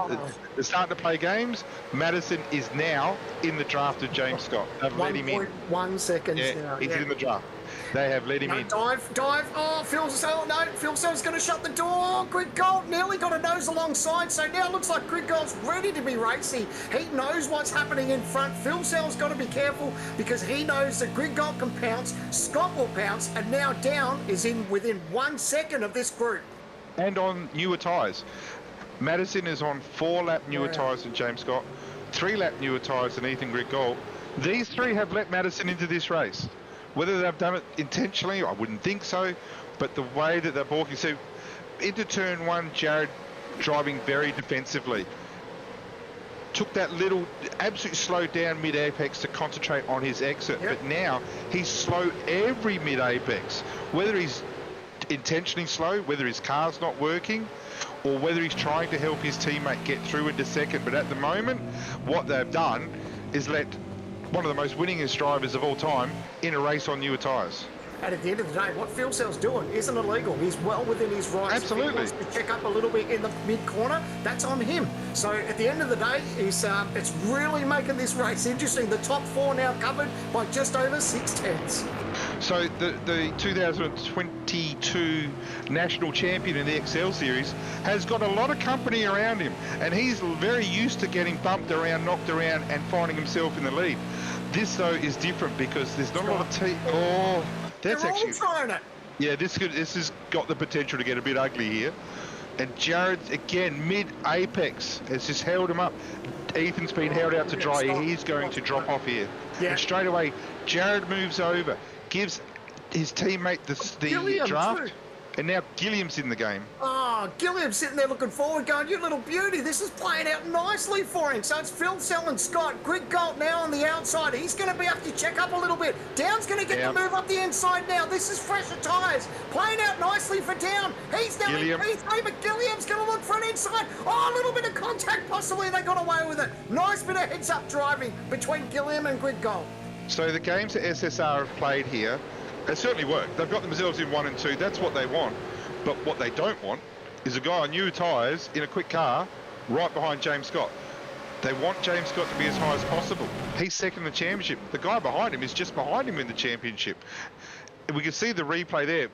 they're starting to play games. Madison is now in the draft of James Scott. They've let him in. 1.1 seconds now. He's in the draft. They have let him in. Dive. Oh, Phil Sell's going to shut the door. Grid Gold nearly got a nose alongside, so now it looks like Grid Gold's ready to be racing. He knows what's happening in front. Phil Sell's got to be careful, because he knows that Grid Gold can pounce, Scott will pounce, and now Down is in within 1 second of this group. And on newer tyres. Madison is on 4-lap newer tyres than James Scott, 3-lap newer tyres than Ethan Grid Gold. These three have let Madison into this race. Whether they've done it intentionally, I wouldn't think so, but the way that they're balking. So into turn one, Jared driving very defensively. Took that little, absolutely slowed down mid-apex to concentrate on his exit, but now he's slow every mid-apex. Whether he's intentionally slow, whether his car's not working, or whether he's trying to help his teammate get through into second. But at the moment, what they've done is let one of the most winningest drivers of all time in a race on newer tyres. And at the end of the day, what Phil Sell's doing isn't illegal. He's well within his rights. Absolutely. If he wants to check up a little bit in the mid-corner, that's on him. So at the end of the day, it's really making this race interesting. The top four now covered by just over 6/10. So the 2022 national champion in the XL Series has got a lot of company around him, and he's very used to getting bumped around, knocked around, and finding himself in the lead. This, though, is different, because there's not a lot of that's They're actually trying it. Yeah, this has got the potential to get a bit ugly here. And Jared, again, mid-apex, has just held him up. Ethan's been held out to dry. He's going to drop off here. Yeah. And straight away, Jared moves over, gives his teammate the draft. Too. And now Gilliam's in the game. Oh, Gilliam's sitting there looking forward, going, you little beauty, this is playing out nicely for him. So it's Phil Sell and Scott. Grid Gold now on the outside. He's going to be up to check up a little bit. Down's going to get the move up the inside now. This is fresher tyres. Playing out nicely for Down. He's now in P3, but Gilliam's going to look front inside. Oh, a little bit of contact, possibly. They got away with it. Nice bit of heads-up driving between Gilliam and Grid Gold. So the games that SSR have played here, it certainly worked. They've got themselves in 1 and 2. That's what they want. But what they don't want is a guy on new tyres in a quick car right behind James Scott. They want James Scott to be as high as possible. He's second in the championship. The guy behind him is just behind him in the championship. And we can see the replay there.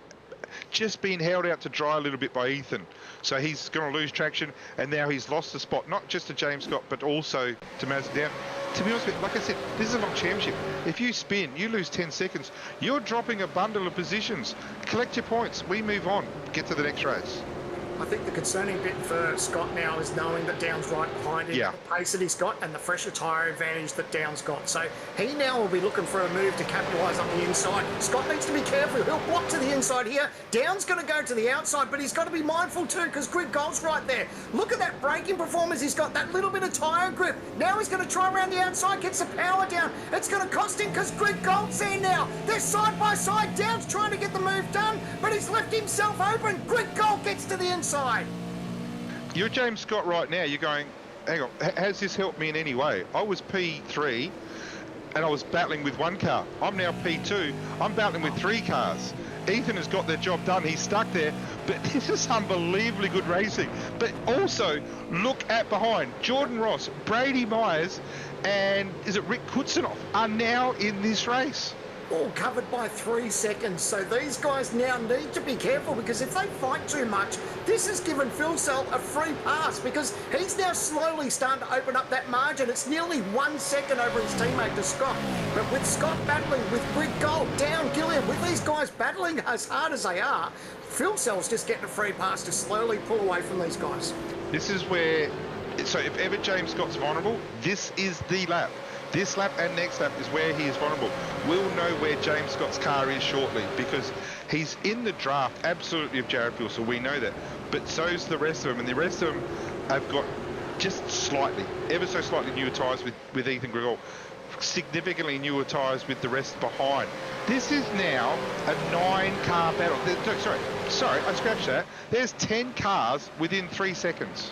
just been held out to dry a little bit by Ethan. So he's going to lose traction, and now he's lost the spot, not just to James Scott, but also to Mazda down. To be honest with you, like I said, this is a long championship. If you spin, you lose 10 seconds. You're dropping a bundle of positions. Collect your points. We move on. Get to the next race. I think the concerning bit for Scott now is knowing that Down's right behind him, the pace that he's got and the fresher tyre advantage that Down's got. So he now will be looking for a move to capitalise on the inside. Scott needs to be careful. He'll block to the inside here. Down's going to go to the outside, but he's got to be mindful too because Greg Gold's right there. Look at that braking performance. He's got that little bit of tyre grip. Now he's going to try around the outside, gets the power down. It's going to cost him because Greg Gold's there now. They're side by side. Down's trying to get the move done, but he's left himself open. Greg Gold gets to the inside. You're James Scott right now. You're going, hang on, has this helped me in any way? I was P3 and I was battling with one car. I'm now P2. I'm battling with 3 cars. Ethan has got their job done. He's stuck there. But this is unbelievably good racing. But also, look at behind. Jordan Ross, Brady Myers, and is it Rick Kutsinov are now in this race. All covered by 3 seconds. So these guys now need to be careful because if they fight too much, this has given Phil Sell a free pass because he's now slowly starting to open up that margin. It's nearly 1 second over his teammate to Scott. But with Scott battling, with Greg Gold, Down, Gillian, with these guys battling as hard as they are, Phil Sell's just getting a free pass to slowly pull away from these guys. This is where, so if ever James Scott's vulnerable, this is the lap. This lap and next lap is where he is vulnerable. We'll know where James Scott's car is shortly because he's in the draft absolutely of Jared Pulsar. We know that. But so's the rest of them. And the rest of them have got just slightly, ever so slightly newer tyres with Ethan Grigol. Significantly newer tyres with the rest behind. This is now a 9-car battle. Sorry, I scratched that. There's 10 cars within 3 seconds.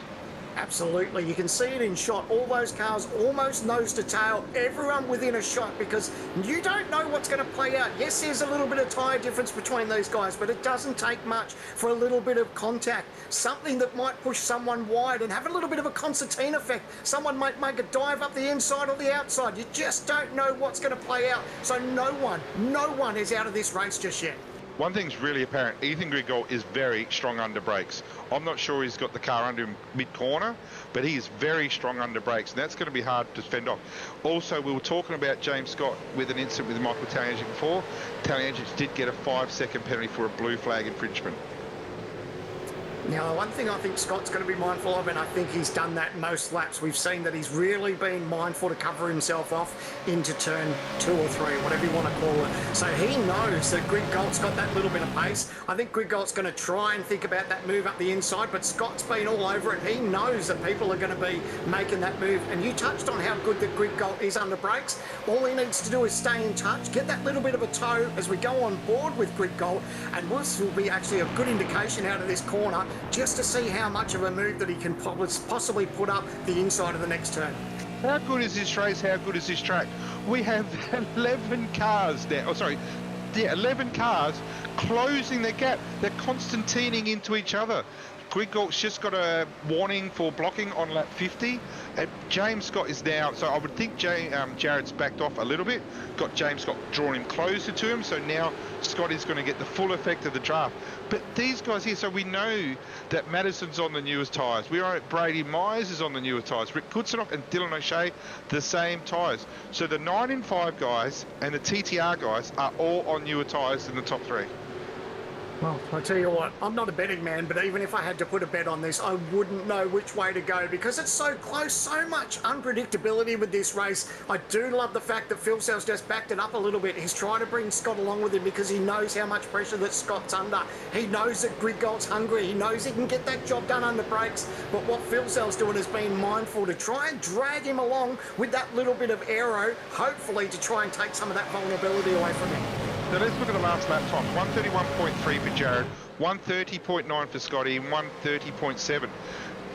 Absolutely, you can see it in shot. All those cars almost nose to tail, everyone within a shot because you don't know what's going to play out. Yes, there's a little bit of tyre difference between these guys, but it doesn't take much for a little bit of contact. Something that might push someone wide and have a little bit of a concertina effect. Someone might make a dive up the inside or the outside. You just don't know what's going to play out. So no one is out of this race just yet. One thing's really apparent, Ethan Grigol is very strong under brakes. I'm not sure he's got the car under him mid-corner, but he is very strong under brakes, and that's going to be hard to fend off. Also, we were talking about James Scott with an incident with Michael Talliangic before. Talliangic did get a 5-second penalty for a blue flag infringement. Now, one thing I think Scott's going to be mindful of, and I think he's done that most laps, we've seen that he's really been mindful to cover himself off into turn 2 or 3, whatever you want to call it. So he knows that Greg Galt's got that little bit of pace. I think Greg Galt's going to try and think about that move up the inside, but Scott's been all over it. He knows that people are going to be making that move. And you touched on how good that Greg Galt is under brakes. All he needs to do is stay in touch, get that little bit of a toe as we go on board with Greg Galt, and this will be actually a good indication out of this corner just to see how much of a move that he can possibly put up the inside of the next turn. How good is this race? How good is this track? We have 11 cars now. 11 cars closing the gap. They're constantining into each other. Greg Galt's just got a warning for blocking on lap 50. James Scott is now, so I would think Jared's backed off a little bit, got James Scott drawing him closer to him, so now Scott is going to get the full effect of the draft. But these guys here, so we know that Madison's on the newest tyres. We are Brady Myers is on the newer tyres. Rick Kutsinov and Dylan O'Shea, the same tyres. So the 9 and 5 guys and the TTR guys are all on newer tyres in the top 3. Well, I tell you what, I'm not a betting man, but even if I had to put a bet on this, I wouldn't know which way to go because it's so close, so much unpredictability with this race. I do love the fact that Phil Sell's just backed it up a little bit. He's trying to bring Scott along with him because he knows how much pressure that Scott's under. He knows that Greg Galt's hungry. He knows he can get that job done under brakes. But what Phil Sell's doing is being mindful to try and drag him along with that little bit of aero, hopefully to try and take some of that vulnerability away from him. So let's look at the last lap times. 131.3 for Jared, 130.9 for Scotty, and 130.7.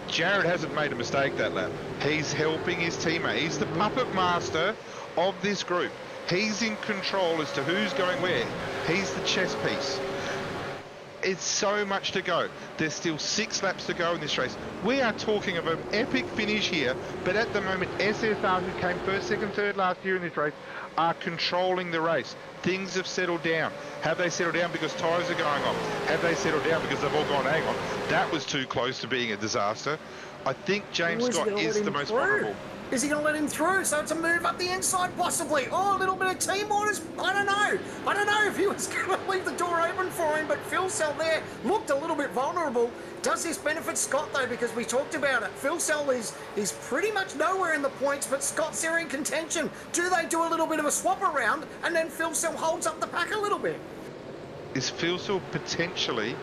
Jared hasn't made a mistake that lap. He's helping his teammate. He's the puppet master of this group. He's in control as to who's going where. He's the chess piece. It's so much to go. There's still 6 laps to go in this race. We are talking of an epic finish here, but at the moment, SSR, who came first, second, third last year in this race, are controlling the race. Things have settled down. Have they settled down because tyres are going off? Have they settled down because they've all gone, hang on, that was too close to being a disaster? I think James Scott is the most vulnerable. Is he going to let him through? So it's a move up the inside, possibly. Oh, a little bit of team orders. I don't know. I don't know if he was going to leave the door open for him, but Phil Sell there looked a little bit vulnerable. Does this benefit Scott, though? Because we talked about it. Phil Sell is pretty much nowhere in the points, but Scott's there in contention. Do they do a little bit of a swap around, and then Phil Sell holds up the pack a little bit? Is Phil Sell potentially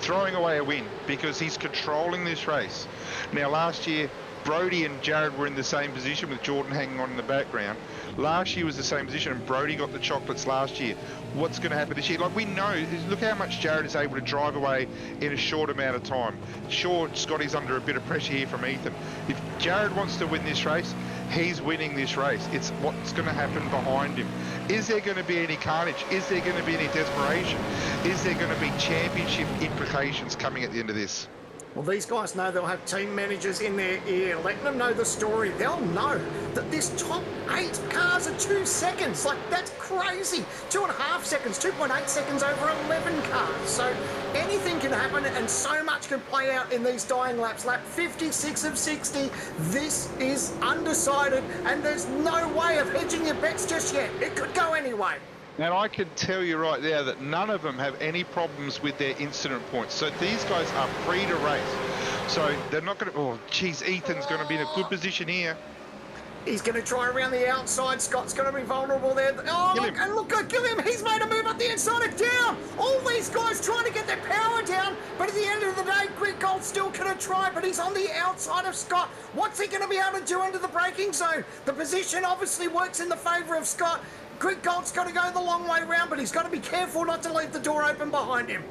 throwing away a win because he's controlling this race? Now, last year, Brodie and Jared were in the same position with Jordan hanging on in the background. Last year was the same position and Brodie got the chocolates last year. What's going to happen this year? Like, we know, look how much Jared is able to drive away in a short amount of time. Sure, Scotty's under a bit of pressure here from Ethan. If Jared wants to win this race, he's winning this race. It's what's going to happen behind him. Is there going to be any carnage? Is there going to be any desperation? Is there going to be championship implications coming at the end of this? Well, these guys know they'll have team managers in their ear, letting them know the story. They'll know that this top 8 cars are 2 seconds. Like, that's crazy. 2.5 seconds, 2.8 seconds over 11 cars. So anything can happen and so much can play out in these dying laps. Lap 56 of 60, this is undecided and there's no way of hedging your bets just yet. It could go anyway. And I can tell you right there that none of them have any problems with their incident points. So these guys are free to race. So they're not going to... Oh, geez, Ethan's going to be in a good position here. He's going to try around the outside. Scott's going to be vulnerable there. Oh, look, and look at Gilliam. He's made a move up the inside of down. All these guys trying to get their power down. But at the end of the day, Greg Gold's still going to try, but he's on the outside of Scott. What's he going to be able to do into the braking zone? The position obviously works in the favour of Scott. Greg Gold's got to go the long way round, but he's got to be careful not to leave the door open behind him.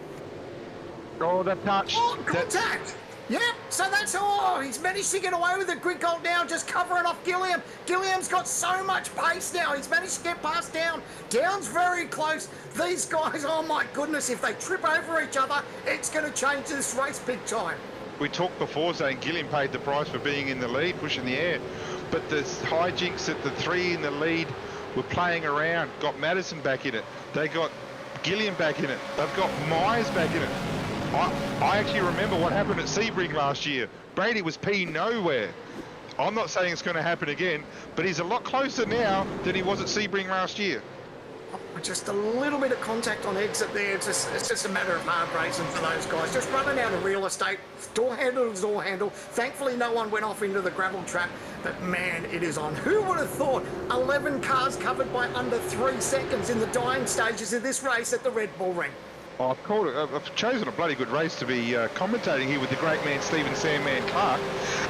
Oh, that touch. Oh, contact. Yep, so that's all. He's managed to get away with it. Greg Gold now just covering off Gilliam. Gilliam's got so much pace now. He's managed to get past Down. Down's very close. These guys, oh my goodness, if they trip over each other, it's going to change this race big time. We talked before saying Gilliam paid the price for being in the lead, pushing the air. But the hijinks that the 3 in the lead were playing around, got Madison back in it. They got Gilliam back in it. They've got Myers back in it. I actually remember what happened at Sebring last year. Brady was peeing nowhere. I'm not saying it's going to happen again, but he's a lot closer now than he was at Sebring last year. Just a little bit of contact on exit there. It's just a matter of hard racing for those guys. Just running out of real estate, door handle to door handle. Thankfully, no one went off into the gravel trap. But man, it is on. Who would have thought 11 cars covered by under 3 seconds in the dying stages of this race at the Red Bull Ring? I've chosen a bloody good race to be commentating here with the great man Stephen Sandman Clark,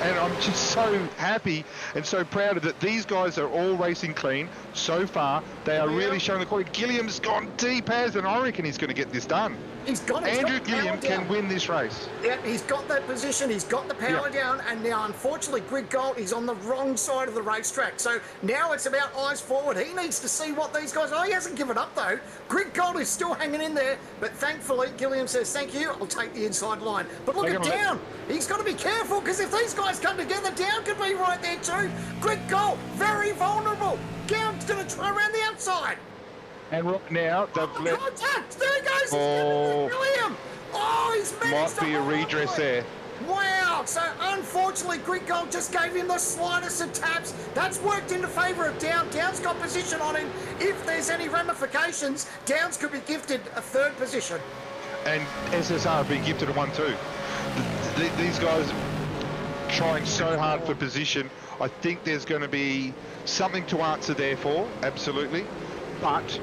and I'm just so happy and so proud of that these guys are all racing clean so far. They are really showing the quality. Gilliam's gone deep as, and I reckon he's going to get this done. He's got it. Andrew Gilliam can win this race. Yeah, he's got that position, he's got the power down, and now unfortunately Greg Gold is on the wrong side of the racetrack. So now it's about eyes forward. He needs to see what these guys... Oh, he hasn't given up though. Greg Gold is still hanging in there, but thankfully Gilliam says, thank you, I'll take the inside line. But look at Down. He's got to be careful, because if these guys come together, Down could be right there too. Greg Gold, very vulnerable. Down's going to try around the outside. And right now, they've let... Contact! There he goes! Oh, William! Oh, he's managed might be a redress there. Wow! So, unfortunately, Greg Gold just gave him the slightest of taps. That's worked in the favour of Down. Down's got position on him. If there's any ramifications, Downs could be gifted a 3rd position. And SSR have been gifted a 1-2. These guys trying so hard for position. I think there's going to be something to answer there for, absolutely. But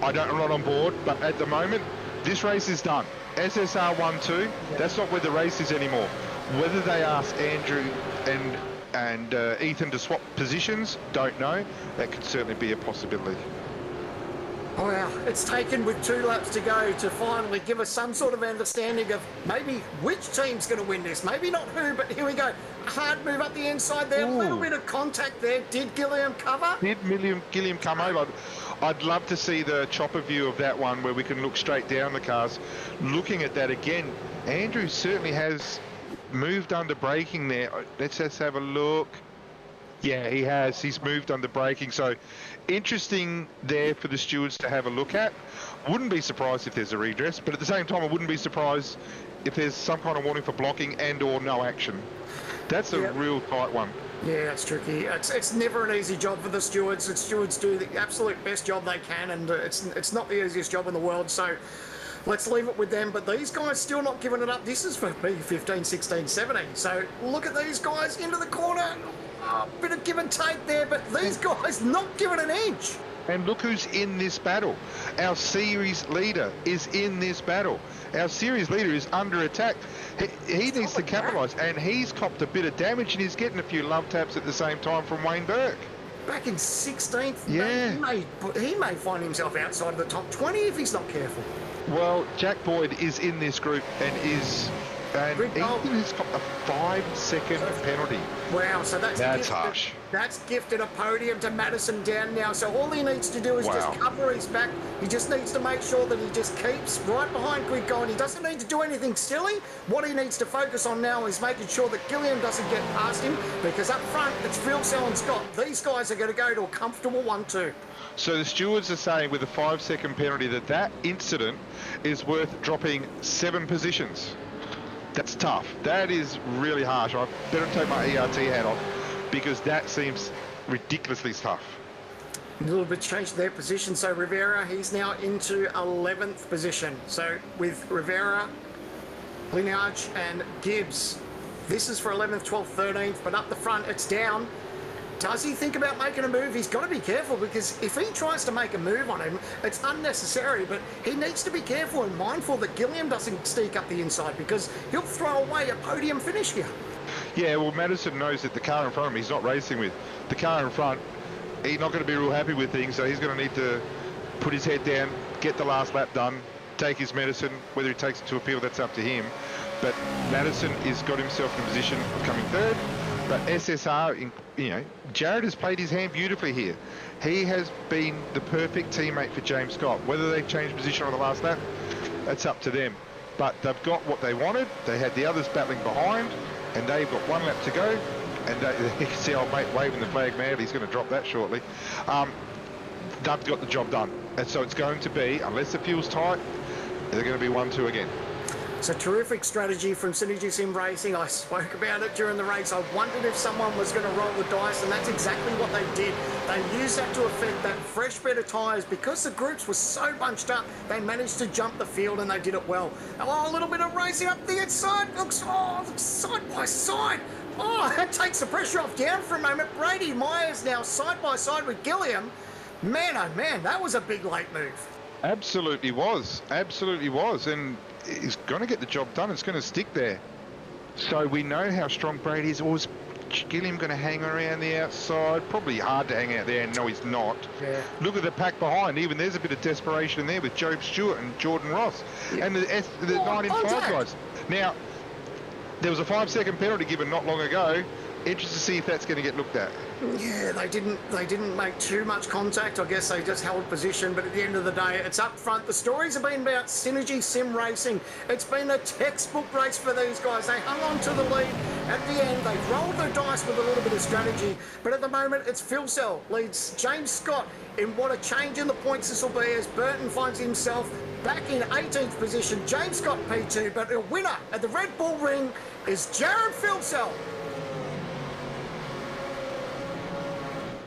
I'm not on board, but at the moment, this race is done. SSR 1-2, that's not where the race is anymore. Whether they ask Andrew and Ethan to swap positions, don't know. That could certainly be a possibility. Wow, it's taken with 2 laps to go to finally give us some sort of understanding of maybe which team's going to win this. Maybe not who, but here we go. A hard move up the inside there, a little bit of contact there. Did Gilliam cover? Did Gilliam come over? I'd love to see the chopper view of that one where we can look straight down the cars. Looking at that again, Andrew certainly has moved under braking there. Let's just have a look. Yeah, he has. He's moved under braking. So interesting there for the stewards to have a look at. Wouldn't be surprised if there's a redress, but at the same time, I wouldn't be surprised if there's some kind of warning for blocking and or no action. That's a real tight one. Yeah, it's tricky. It's never an easy job for the stewards. The stewards do the absolute best job they can, and it's not the easiest job in the world. So let's leave it with them. But these guys still not giving it up. This is for P15, 16, 17. So look at these guys into the corner. Oh, bit of give and take there, but these guys not giving an inch. And look who's in this battle. Our series leader is in this battle. Our series leader is under attack. He needs to capitalise, and he's copped a bit of damage, and he's getting a few love taps at the same time from Wayne Burke. Back in 16th, yeah. he may find himself outside of the top 20 if he's not careful. Well, Jack Boyd is in this group and he's got a 5-second penalty. Wow, so that's harsh. That's gifted a podium to Madison down now. So all he needs to do is just cover his back. He just needs to make sure that he just keeps right behind Quick going. He doesn't need to do anything silly. What he needs to focus on now is making sure that Gilliam doesn't get past him, because up front it's Phil Sell and Scott. These guys are going to go to a comfortable 1-2. So the stewards are saying with a 5-second penalty that incident is worth dropping 7 positions. That's tough. That is really harsh. I better take my ERT hat off because that seems ridiculously tough. A little bit changed their position. So Rivera, he's now into 11th position. So with Rivera, Lineage and Gibbs, this is for 11th, 12th, 13th, but up the front it's down. Does he think about making a move? He's got to be careful, because if he tries to make a move on him, it's unnecessary, but he needs to be careful and mindful that Gilliam doesn't sneak up the inside, because he'll throw away a podium finish here. Yeah, well, Madison knows that the car in front of him he's not racing with. The car in front, he's not going to be real happy with things, so he's going to need to put his head down, get the last lap done, take his medicine. Whether he takes it to appeal, that's up to him. But Madison has got himself in a position of coming third. But SSR, Jared has played his hand beautifully here. He has been the perfect teammate for James Scott. Whether they've changed position on the last lap, that's up to them. But they've got what they wanted. They had the others battling behind, and they've got 1 lap to go. And you can see old mate waving the flag mad. He's going to drop that shortly. They've got the job done. And so it's going to be, unless the fuel's tight, they're going to be 1-2 again. It's a terrific strategy from Synergy Sim Racing. I spoke about it during the race. I wondered if someone was going to roll the dice, and that's exactly what they did. They used that to affect that fresh bed of tyres. Because the groups were so bunched up, they managed to jump the field, and they did it well. Oh, a little bit of racing up the inside. Looks side by side. Oh, that takes the pressure off down for a moment. Brady Myers now side by side with Gilliam. Man, oh man, that was a big late move. Absolutely was. Absolutely was. And he's going to get the job done. It's going to stick there. So we know how strong Brady is. Was Gilliam going to hang around the outside? Probably hard to hang out there. No, he's not. Yeah. Look at the pack behind. Even there's a bit of desperation in there with Joe Stewart and Jordan Ross. Yeah. And the 9-5 guys. Now, there was a 5-second penalty given not long ago. Interested to see if that's going to get looked at. Yeah, they didn't make too much contact. I guess they just held position, but at the end of the day, it's up front. The stories have been about Synergy Sim Racing. It's been a textbook race for these guys. They hung on to the lead at the end. They rolled the dice with a little bit of strategy, but at the moment, it's Phil Sell leads James Scott in what a change in the points this will be, as Burton finds himself back in 18th position. James Scott P2, but a winner at the Red Bull Ring is Jared Phil Sell.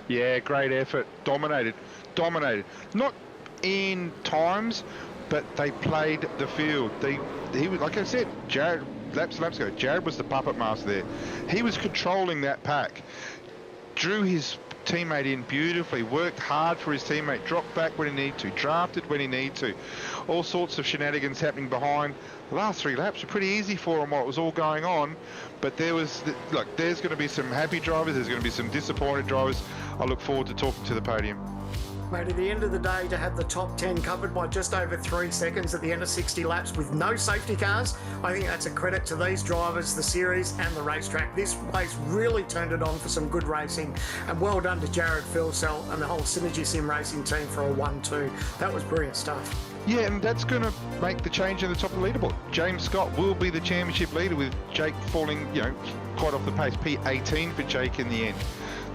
Yeah, great effort. Dominated. Not in times, but they played the field. He was, like I said, Jared, laps ago, Jared was the puppet master there. He was controlling that pack. Drew his teammate in beautifully, worked hard for his teammate, dropped back when he needed to, drafted when he needed to. All sorts of shenanigans happening behind. The last 3 laps were pretty easy for him while it was all going on, but there's going to be some happy drivers, there's going to be some disappointed drivers. I look forward to talking to the podium. Mate, at the end of the day, to have the top 10 covered by just over 3 seconds at the end of 60 laps with no safety cars, I think that's a credit to these drivers, the series and the racetrack. This race really turned it on for some good racing, and well done to Jared Filsell and the whole Synergy Sim Racing team for a 1-2. That was brilliant stuff. Yeah, and that's going to make the change in the top of the leaderboard. James Scott will be the championship leader, with Jake falling, quite off the pace. P18 for Jake in the end.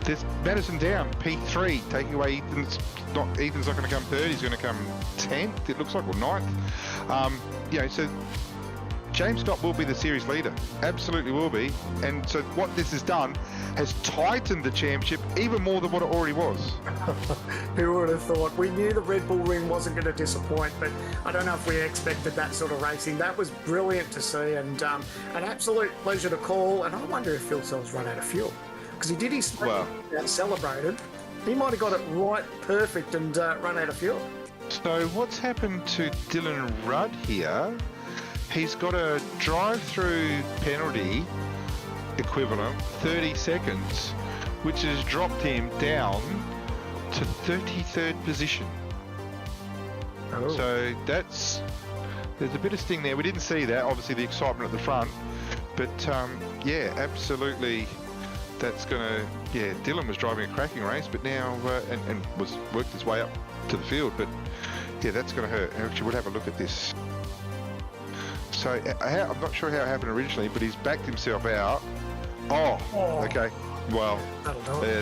There's Madison down, P3, taking away Ethan's not going to come third, he's going to come 10th, it looks like, or 9th. So James Scott will be the series leader, absolutely will be. And so what this has done has tightened the championship even more than what it already was. Who would have thought? We knew the Red Bull Ring wasn't going to disappoint, but I don't know if we expected that sort of racing. That was brilliant to see, and an absolute pleasure to call. And I wonder if Phil Sell's run out of fuel, because he did his and celebrated. He might have got it right perfect and run out of fuel. So what's happened to Dylan Rudd here? He's got a drive-through penalty equivalent, 30 seconds, which has dropped him down to 33rd position. Oh. So there's a bit of sting there. We didn't see that, obviously the excitement at the front, but absolutely. That's Dylan was driving a cracking race, but now, and was worked his way up to the field, but that's going to hurt. Actually, we'll have a look at this. So, I'm not sure how it happened originally, but he's backed himself out. Oh. Okay. Well,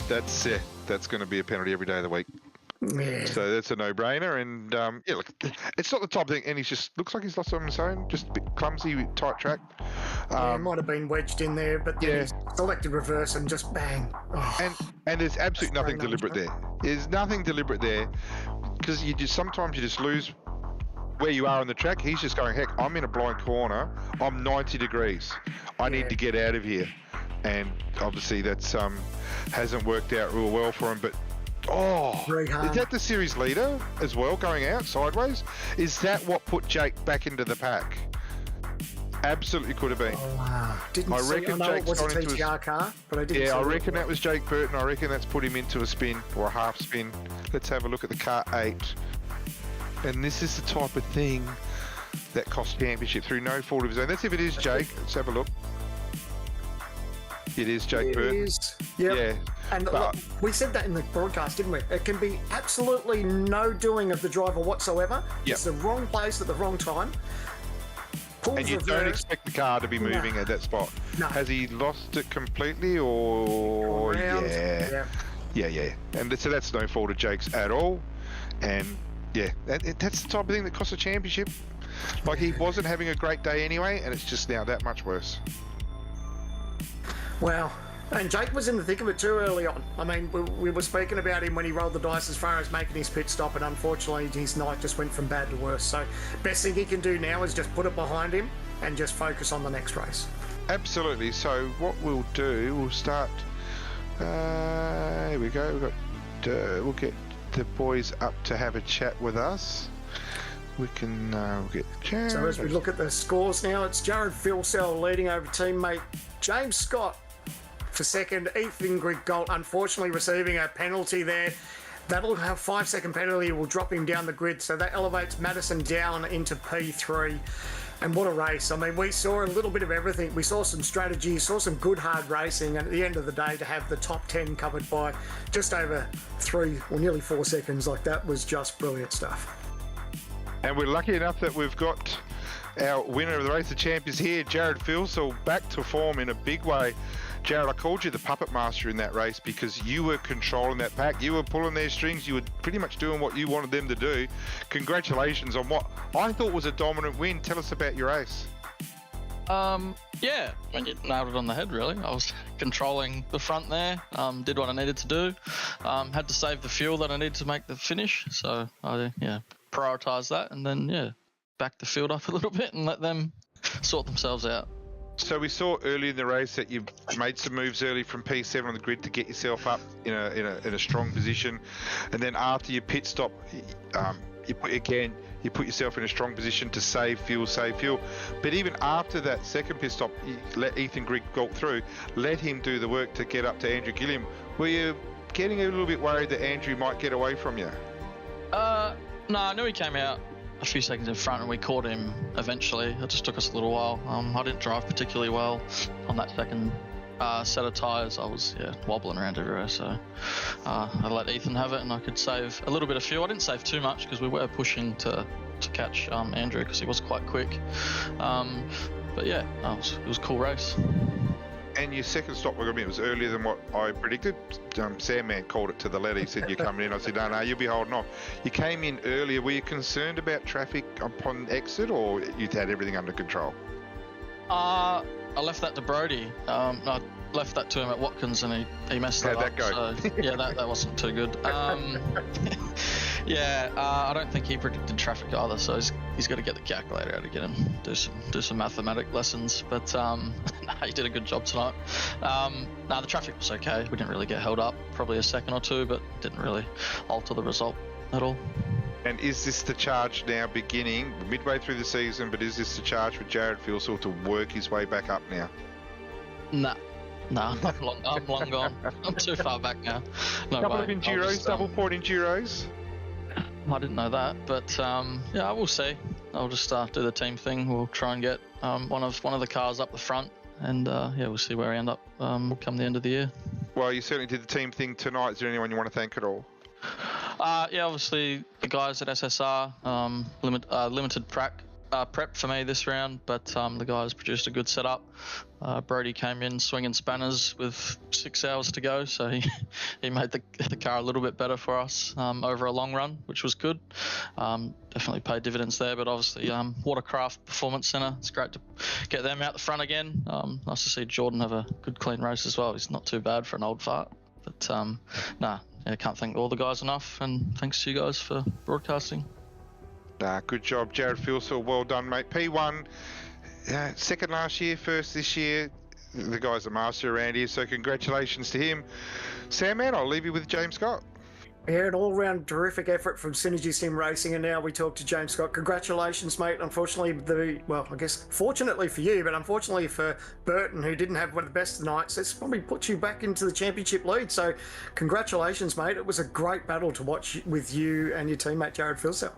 that's going to be a penalty every day of the week. Yeah. So that's a no-brainer, and look, it's not the top thing, and looks like he's lost on his own, just a bit clumsy, tight track. Might have been wedged in there, but then he's selected reverse and just bang. Oh. And there's absolutely nothing deliberate there. There's nothing deliberate there, because sometimes you just lose where you are on the track. He's just going, heck, I'm in a blind corner, I'm 90 degrees, I need to get out of here, and obviously that's hasn't worked out real well for him, but is that the series leader as well, going out sideways? Is that what put Jake back into the pack? Absolutely could have been. I reckon Jake's gone into a car, but I didn't. I reckon that was Jake Burton. I reckon that's put him into a spin or a half spin. Let's have a look at the car 8. And this is the type of thing that costs championship through no fault of his own. Let's see if it is Jake. Let's have a look. It is Jake Burton. It is. Yep. Yeah. And look, we said that in the broadcast, didn't we? It can be absolutely no doing of the driver whatsoever. Yep. It's the wrong place at the wrong time. And you don't expect the car to be moving at that spot. No. Has he lost it completely, or Yeah. And so that's no fault of Jake's at all. And that's the type of thing that costs a championship. Like, he wasn't having a great day anyway, and it's just now that much worse. Wow. And Jake was in the thick of it too early on. I mean, we were speaking about him when he rolled the dice as far as making his pit stop, and unfortunately his night just went from bad to worse. So best thing he can do now is just put it behind him and just focus on the next race. Absolutely. So what we'll do, we'll start, here we go, we'll get the boys up to have a chat with us. We can get Jared. So as we look at the scores now, it's Jared Filsell leading over teammate James Scott for second. Ethan Griggold unfortunately receiving a penalty there. That'll have 5-second penalty, will drop him down the grid, so that elevates Madison down into P3. And what a race. I mean, we saw a little bit of everything. We saw some strategy, saw some good hard racing, and at the end of the day, to have the top 10 covered by just over 3 or nearly 4 seconds, like that was just brilliant stuff. And we're lucky enough that we've got our winner of the Race of Champions here, Jared Filsell, back to form in a big way. Jared, I called you the puppet master in that race because you were controlling that pack. You were pulling their strings. You were pretty much doing what you wanted them to do. Congratulations on what I thought was a dominant win. Tell us about your race. Yeah, I nailed it on the head, really. I was controlling the front there, did what I needed to do, had to save the fuel that I needed to make the finish, so I prioritised that, and then, back the field up a little bit and let them sort themselves out. So we saw early in the race that you made some moves early from P7 on the grid to get yourself up in a strong position, and then after your pit stop, you put yourself in a strong position to save fuel. But even after that second pit stop, you let Ethan Grigg go through, let him do the work to get up to Andrew Gilliam. Were you getting a little bit worried that Andrew might get away from you? No, I knew he came out a few seconds in front and we caught him eventually. It just took us a little while. I didn't drive particularly well on that second set of tyres. I was wobbling around everywhere, so I let Ethan have it and I could save a little bit of fuel. I didn't save too much because we were pushing to catch Andrew because he was quite quick. But yeah, it was a cool race. And your second stop, it was earlier than what I predicted. Sandman called it to the letter. He said, you're coming in. I said, no, you'll be holding off. You came in earlier. Were you concerned about traffic upon exit, or you had everything under control? I left that to Brody. I left that to him at Watkins, and he messed that up. How'd that go? So, yeah, that wasn't too good. I don't think he predicted traffic either, so he's got to get the calculator out to get him do some mathematic lessons. But he did a good job tonight. The traffic was okay. We didn't really get held up, probably a second or two, but didn't really alter the result at all. And is this the charge now beginning midway through the season? But is this the charge for Jared Filsell to work his way back up now? No, I'm long gone. I'm too far back now. No Couple way. of enduros, double point enduros. I didn't know that, but we'll see. I'll just do the team thing. We'll try and get one of the cars up the front, and we'll see where we end up come the end of the year. Well, you certainly did the team thing tonight. Is there anyone you want to thank at all? Obviously the guys at SSR, limited prep for me this round, but the guys produced a good setup. Brody came in swinging spanners with 6 hours to go, so he made the car a little bit better for us over a long run, which was good. Definitely paid dividends there, but obviously Watercraft Performance Centre, it's great to get them out the front again. Nice to see Jordan have a good clean race as well. He's not too bad for an old fart, but I can't thank all the guys enough, and thanks to you guys for broadcasting. Good job, Jared Filsell. Well done, mate. P1, second last year, first this year. The guy's a master around here, so congratulations to him. Sandman, I'll leave you with James Scott. Yeah, an all-round terrific effort from Synergy Sim Racing, and now we talk to James Scott. Congratulations, mate. Unfortunately, fortunately for you, but unfortunately for Burton, who didn't have one of the best nights, it's probably put you back into the championship lead. So congratulations, mate. It was a great battle to watch with you and your teammate, Jared Filsell.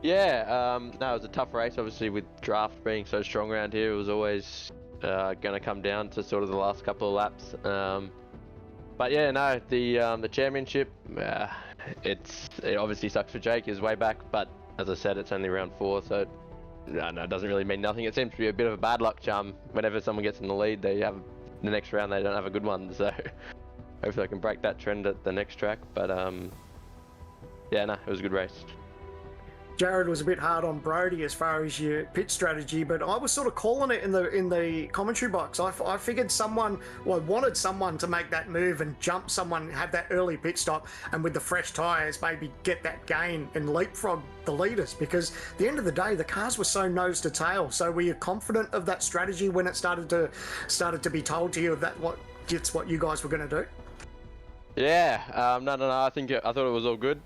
Yeah, it was a tough race. Obviously, with draft being so strong around here, it was always going to come down to sort of the last couple of laps. The championship, it obviously sucks for Jake. He's way back, but as I said, it's only round 4, so it doesn't really mean nothing. It seems to be a bit of a bad luck charm. Whenever someone gets in the lead, they have the next round they don't have a good one. So hopefully I can break that trend at the next track. But it was a good race. Jared was a bit hard on Brody as far as your pit strategy, but I was sort of calling it in the commentary box. I figured I wanted someone to make that move and jump someone, have that early pit stop, and with the fresh tyres maybe get that gain and leapfrog the leaders, because at the end of the day the cars were so nose to tail. So were you confident of that strategy when it started to be told to you that it's what you guys were going to do? Yeah, I thought it was all good.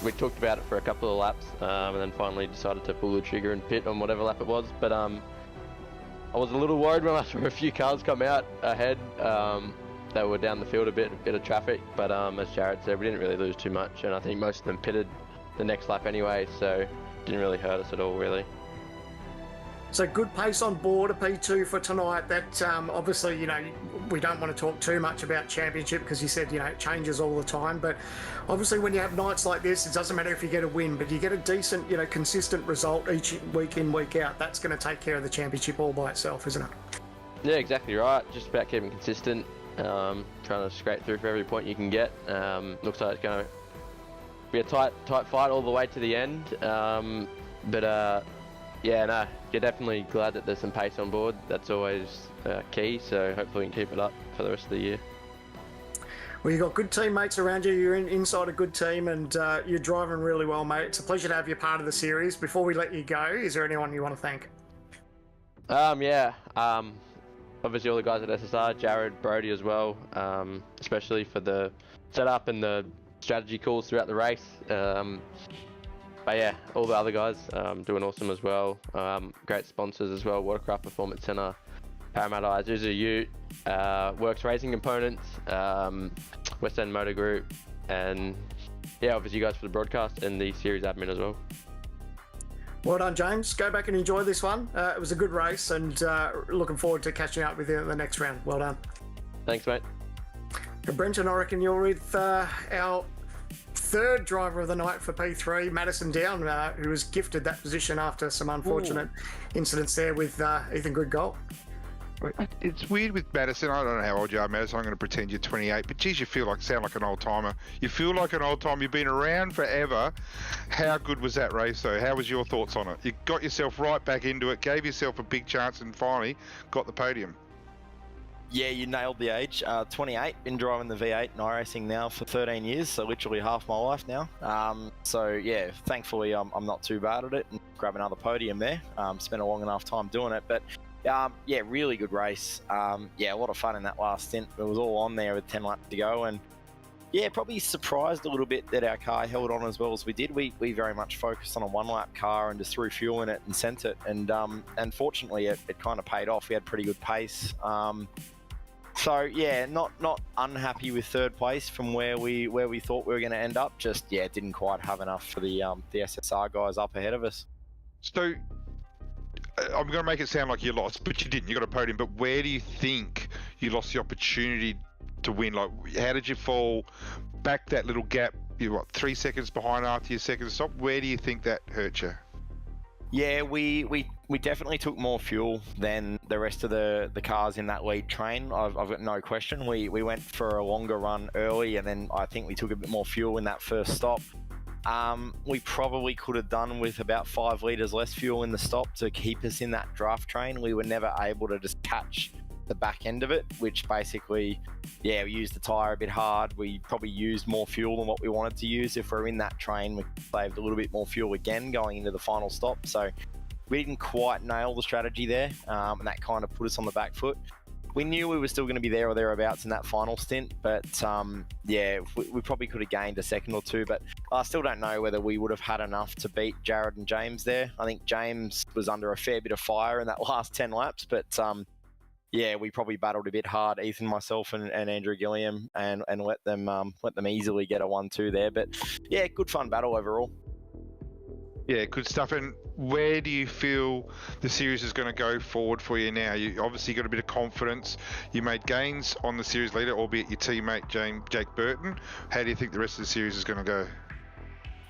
We talked about it for a couple of laps, and then finally decided to pull the trigger and pit on whatever lap it was. But I was a little worried when I saw a few cars come out ahead. They were down the field a bit of traffic, but as Jared said, we didn't really lose too much, and I think most of them pitted the next lap anyway, so it didn't really hurt us at all, really. So good pace on board, a P2 for tonight. That obviously, we don't want to talk too much about championship because you said, it changes all the time. But obviously when you have nights like this, it doesn't matter if you get a win, but you get a decent, consistent result each week in, week out. That's going to take care of the championship all by itself, isn't it? Yeah, exactly right. Just about keeping consistent, trying to scrape through for every point you can get. Looks like it's going to be a tight fight all the way to the end. You're definitely glad that there's some pace on board. That's always key, so hopefully we can keep it up for the rest of the year. Well, you've got good teammates around you. You're inside a good team, and you're driving really well, mate. It's a pleasure to have you part of the series. Before we let you go, is there anyone you want to thank? Obviously all the guys at SSR, Jared, Brody as well, especially for the setup and the strategy calls throughout the race. All the other guys doing awesome as well. Great sponsors as well, Watercraft Performance Centre, Parramatta Isuzu Ute, Works Racing Components, West End Motor Group, and yeah, obviously you guys for the broadcast and the series admin as well. Well done, James. Go back and enjoy this one. It was a good race, and looking forward to catching up with you in the next round. Well done. Thanks, mate. Brenton, I reckon you're with our third driver of the night for P3, Madison Down, who was gifted that position after some unfortunate incidents there with Ethan Goodgold. It's weird with Madison. I don't know how old you are, Madison. I'm going to pretend you're 28, but geez, you sound like an old timer. You feel like an old timer. You've been around forever. How good was that race, though? How was your thoughts on it? You got yourself right back into it, gave yourself a big chance, and finally got the podium. Yeah, you nailed the age. 28, been driving the V8 and iRacing now for 13 years, so literally half my life now. So yeah, thankfully I'm not too bad at it and grab another podium there. Spent a long enough time doing it, but yeah, really good race. Yeah, a lot of fun in that last stint. It was all on there with 10 laps to go, and yeah, probably surprised a little bit that our car held on as well as we did. We very much focused on a one-lap car and just threw fuel in it and sent it, and fortunately it kind of paid off. We had pretty good pace. So yeah, not unhappy with third place from where we thought we were going to end up. Just yeah, didn't quite have enough for the SSR guys up ahead of us. So I'm going to make it sound like you lost, but you didn't. You got a podium. But where do you think you lost the opportunity to win? Like, how did you fall back that little gap? You're what, 3 seconds behind after your second stop? Where do you think that hurt you? Yeah, we definitely took more fuel than the rest of the cars in that lead train. I've got no question. We went for a longer run early, and then I think we took a bit more fuel in that first stop. We probably could have done with about 5 litres less fuel in the stop to keep us in that draft train. We were never able to just catch the back end of it, which basically, yeah, we used the tyre a bit hard. We probably used more fuel than what we wanted to use. If we're in that train, we saved a little bit more fuel again going into the final stop. So we didn't quite nail the strategy there, and that kind of put us on the back foot. We knew we were still going to be there or thereabouts in that final stint, but yeah, we probably could have gained a second or two, but I still don't know whether we would have had enough to beat Jared and James there. I think James was under a fair bit of fire in that last 10 laps, but yeah, we probably battled a bit hard, Ethan, myself, and Andrew Gilliam, and let them easily get a 1-2 there. But yeah, good fun battle overall. Yeah, good stuff. And where do you feel the series is going to go forward for you now? You obviously got a bit of confidence. You made gains on the series leader, albeit your teammate Jake Burton. How do you think the rest of the series is going to go?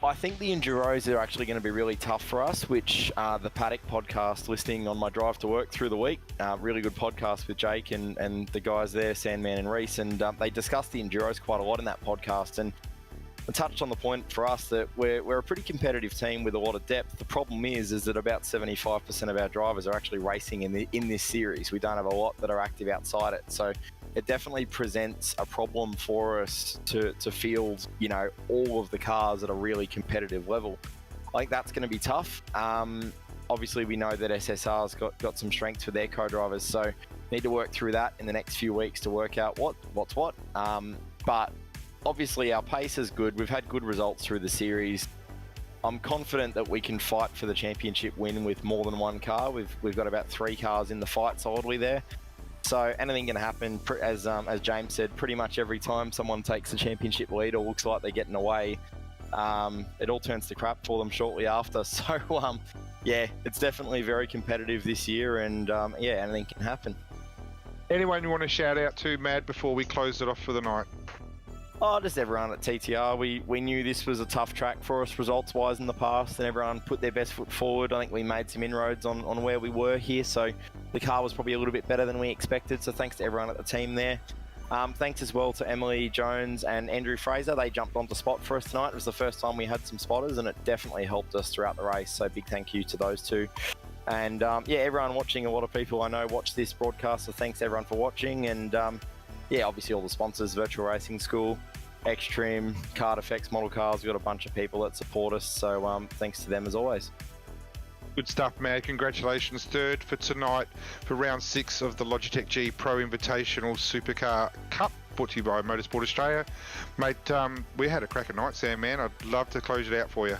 I think the Enduros are actually going to be really tough for us, which the Paddock podcast, listening on my drive to work through the week, really good podcast with Jake and the guys there, Sandman and Reese, and they discussed the Enduros quite a lot in that podcast, and touched on the point for us that we're a pretty competitive team with a lot of depth. The problem is that about 75% of our drivers are actually racing in this series. We don't have a lot that are active outside it, so it definitely presents a problem for us to field, you know, all of the cars at a really competitive level. I think that's going to be tough. Obviously, we know that SSR's got some strengths for their co-drivers, so need to work through that in the next few weeks to work out what's what. But obviously, our pace is good. We've had good results through the series. I'm confident that we can fight for the championship win with more than one car. We've got about 3 cars in the fight solidly there. So anything can happen, as James said, pretty much every time someone takes the championship lead or looks like they're getting away, it all turns to crap for them shortly after. So yeah, it's definitely very competitive this year, and yeah, anything can happen. Anyone you want to shout out to, Mad, before we close it off for the night? Oh, just everyone at TTR. We knew this was a tough track for us results-wise in the past, and everyone put their best foot forward. I think we made some inroads on where we were here, so the car was probably a little bit better than we expected, so thanks to everyone at the team there. Thanks as well to Emily Jones and Andrew Fraser. They jumped onto spot for us tonight. It was the first time we had some spotters, and it definitely helped us throughout the race, so big thank you to those two. And yeah, everyone watching, a lot of people I know watch this broadcast, so thanks everyone for watching. And yeah, obviously all the sponsors, Virtual Racing School, Xtrim, Card Effects, Model Cars. We've got a bunch of people that support us, so thanks to them as always. Good stuff, Mad. Congratulations. Third for tonight for round 6 of the Logitech G Pro Invitational Supercar Cup, brought to you by Motorsport Australia. Mate, we had a cracker night, Sam, man. I'd love to close it out for you.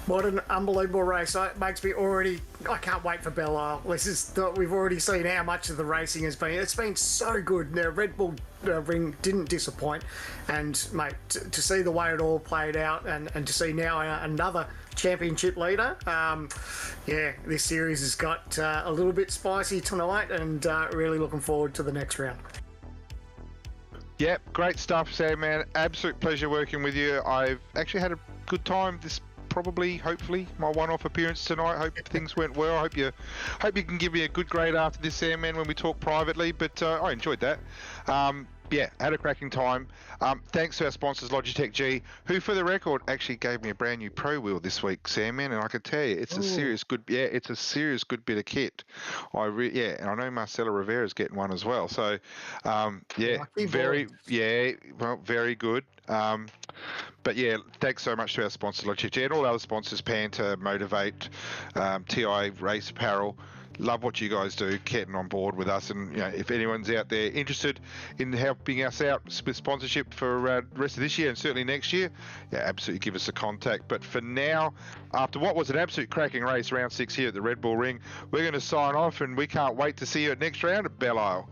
What an unbelievable race. It makes me already... I can't wait for Belle Isle. We've already seen how much of the racing has been. It's been so good. The Red Bull ring didn't disappoint. And, mate, to see the way it all played out and to see now another championship leader, this series has got a little bit spicy tonight, and really looking forward to the next round. Yep, great stuff, Sam, man. Absolute pleasure working with you. I've actually had a good time. This hopefully my one-off appearance tonight. Hope things went well. Hope you can give me a good grade after this, Sam, man, when we talk privately. But I enjoyed that. Had a cracking time. Thanks to our sponsors, Logitech G, who, for the record, actually gave me a brand new Pro wheel this week, Sam, man, and I can tell you, it's a serious good bit of kit. And I know Marcelo Rivera's getting one as well. So, very good. But yeah, thanks so much to our sponsors, Logitech G, and all other sponsors, Panta, Motivate, TI Race Apparel. Love what you guys do, getting on board with us, and if anyone's out there interested in helping us out with sponsorship for the rest of this year and certainly next year, absolutely give us a contact. But for now, after what was an absolute cracking race, round 6 here at the Red Bull Ring, we're going to sign off, and we can't wait to see you at next round at Belle Isle.